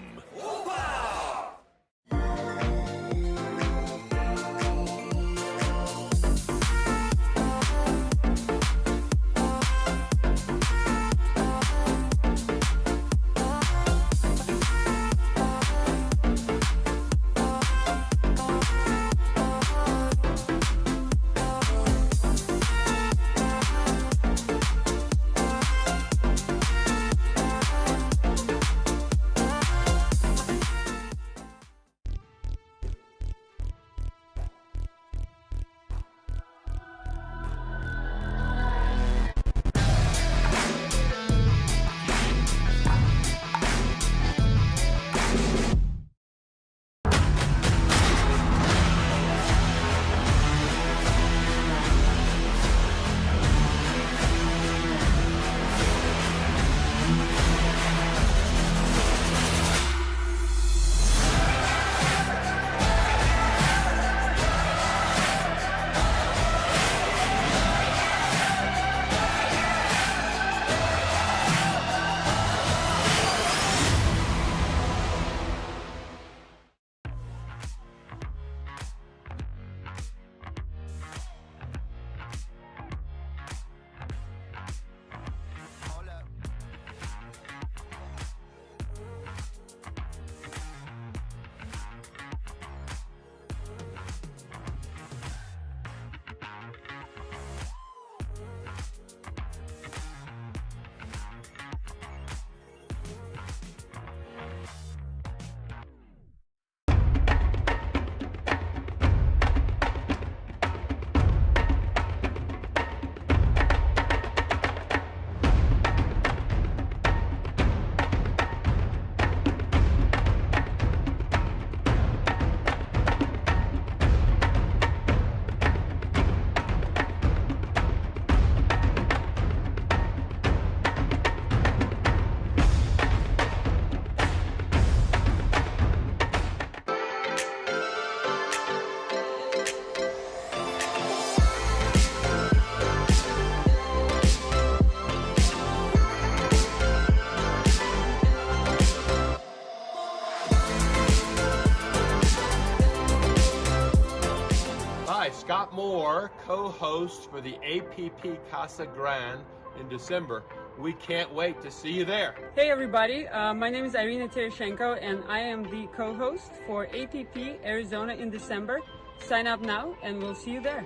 Scott Moore, co-host for the APP Casa Grande in December. We can't wait to see you there. Hey everybody, my name is Irina Tereshenko and I am the co-host for APP Arizona in December. Sign up now and we'll see you there.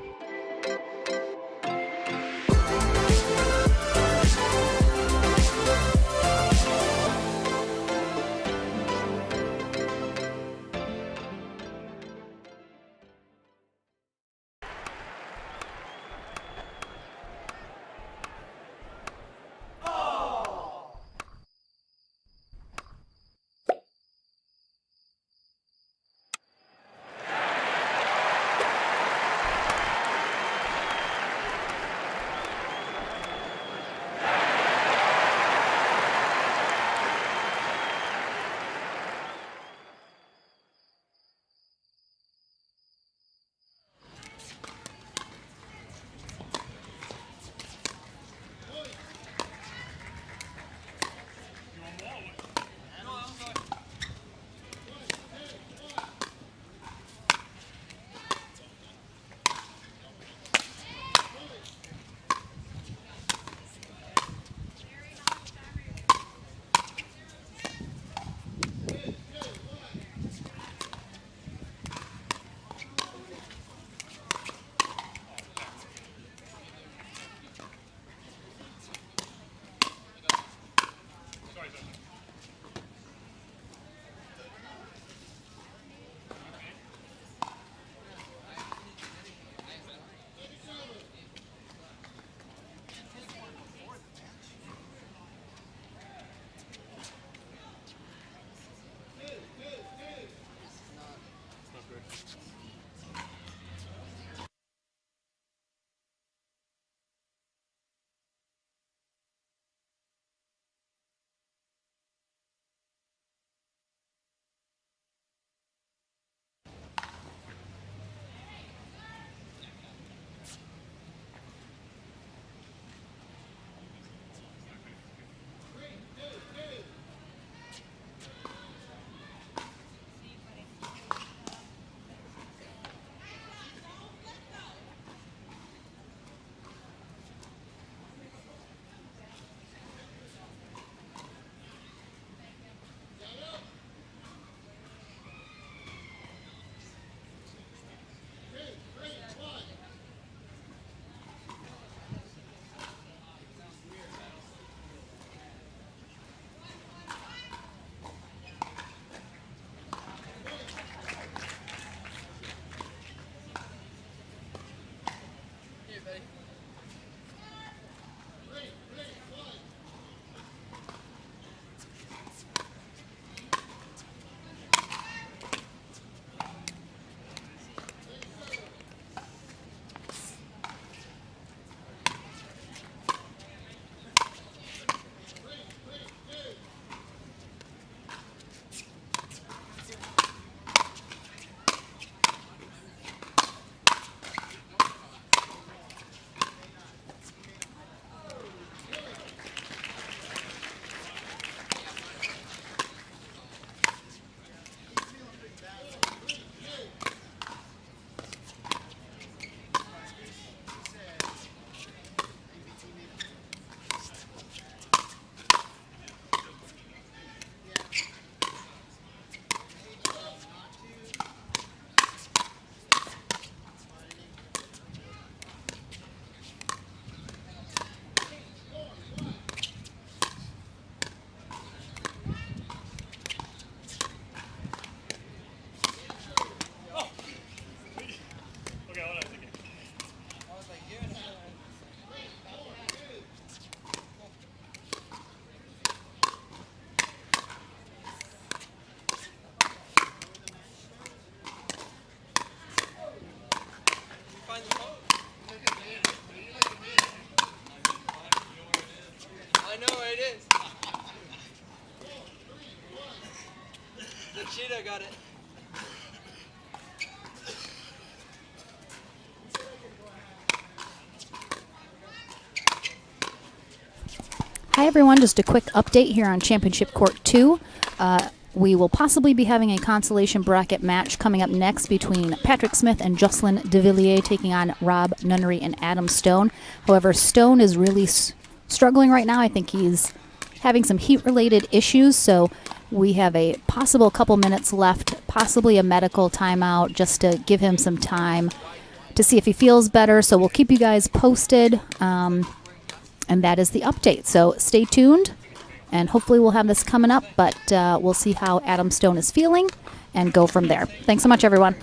Cheetah got it. Hi everyone, just a quick update here on Championship Court 2. We will possibly be having a consolation bracket match coming up next between Patrick Smith and Jocelyn DeVilliers taking on Rob Nunnery and Adam Stone. However, Stone is really struggling right now. I think he's having some heat-related issues, so we have a possible couple minutes left, possibly a medical timeout, just to give him some time to see if he feels better. So we'll keep you guys posted, and that is the update. So stay tuned. And hopefully we'll have this coming up, but we'll see how Adam Stone is feeling and go from there. Thanks so much, everyone.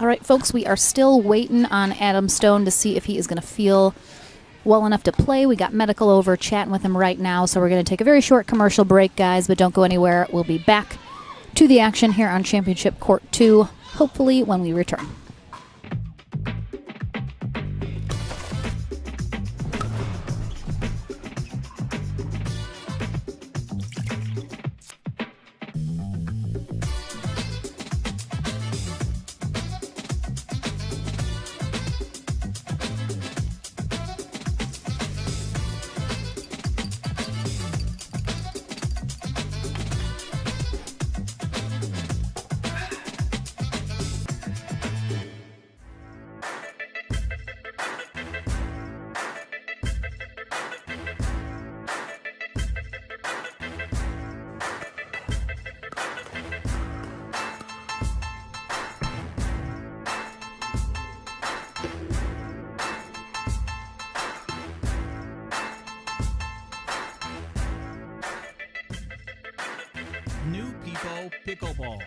All right, folks, we are still waiting on Adam Stone to see if he is going to feel well enough to play. We got medical over chatting with him right now, so we're going to take a very short commercial break, guys, but don't go anywhere. We'll be back to the action here on Championship Court 2, hopefully when we return. New People Pickleball.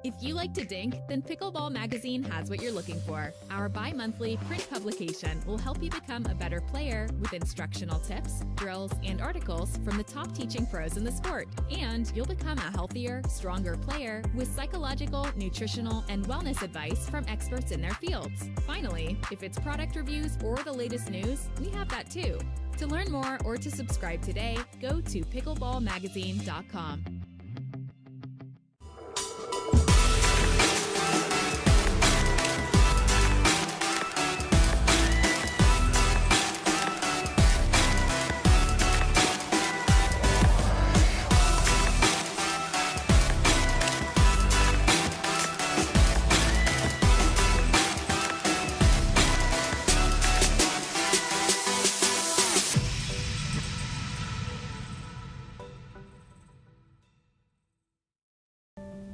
If you like to dink, then Pickleball Magazine has what you're looking for. Our bi-monthly print publication will help you become a better player with instructional tips, drills, and articles from the top teaching pros in the sport. And you'll become a healthier, stronger player with psychological, nutritional, and wellness advice from experts in their fields. Finally, if it's product reviews or the latest news, we have that too. To learn more or to subscribe today, go to pickleballmagazine.com.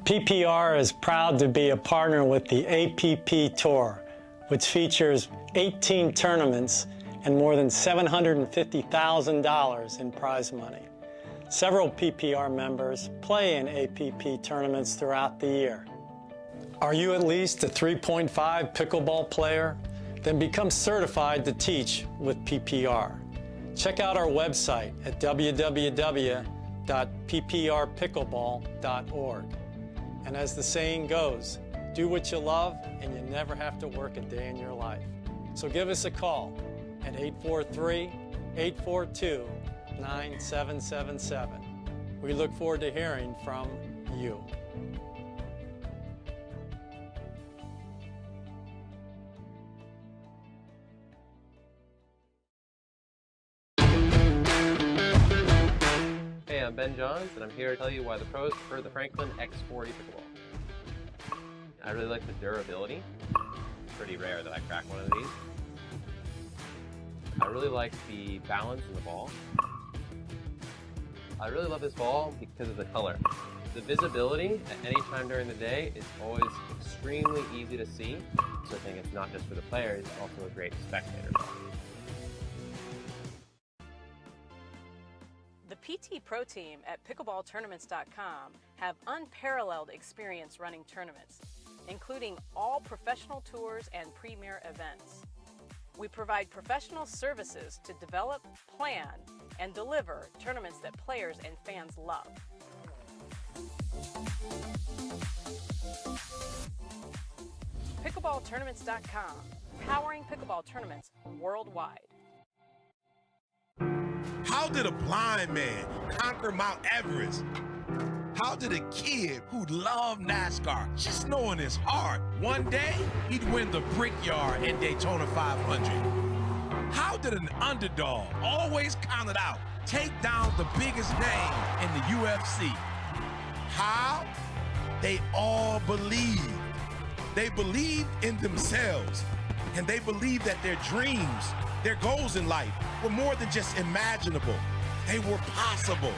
PPR is proud to be a partner with the APP Tour, which features 18 tournaments and more than $750,000 in prize money. Several PPR members play in APP tournaments throughout the year. Are you at least a 3.5 pickleball player? Then become certified to teach with PPR. Check out our website at www.pprpickleball.org. And as the saying goes, do what you love and you never have to work a day in your life. So give us a call at 843-842-9777. We look forward to hearing from you. Hey, I'm Ben Johns, and I'm here to tell you why the pros prefer the Franklin X40 Pickleball. I really like the durability. It's pretty rare that I crack one of these. I really like the balance in the ball. I really love this ball because of the color. The visibility at any time during the day is always extremely easy to see, so I think it's not just for the players, it's also a great spectator ball. The PT Pro team at pickleballtournaments.com have unparalleled experience running tournaments, including all professional tours and premier events. We provide professional services to develop, plan, and deliver tournaments that players and fans love. Pickleballtournaments.com, powering pickleball tournaments worldwide. How did a blind man conquer Mount Everest? How did a kid who loved NASCAR, just know in his heart, one day he'd win the Brickyard and Daytona 500? How did an underdog, always counted out, take down the biggest name in the UFC? How? They all believed. They believed in themselves, and they believed that their dreams, their goals in life were more than just imaginable. They were possible.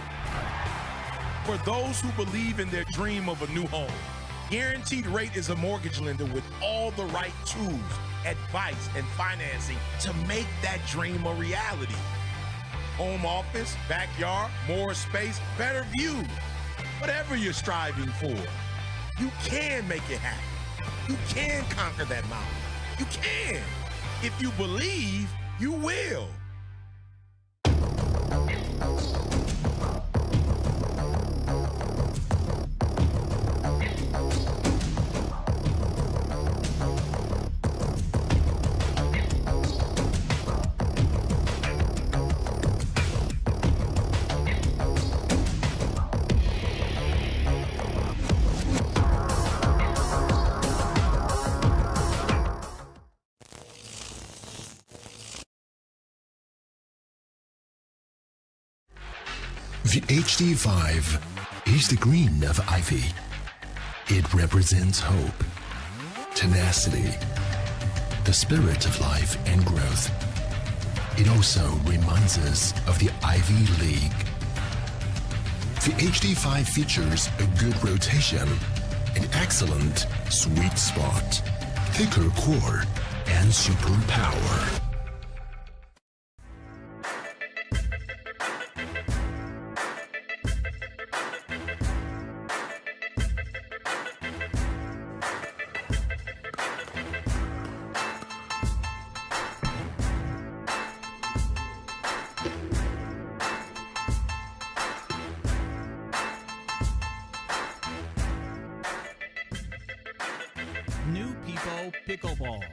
For those who believe in their dream of a new home, Guaranteed Rate is a mortgage lender with all the right tools, advice, and financing to make that dream a reality. Home office, backyard, more space, better view. Whatever you're striving for, you can make it happen. You can conquer that mountain. You can. If you believe, you will. The HD5 is the green of ivy. It represents hope, tenacity, the spirit of life and growth. It also reminds us of the Ivy League. The HD5 features a good rotation, an excellent sweet spot, thicker core, and super power. New People Pickleball.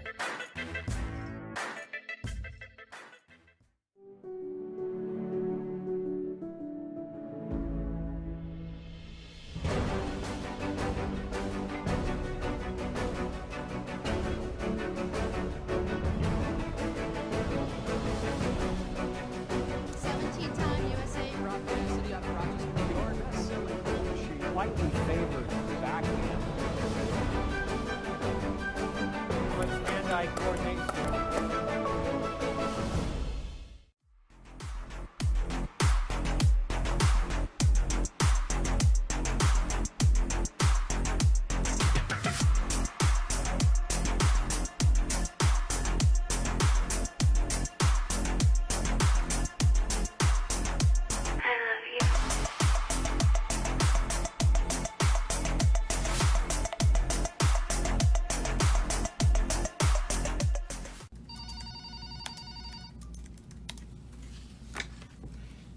Slightly favored backhand. With hand-eye coordination.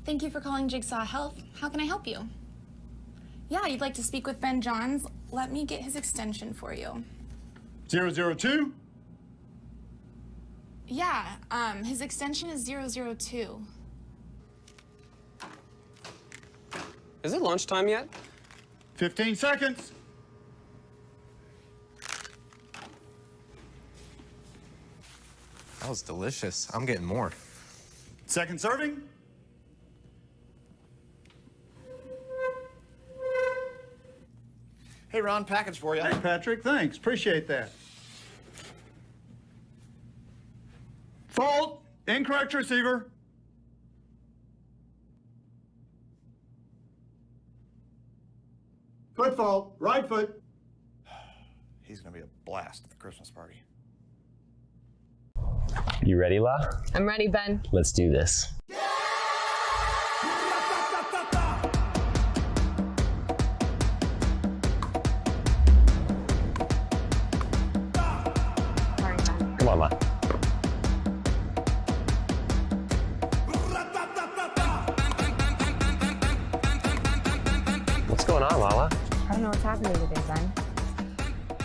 Thank you for calling Jigsaw Health. How can I help you? Yeah, you'd like to speak with Ben Johns. Let me get his extension for you. 002? Yeah, his extension is 002. Is it lunchtime yet? 15 seconds. That was delicious. I'm getting more. Second serving. Hey, Ron, package for you. Hey, Patrick, thanks. Appreciate that. Fault. Incorrect receiver. Foot fault. Right foot. He's going to be a blast at the Christmas party. You ready, La? I'm ready, Ben. Let's do this. Come on, La. What's going on, Lala? I don't know what's happening today, Ben.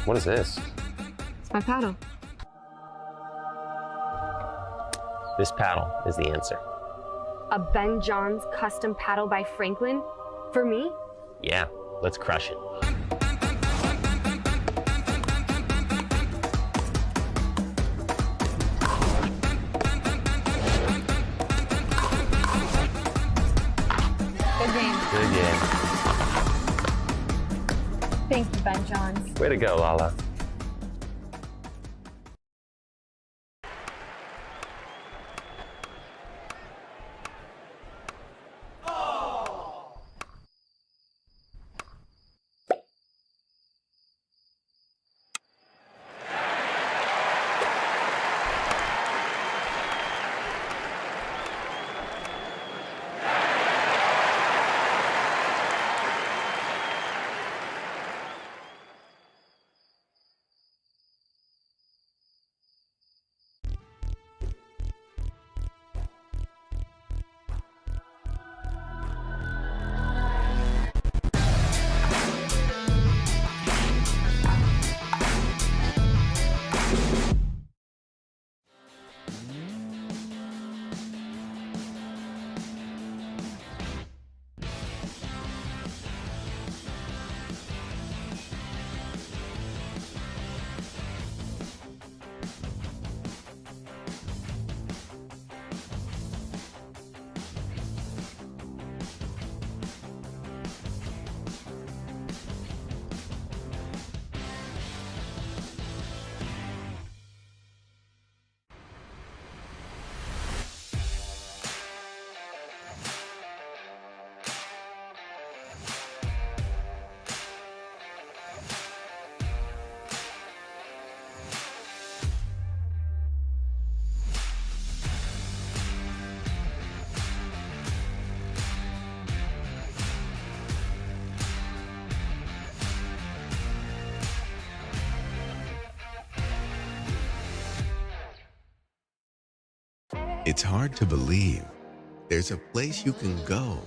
What is this? It's my paddle. This paddle is the answer. A Ben Johns custom paddle by Franklin? For me? Yeah, let's crush it. Good game. Good game. Thank you, Ben Johns. Way to go, Lala. It's hard to believe there's a place you can go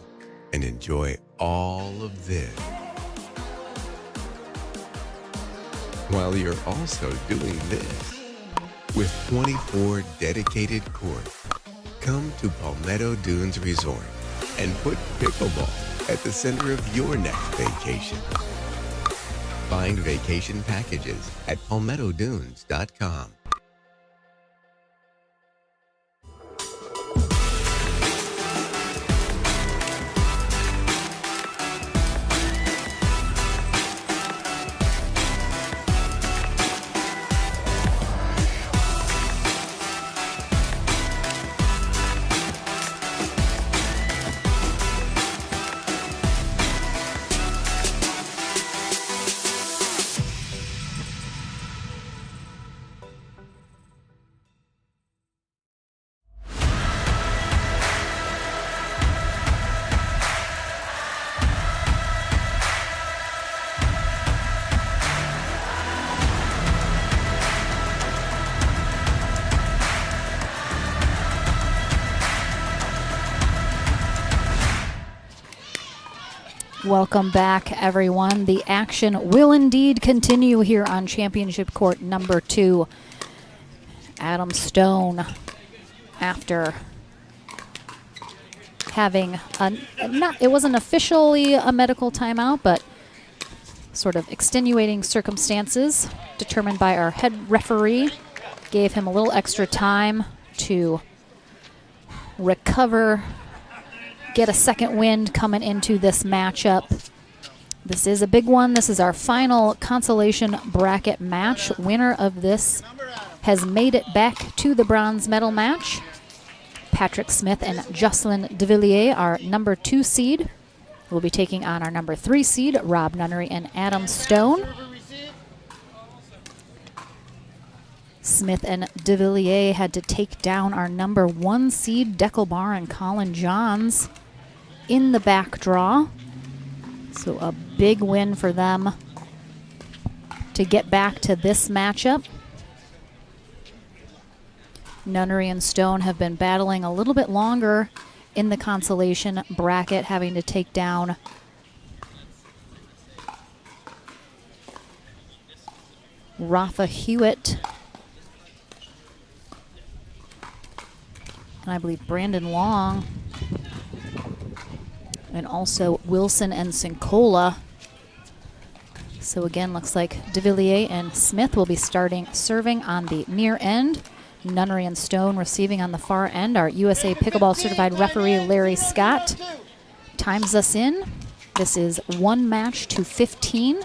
and enjoy all of this while you're also doing this. With 24 dedicated courts, come to Palmetto Dunes Resort and put pickleball at the center of your next vacation. Find vacation packages at palmettodunes.com. Welcome back, everyone. The action will indeed continue here on Championship Court number 2. Adam Stone, after having it wasn't officially a medical timeout, but sort of extenuating circumstances determined by our head referee, gave him a little extra time to recover, get a second wind coming into this matchup. This is a big one. This is our final consolation bracket match. Winner of this has made it back to the bronze medal match. Patrick Smith and Jocelyn DeVilliers, our number 2 seed, will be taking on our number 3 seed, Rob Nunnery and Adam Stone. Smith and DeVilliers had to take down our number 1 seed, Deckelbar and Colin Johns, in the back draw. So a big win for them to get back to this matchup. Nunnery and Stone have been battling a little bit longer in the consolation bracket, having to take down Rafa Hewitt and I believe Brandon Long, and also Wilson and Sincola. So again, looks like DeVilliers and Smith will be starting serving on the near end. Nunnery and Stone receiving on the far end. Our USA Pickleball certified referee Larry Scott times us in. This is 1 match to 15.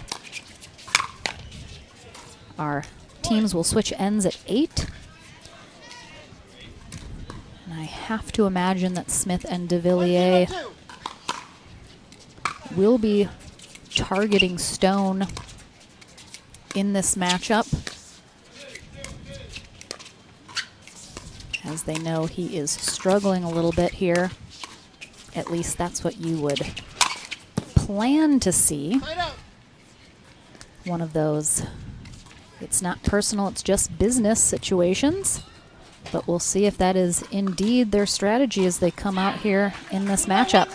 Our teams will switch ends at 8. And I have to imagine that Smith and DeVilliers will be targeting Stone in this matchup, as they know he is struggling a little bit here. At least that's what you would plan to see. One of those, it's not personal, it's just business situations. But we'll see if that is indeed their strategy as they come out here in this matchup.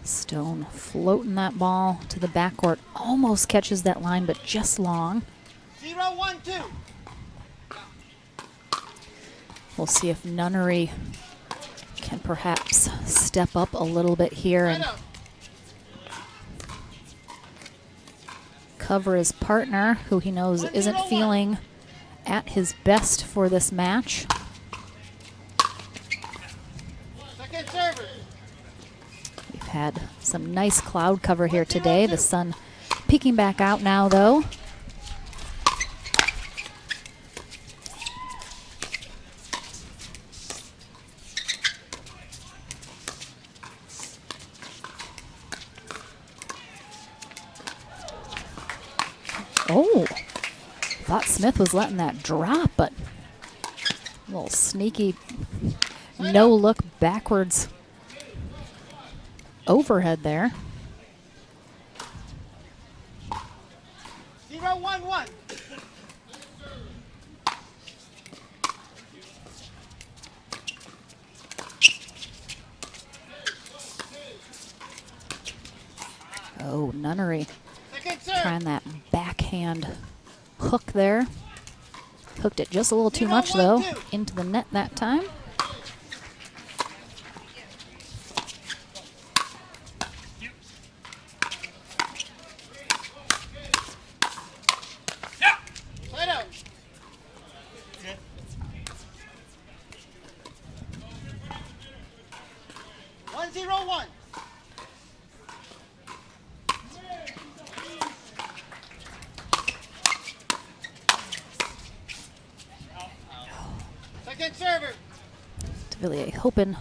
Stone floating that ball to the backcourt. Almost catches that line, but just long. 0-1-2. We'll see if Nunnery can perhaps step up a little bit here and cover his partner, who he knows isn't feeling at his best for this match. We've had some nice cloud cover here today. The sun peeking back out now, though. Oh, thought Smith was letting that drop, but a little sneaky no look backwards overhead there. 0-1-1. Oh, Nunnery trying that backhand hook there. Hooked it just a little too much, though, into the net that time. Side out. 1-0-1. Second server. DeVilliers hoping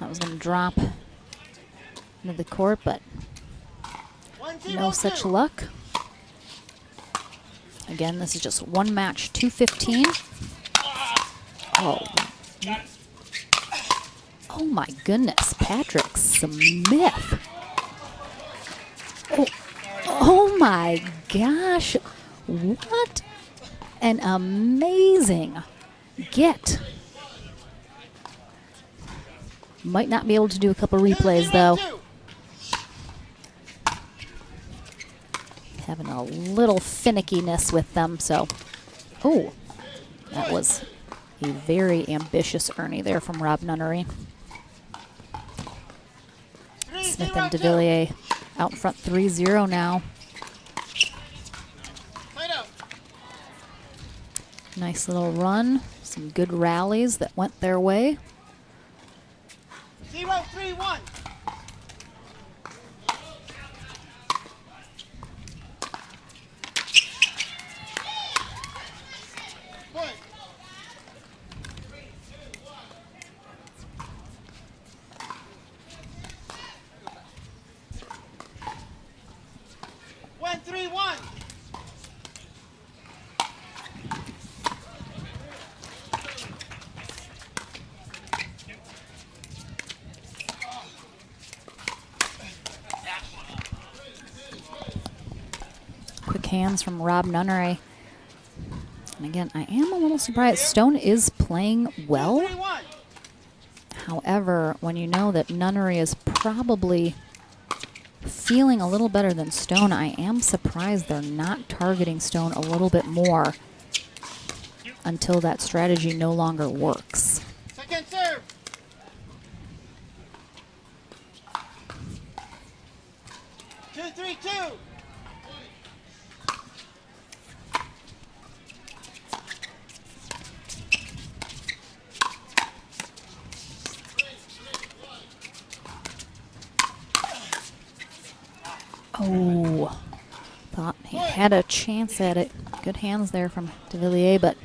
that was going to drop into the court, but no such luck. Again, this is just one match, 2:15. Oh. Oh my goodness, Patrick Smith. Oh my gosh. What an amazing get. Might not be able to do a couple replays though. Having a little finickiness with them, so. Oh, that was a very ambitious Ernie there from Rob Nunnery. Smith and DeVilliers out in front 3-0 now. Nice little run, some good rallies that went their way. 0-3-1. Quick hands from Rob Nunnery. And again, I am a little surprised. Stone is playing well. However, when you know that Nunnery is probably feeling a little better than Stone, I am surprised they're not targeting Stone a little bit more until that strategy no longer works. Second serve. Two, 3-2. Oh, thought he had a chance at it. Good hands there from DeVilliers, but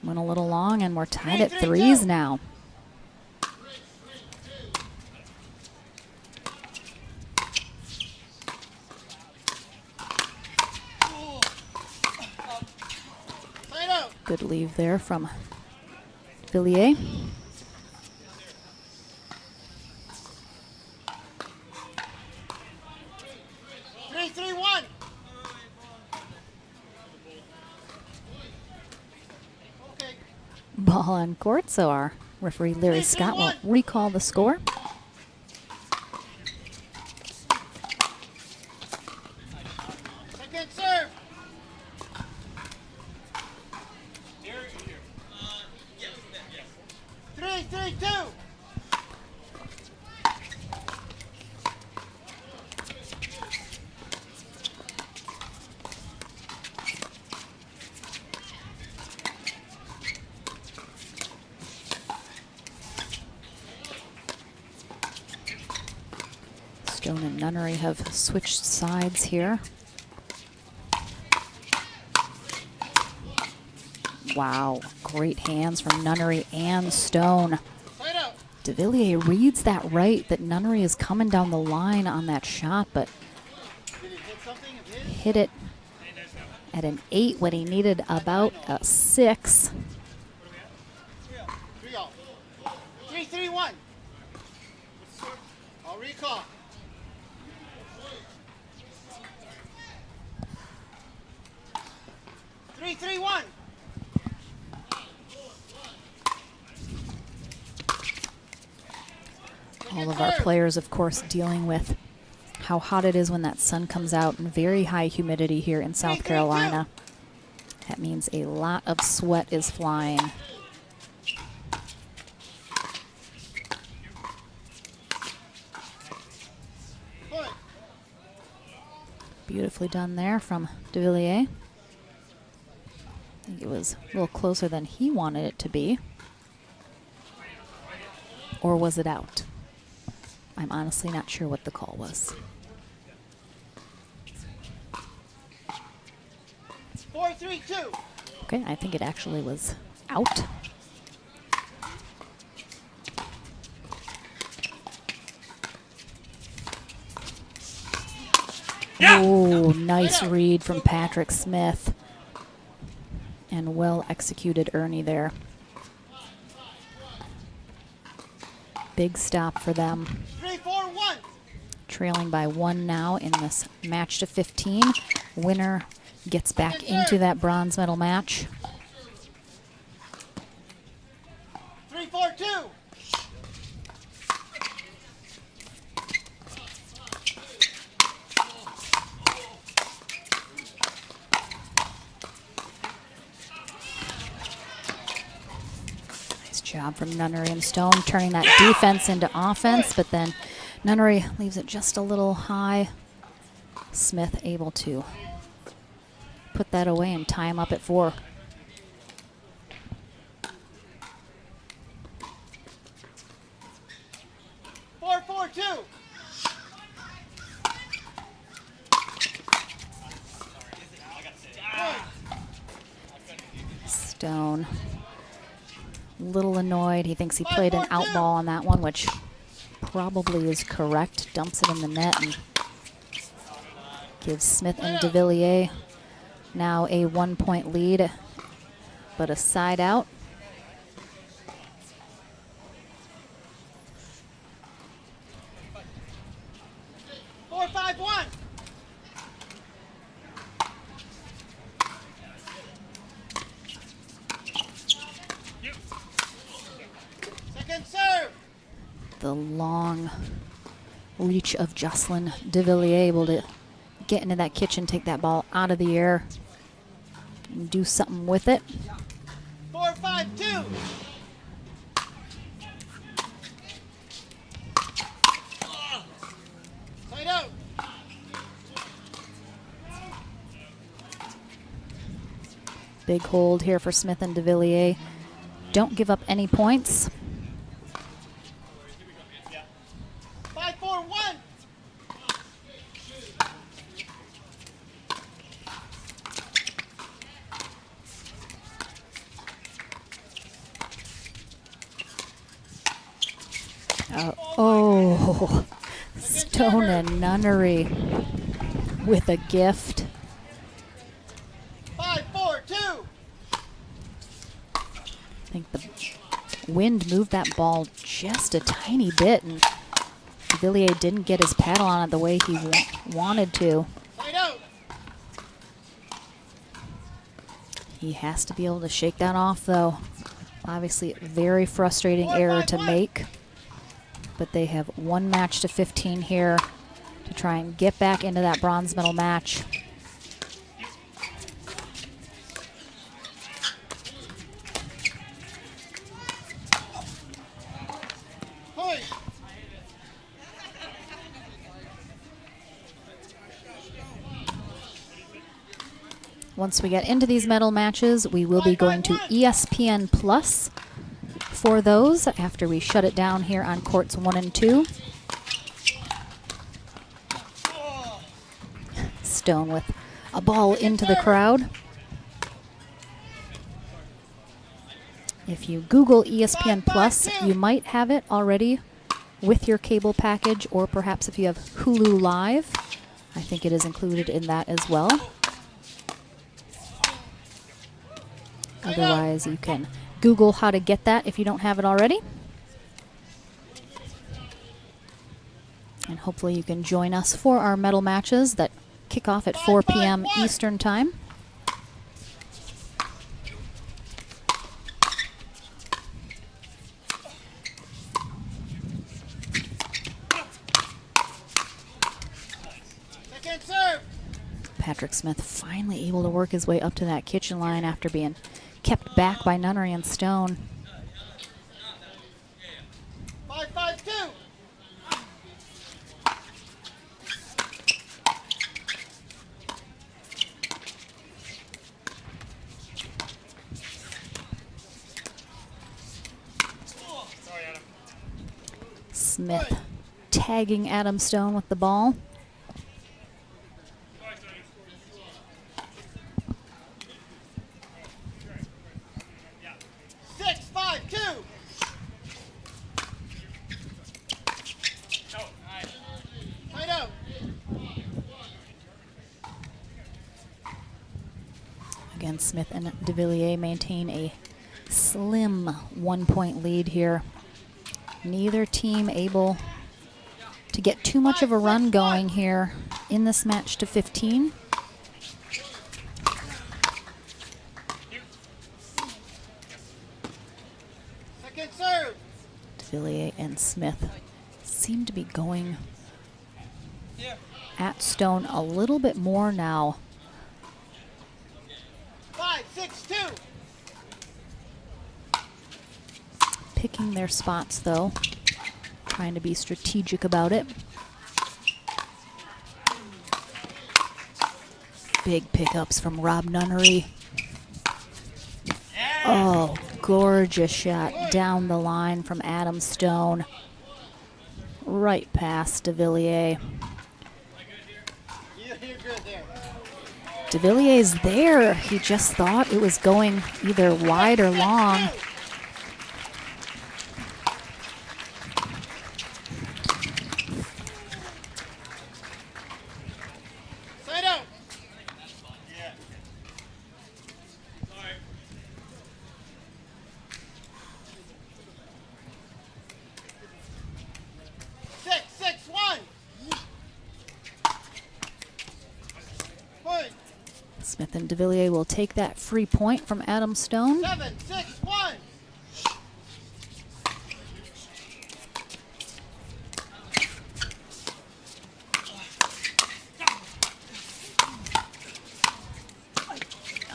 went a little long, and we're tied at threes now. Good leave there from DeVilliers. Ball on court, so our referee Larry Scott will recall the score. Second serve. Three, 3-2. Stone and Nunnery have switched sides here. Wow, great hands from Nunnery and Stone. DeVilliers reads that right, that Nunnery is coming down the line on that shot, but hit it at an 8 when he needed about a 6. 3-all. 3-3-1. I'll recall. 3-3-1. All of our players, of course, dealing with how hot it is when that sun comes out and very high humidity here in South Carolina. That means a lot of sweat is flying. Beautifully done there from de Villiers. I think it was a little closer than he wanted it to be. Or was it out? I'm honestly not sure what the call was. 4-3-2. Okay, I think it actually was out. Yeah. Oh, nice read from Patrick Smith. And well executed Ernie there. Big stop for them. 3-4-1. Trailing by 1 now in this match to 15. Winner gets back into that bronze medal match. 3-4-2. Nice job from Nunnery and Stone, turning that defense into offense, but then Nunnery leaves it just a little high. Smith able to put that away and tie him up at 4. Stone, a little annoyed. He thinks he played an out ball on that one, which probably is correct. Dumps it in the net and gives Smith and de Villiers now a 1-point lead, but a side out. The long reach of Jocelyn de Villiers, able to get into that kitchen, take that ball out of the air, and do something with it. 4-5-2. Side out. Big hold here for Smith and de Villiers. Don't give up any points. 5-4-1. Oh, Stone and Nunnery with a gift. 5-4-2. I think the wind moved that ball just a tiny bit, and de Villiers didn't get his paddle on it the way he wanted to. Side out. He has to be able to shake that off, though. Obviously, a very frustrating error to make. But they have 1 match to 15 here to try and get back into that bronze medal match. Once we get into these medal matches, we will be going to ESPN Plus for those after we shut it down here on courts 1 and 2. Stone with a ball into the crowd. If you Google ESPN Plus, you might have it already with your cable package, or perhaps if you have Hulu Live, I think it is included in that as well. Otherwise, you can Google how to get that if you don't have it already. And hopefully you can join us for our medal matches that kick off at 4 p.m. Eastern Time. Second serve. Patrick Smith finally able to work his way up to that kitchen line after being kept back by Nunnery and Stone. 5-5-2. Smith tagging Adam Stone with the ball. Again, Smith and de Villiers maintain a slim 1-point lead here. Neither team able to get too much of a run going here in this match to 15. Second serve. De Villiers and Smith seem to be going at Stone a little bit more now. 5-6-2. Picking their spots though, trying to be strategic about it. Big pickups from Rob Nunnery. Oh, gorgeous shot down the line from Adam Stone. Right past de Villiers. De Villiers there. He just thought it was going either wide or long. Side out. 6-6-1. Point. Smith and de Villiers will take that free point from Adam Stone. 7-6-1.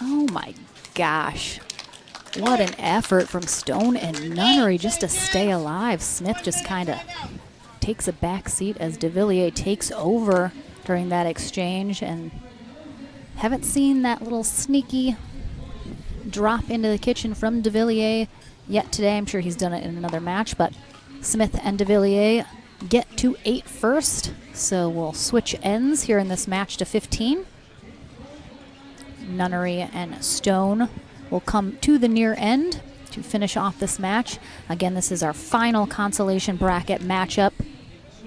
Oh my gosh. What an effort from Stone and Nunnery just to stay alive. Smith just kind of takes a back seat as de Villiers takes over during that exchange, and haven't seen that little sneaky drop into the kitchen from de Villiers yet today. I'm sure he's done it in another match, but Smith and de Villiers get to 8 first, so we'll switch ends here in this match to 15. Nunnery and Stone will come to the near end to finish off this match. Again, this is our final consolation bracket matchup.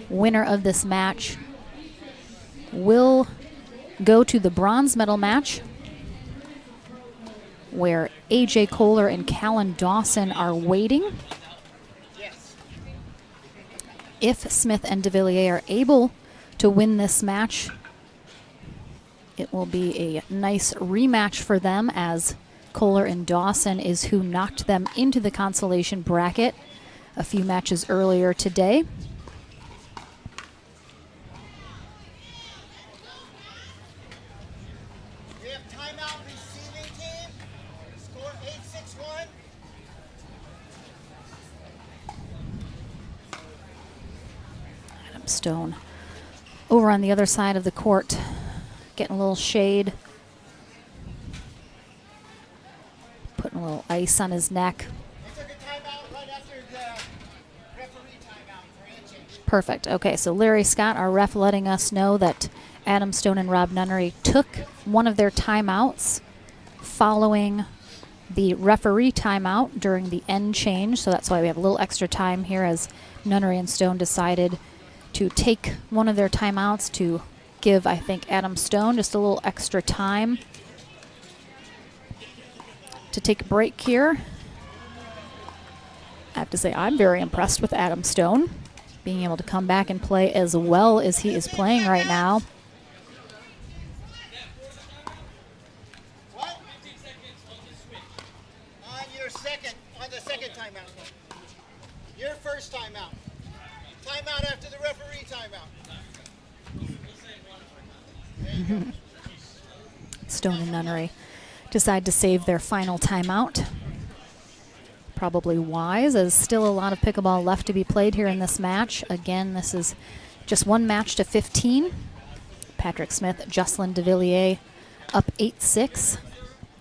Winner of this match will go to the bronze medal match, where AJ Kohler and Callan Dawson are waiting. If Smith and de Villiers are able to win this match, it will be a nice rematch for them, as Kohler and Dawson is who knocked them into the consolation bracket a few matches earlier today. We have timeout receiving team. Score 8-6-1. Adam Stone over on the other side of the court, getting a little shade, putting a little ice on his neck. We took a timeout right after the referee timeout for hand change. Perfect. Okay, so Larry Scott, our ref, letting us know that Adam Stone and Rob Nunnery took one of their timeouts following the referee timeout during the end change. So that's why we have a little extra time here, as Nunnery and Stone decided to take one of their timeouts to give, I think, Adam Stone just a little extra time to take a break here. I have to say, I'm very impressed with Adam Stone, being able to come back and play as well as he is playing right now. On the second timeout. Your first timeout. Timeout after the referee timeout. Stone and Nunnery decide to save their final timeout. Probably wise, as still a lot of pickleball left to be played here in this match. Again, this is just one match to 15. Patrick Smith, Jocelyn de Villiers up 8-6.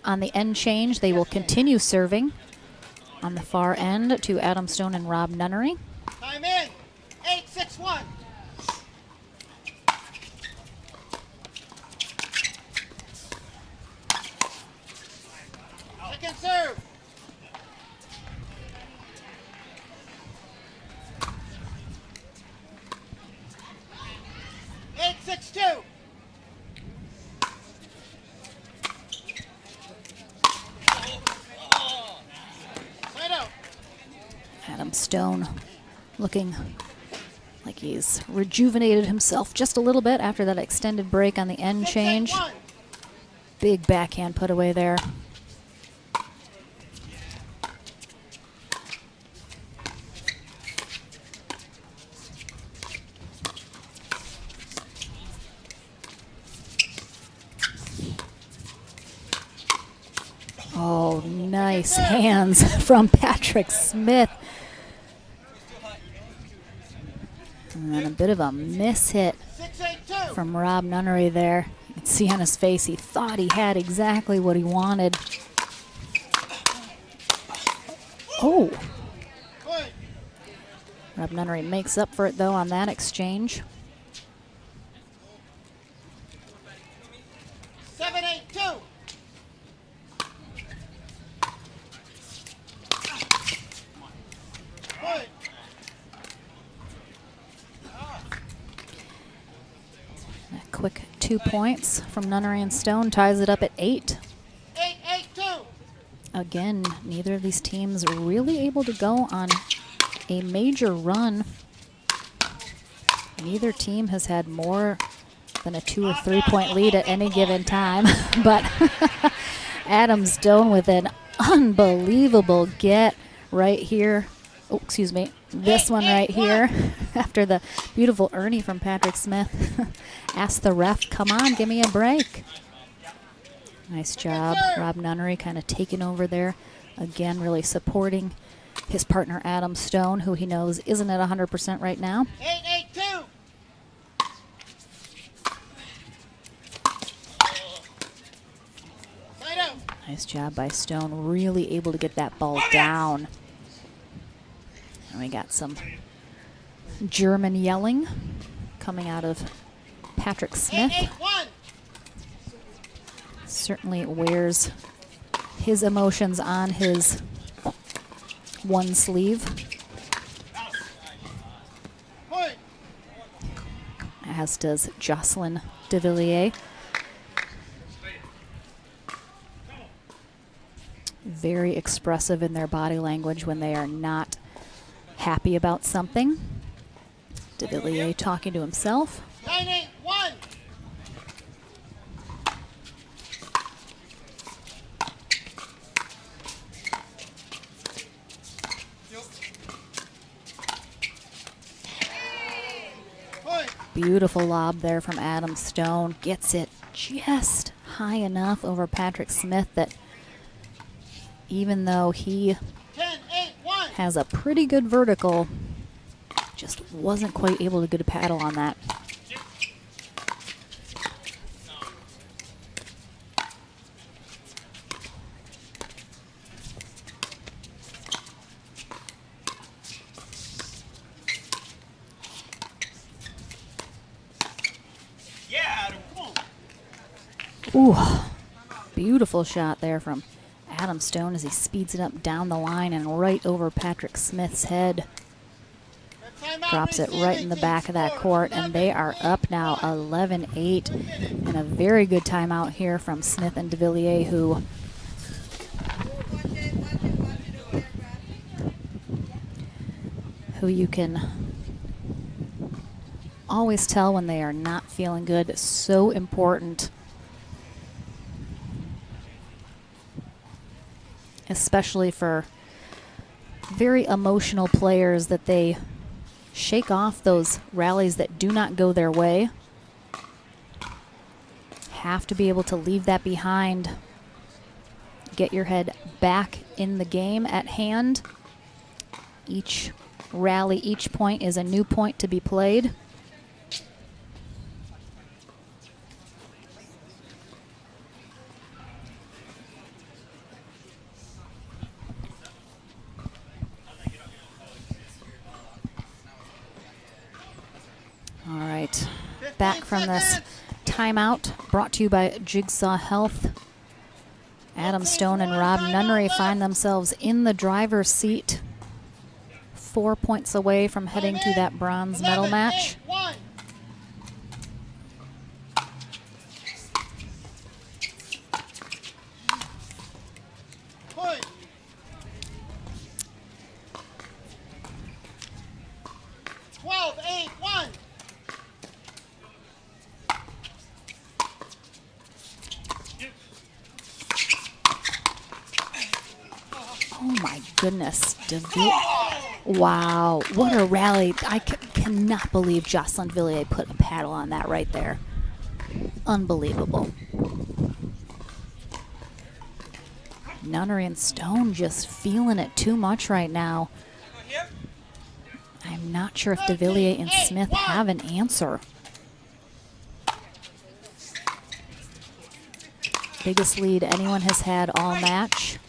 On the end change, they will continue serving on the far end to Adam Stone and Rob Nunnery. Time in. 8-6-1. Second serve. Eight, 6-2. Adam Stone looking like he's rejuvenated himself just a little bit after that extended break on the end change. Big backhand put away there. Oh, nice hands from Patrick Smith. And then a bit of a miss hit from Rob Nunnery there. You can see on his face he thought he had exactly what he wanted. Oh. Rob Nunnery makes up for it though on that exchange. 7-8-2. A quick 2 points from Nunnery and Stone ties it up at 8. 8-8-2. Again, neither of these teams really able to go on a major run. Neither team has had more than a 2 or 3 point lead at any given time. But Adam Stone with an unbelievable get right here. Oh, excuse me. This one right here after the beautiful Ernie from Patrick Smith. Asked the ref, come on, give me a break. Nice job. Rob Nunnery kind of taking over there. Again, really supporting his partner Adam Stone, who he knows isn't at 100% right now. 8-8-2. Nice job by Stone, really able to get that ball down. And we got some German yelling coming out of Patrick Smith. 8-8-1. Certainly wears his emotions on his one sleeve. As does Jocelyn de Villiers. Very expressive in their body language when they are not happy about something. De Villiers talking to himself. 9-8-1. Beautiful lob there from Adam Stone. Gets it just high enough over Patrick Smith that even though he has a pretty good vertical, just wasn't quite able to get a paddle on that. Ooh, beautiful shot there from Adam Stone as he speeds it up down the line and right over Patrick Smith's head. Drops it right in the back of that court, and they are up now 11-8. And a very good timeout here from Smith and de Villiers, who who you can always tell when they are not feeling good. It's so important, especially for very emotional players, that they shake off those rallies that do not go their way. Have to be able to leave that behind. Get your head back in the game at hand. Each rally, each point is a new point to be played. All right, back from this timeout, brought to you by Jigsaw Health. Adam Stone and Rob Nunnery find themselves in the driver's seat, 4 points away from heading to that bronze medal match. 12-8-1. Oh my goodness. Wow, what a rally. I cannot believe Jocelyn Villiers put a paddle on that right there. Unbelievable. Nunnery and Stone just feeling it too much right now. I'm not sure if de Villiers and Smith have an answer. Biggest lead anyone has had all match.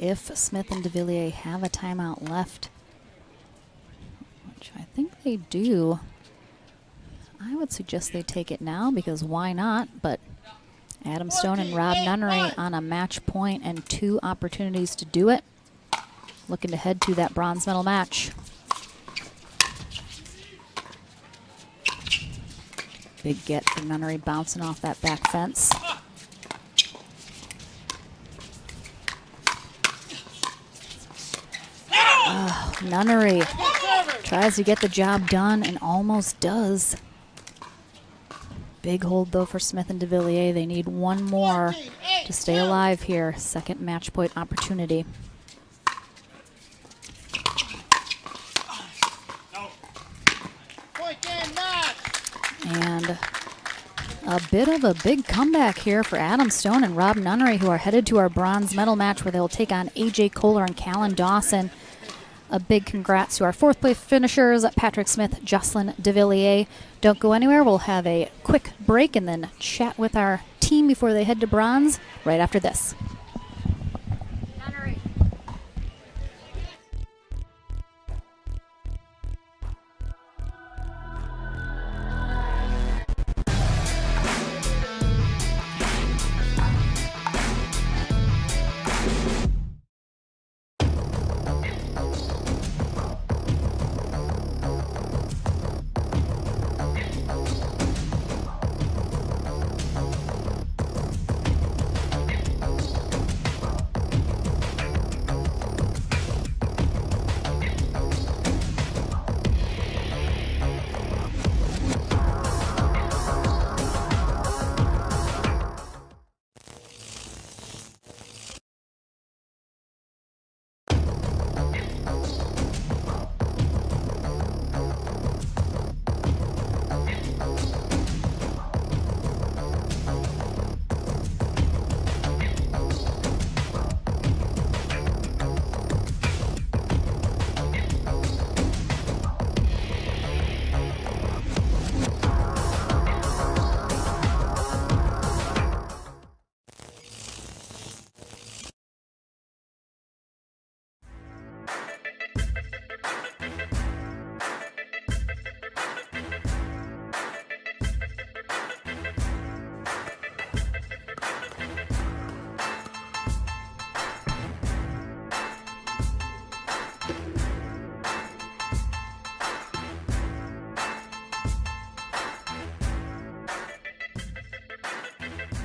If Smith and de Villiers have a timeout left, which I think they do, I would suggest they take it now, because why not? But Adam Stone and Rob Nunnery on a match point and 2 opportunities to do it, looking to head to that bronze medal match. Big get for Nunnery, bouncing off that back fence. Nunnery tries to get the job done and almost does. Big hold though for Smith and de Villiers. They need one more to stay alive here. Second match point opportunity. And a bit of a big comeback here for Adam Stone and Rob Nunnery, who are headed to our bronze medal match where they'll take on AJ Kohler and Callan Dawson. A big congrats to our 4th place finishers, Patrick Smith, Jocelyn de Villiers. Don't go anywhere. We'll have a quick break and then chat with our team before they head to bronze right after this.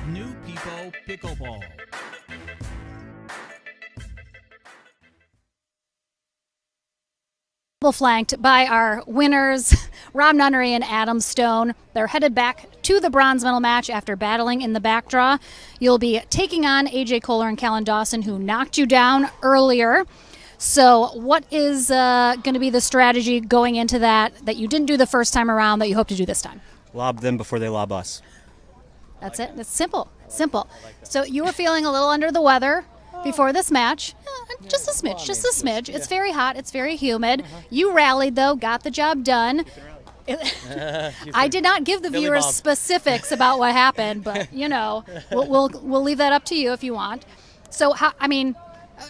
New People Pickleball. Flanked by our winners, Rob Nunnery and Adam Stone. They're headed back to the bronze medal match after battling in the back draw. You'll be taking on AJ Kohler and Callan Dawson, who knocked you down earlier. So what is going to be the strategy going into that you didn't do the first time around that you hope to do this time? Lob them before they lob us. That's it. It's simple. So you were feeling a little under the weather before this match. Just a smidge. It's very hot. It's very humid. You rallied, though, got the job done. I did not give the viewers specifics about what happened, but, we'll leave that up to you if you want. So,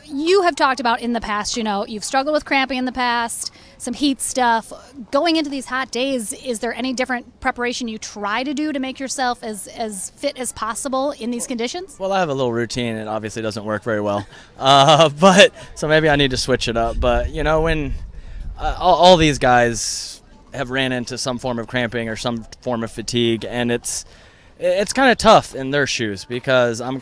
you have talked about in the past, you've struggled with cramping in the past, some heat stuff. Going into these hot days, is there any different preparation you try to do to make yourself as fit as possible in these conditions? Well, I have a little routine. It obviously doesn't work very well. But so maybe I need to switch it up. But, when all these guys have ran into some form of cramping or some form of fatigue, and it's kind of tough in their shoes because I'm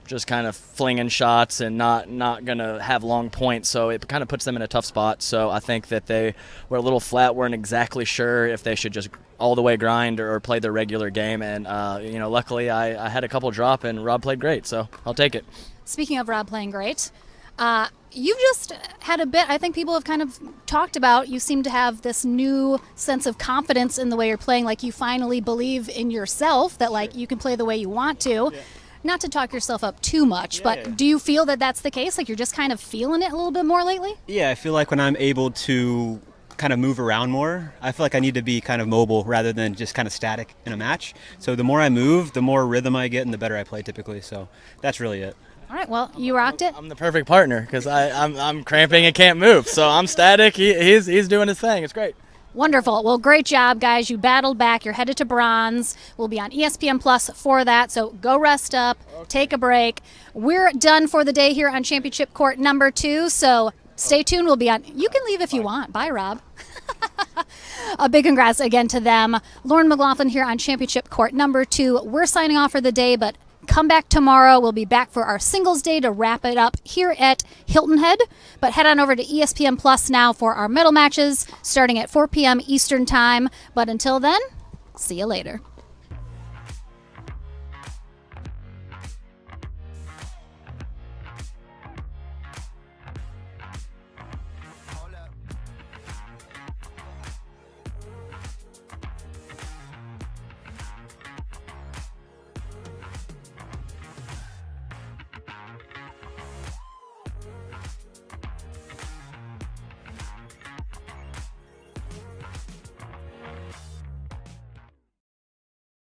just kind of flinging shots and not going to have long points, so it kind of puts them in a tough spot. So I think that they were a little flat, weren't exactly sure if they should just all the way grind or play their regular game. And, luckily I had a couple drop and Rob played great, so I'll take it. Speaking of Rob playing great, you've just had a bit, I think people have kind of talked about, you seem to have this new sense of confidence in the way you're playing, like you finally believe in yourself, that you can play the way you want to. Yeah. Not to talk yourself up too much, but do you feel that that's the case? Like you're just kind of feeling it a little bit more lately? Yeah, I feel like when I'm able to kind of move around more, I feel like I need to be kind of mobile rather than just kind of static in a match. So the more I move, the more rhythm I get and the better I play typically. So that's really it. All right, well, you rocked it. I'm the perfect partner because I'm cramping and can't move. So I'm static. He's doing his thing. It's great. Wonderful. Well, great job, guys. You battled back. You're headed to bronze. We'll be on ESPN Plus for that, so go rest up, take a break. We're done for the day here on Championship Court number 2, so stay tuned. We'll be on. You can leave if you want. Bye, Rob. A big congrats again to them. Lauren McLaughlin here on Championship Court number 2. We're signing off for the day, but come back tomorrow. We'll be back for our singles day to wrap it up here at Hilton Head. But head on over to ESPN Plus now for our medal matches starting at 4 p.m. Eastern Time. But until then, see you later.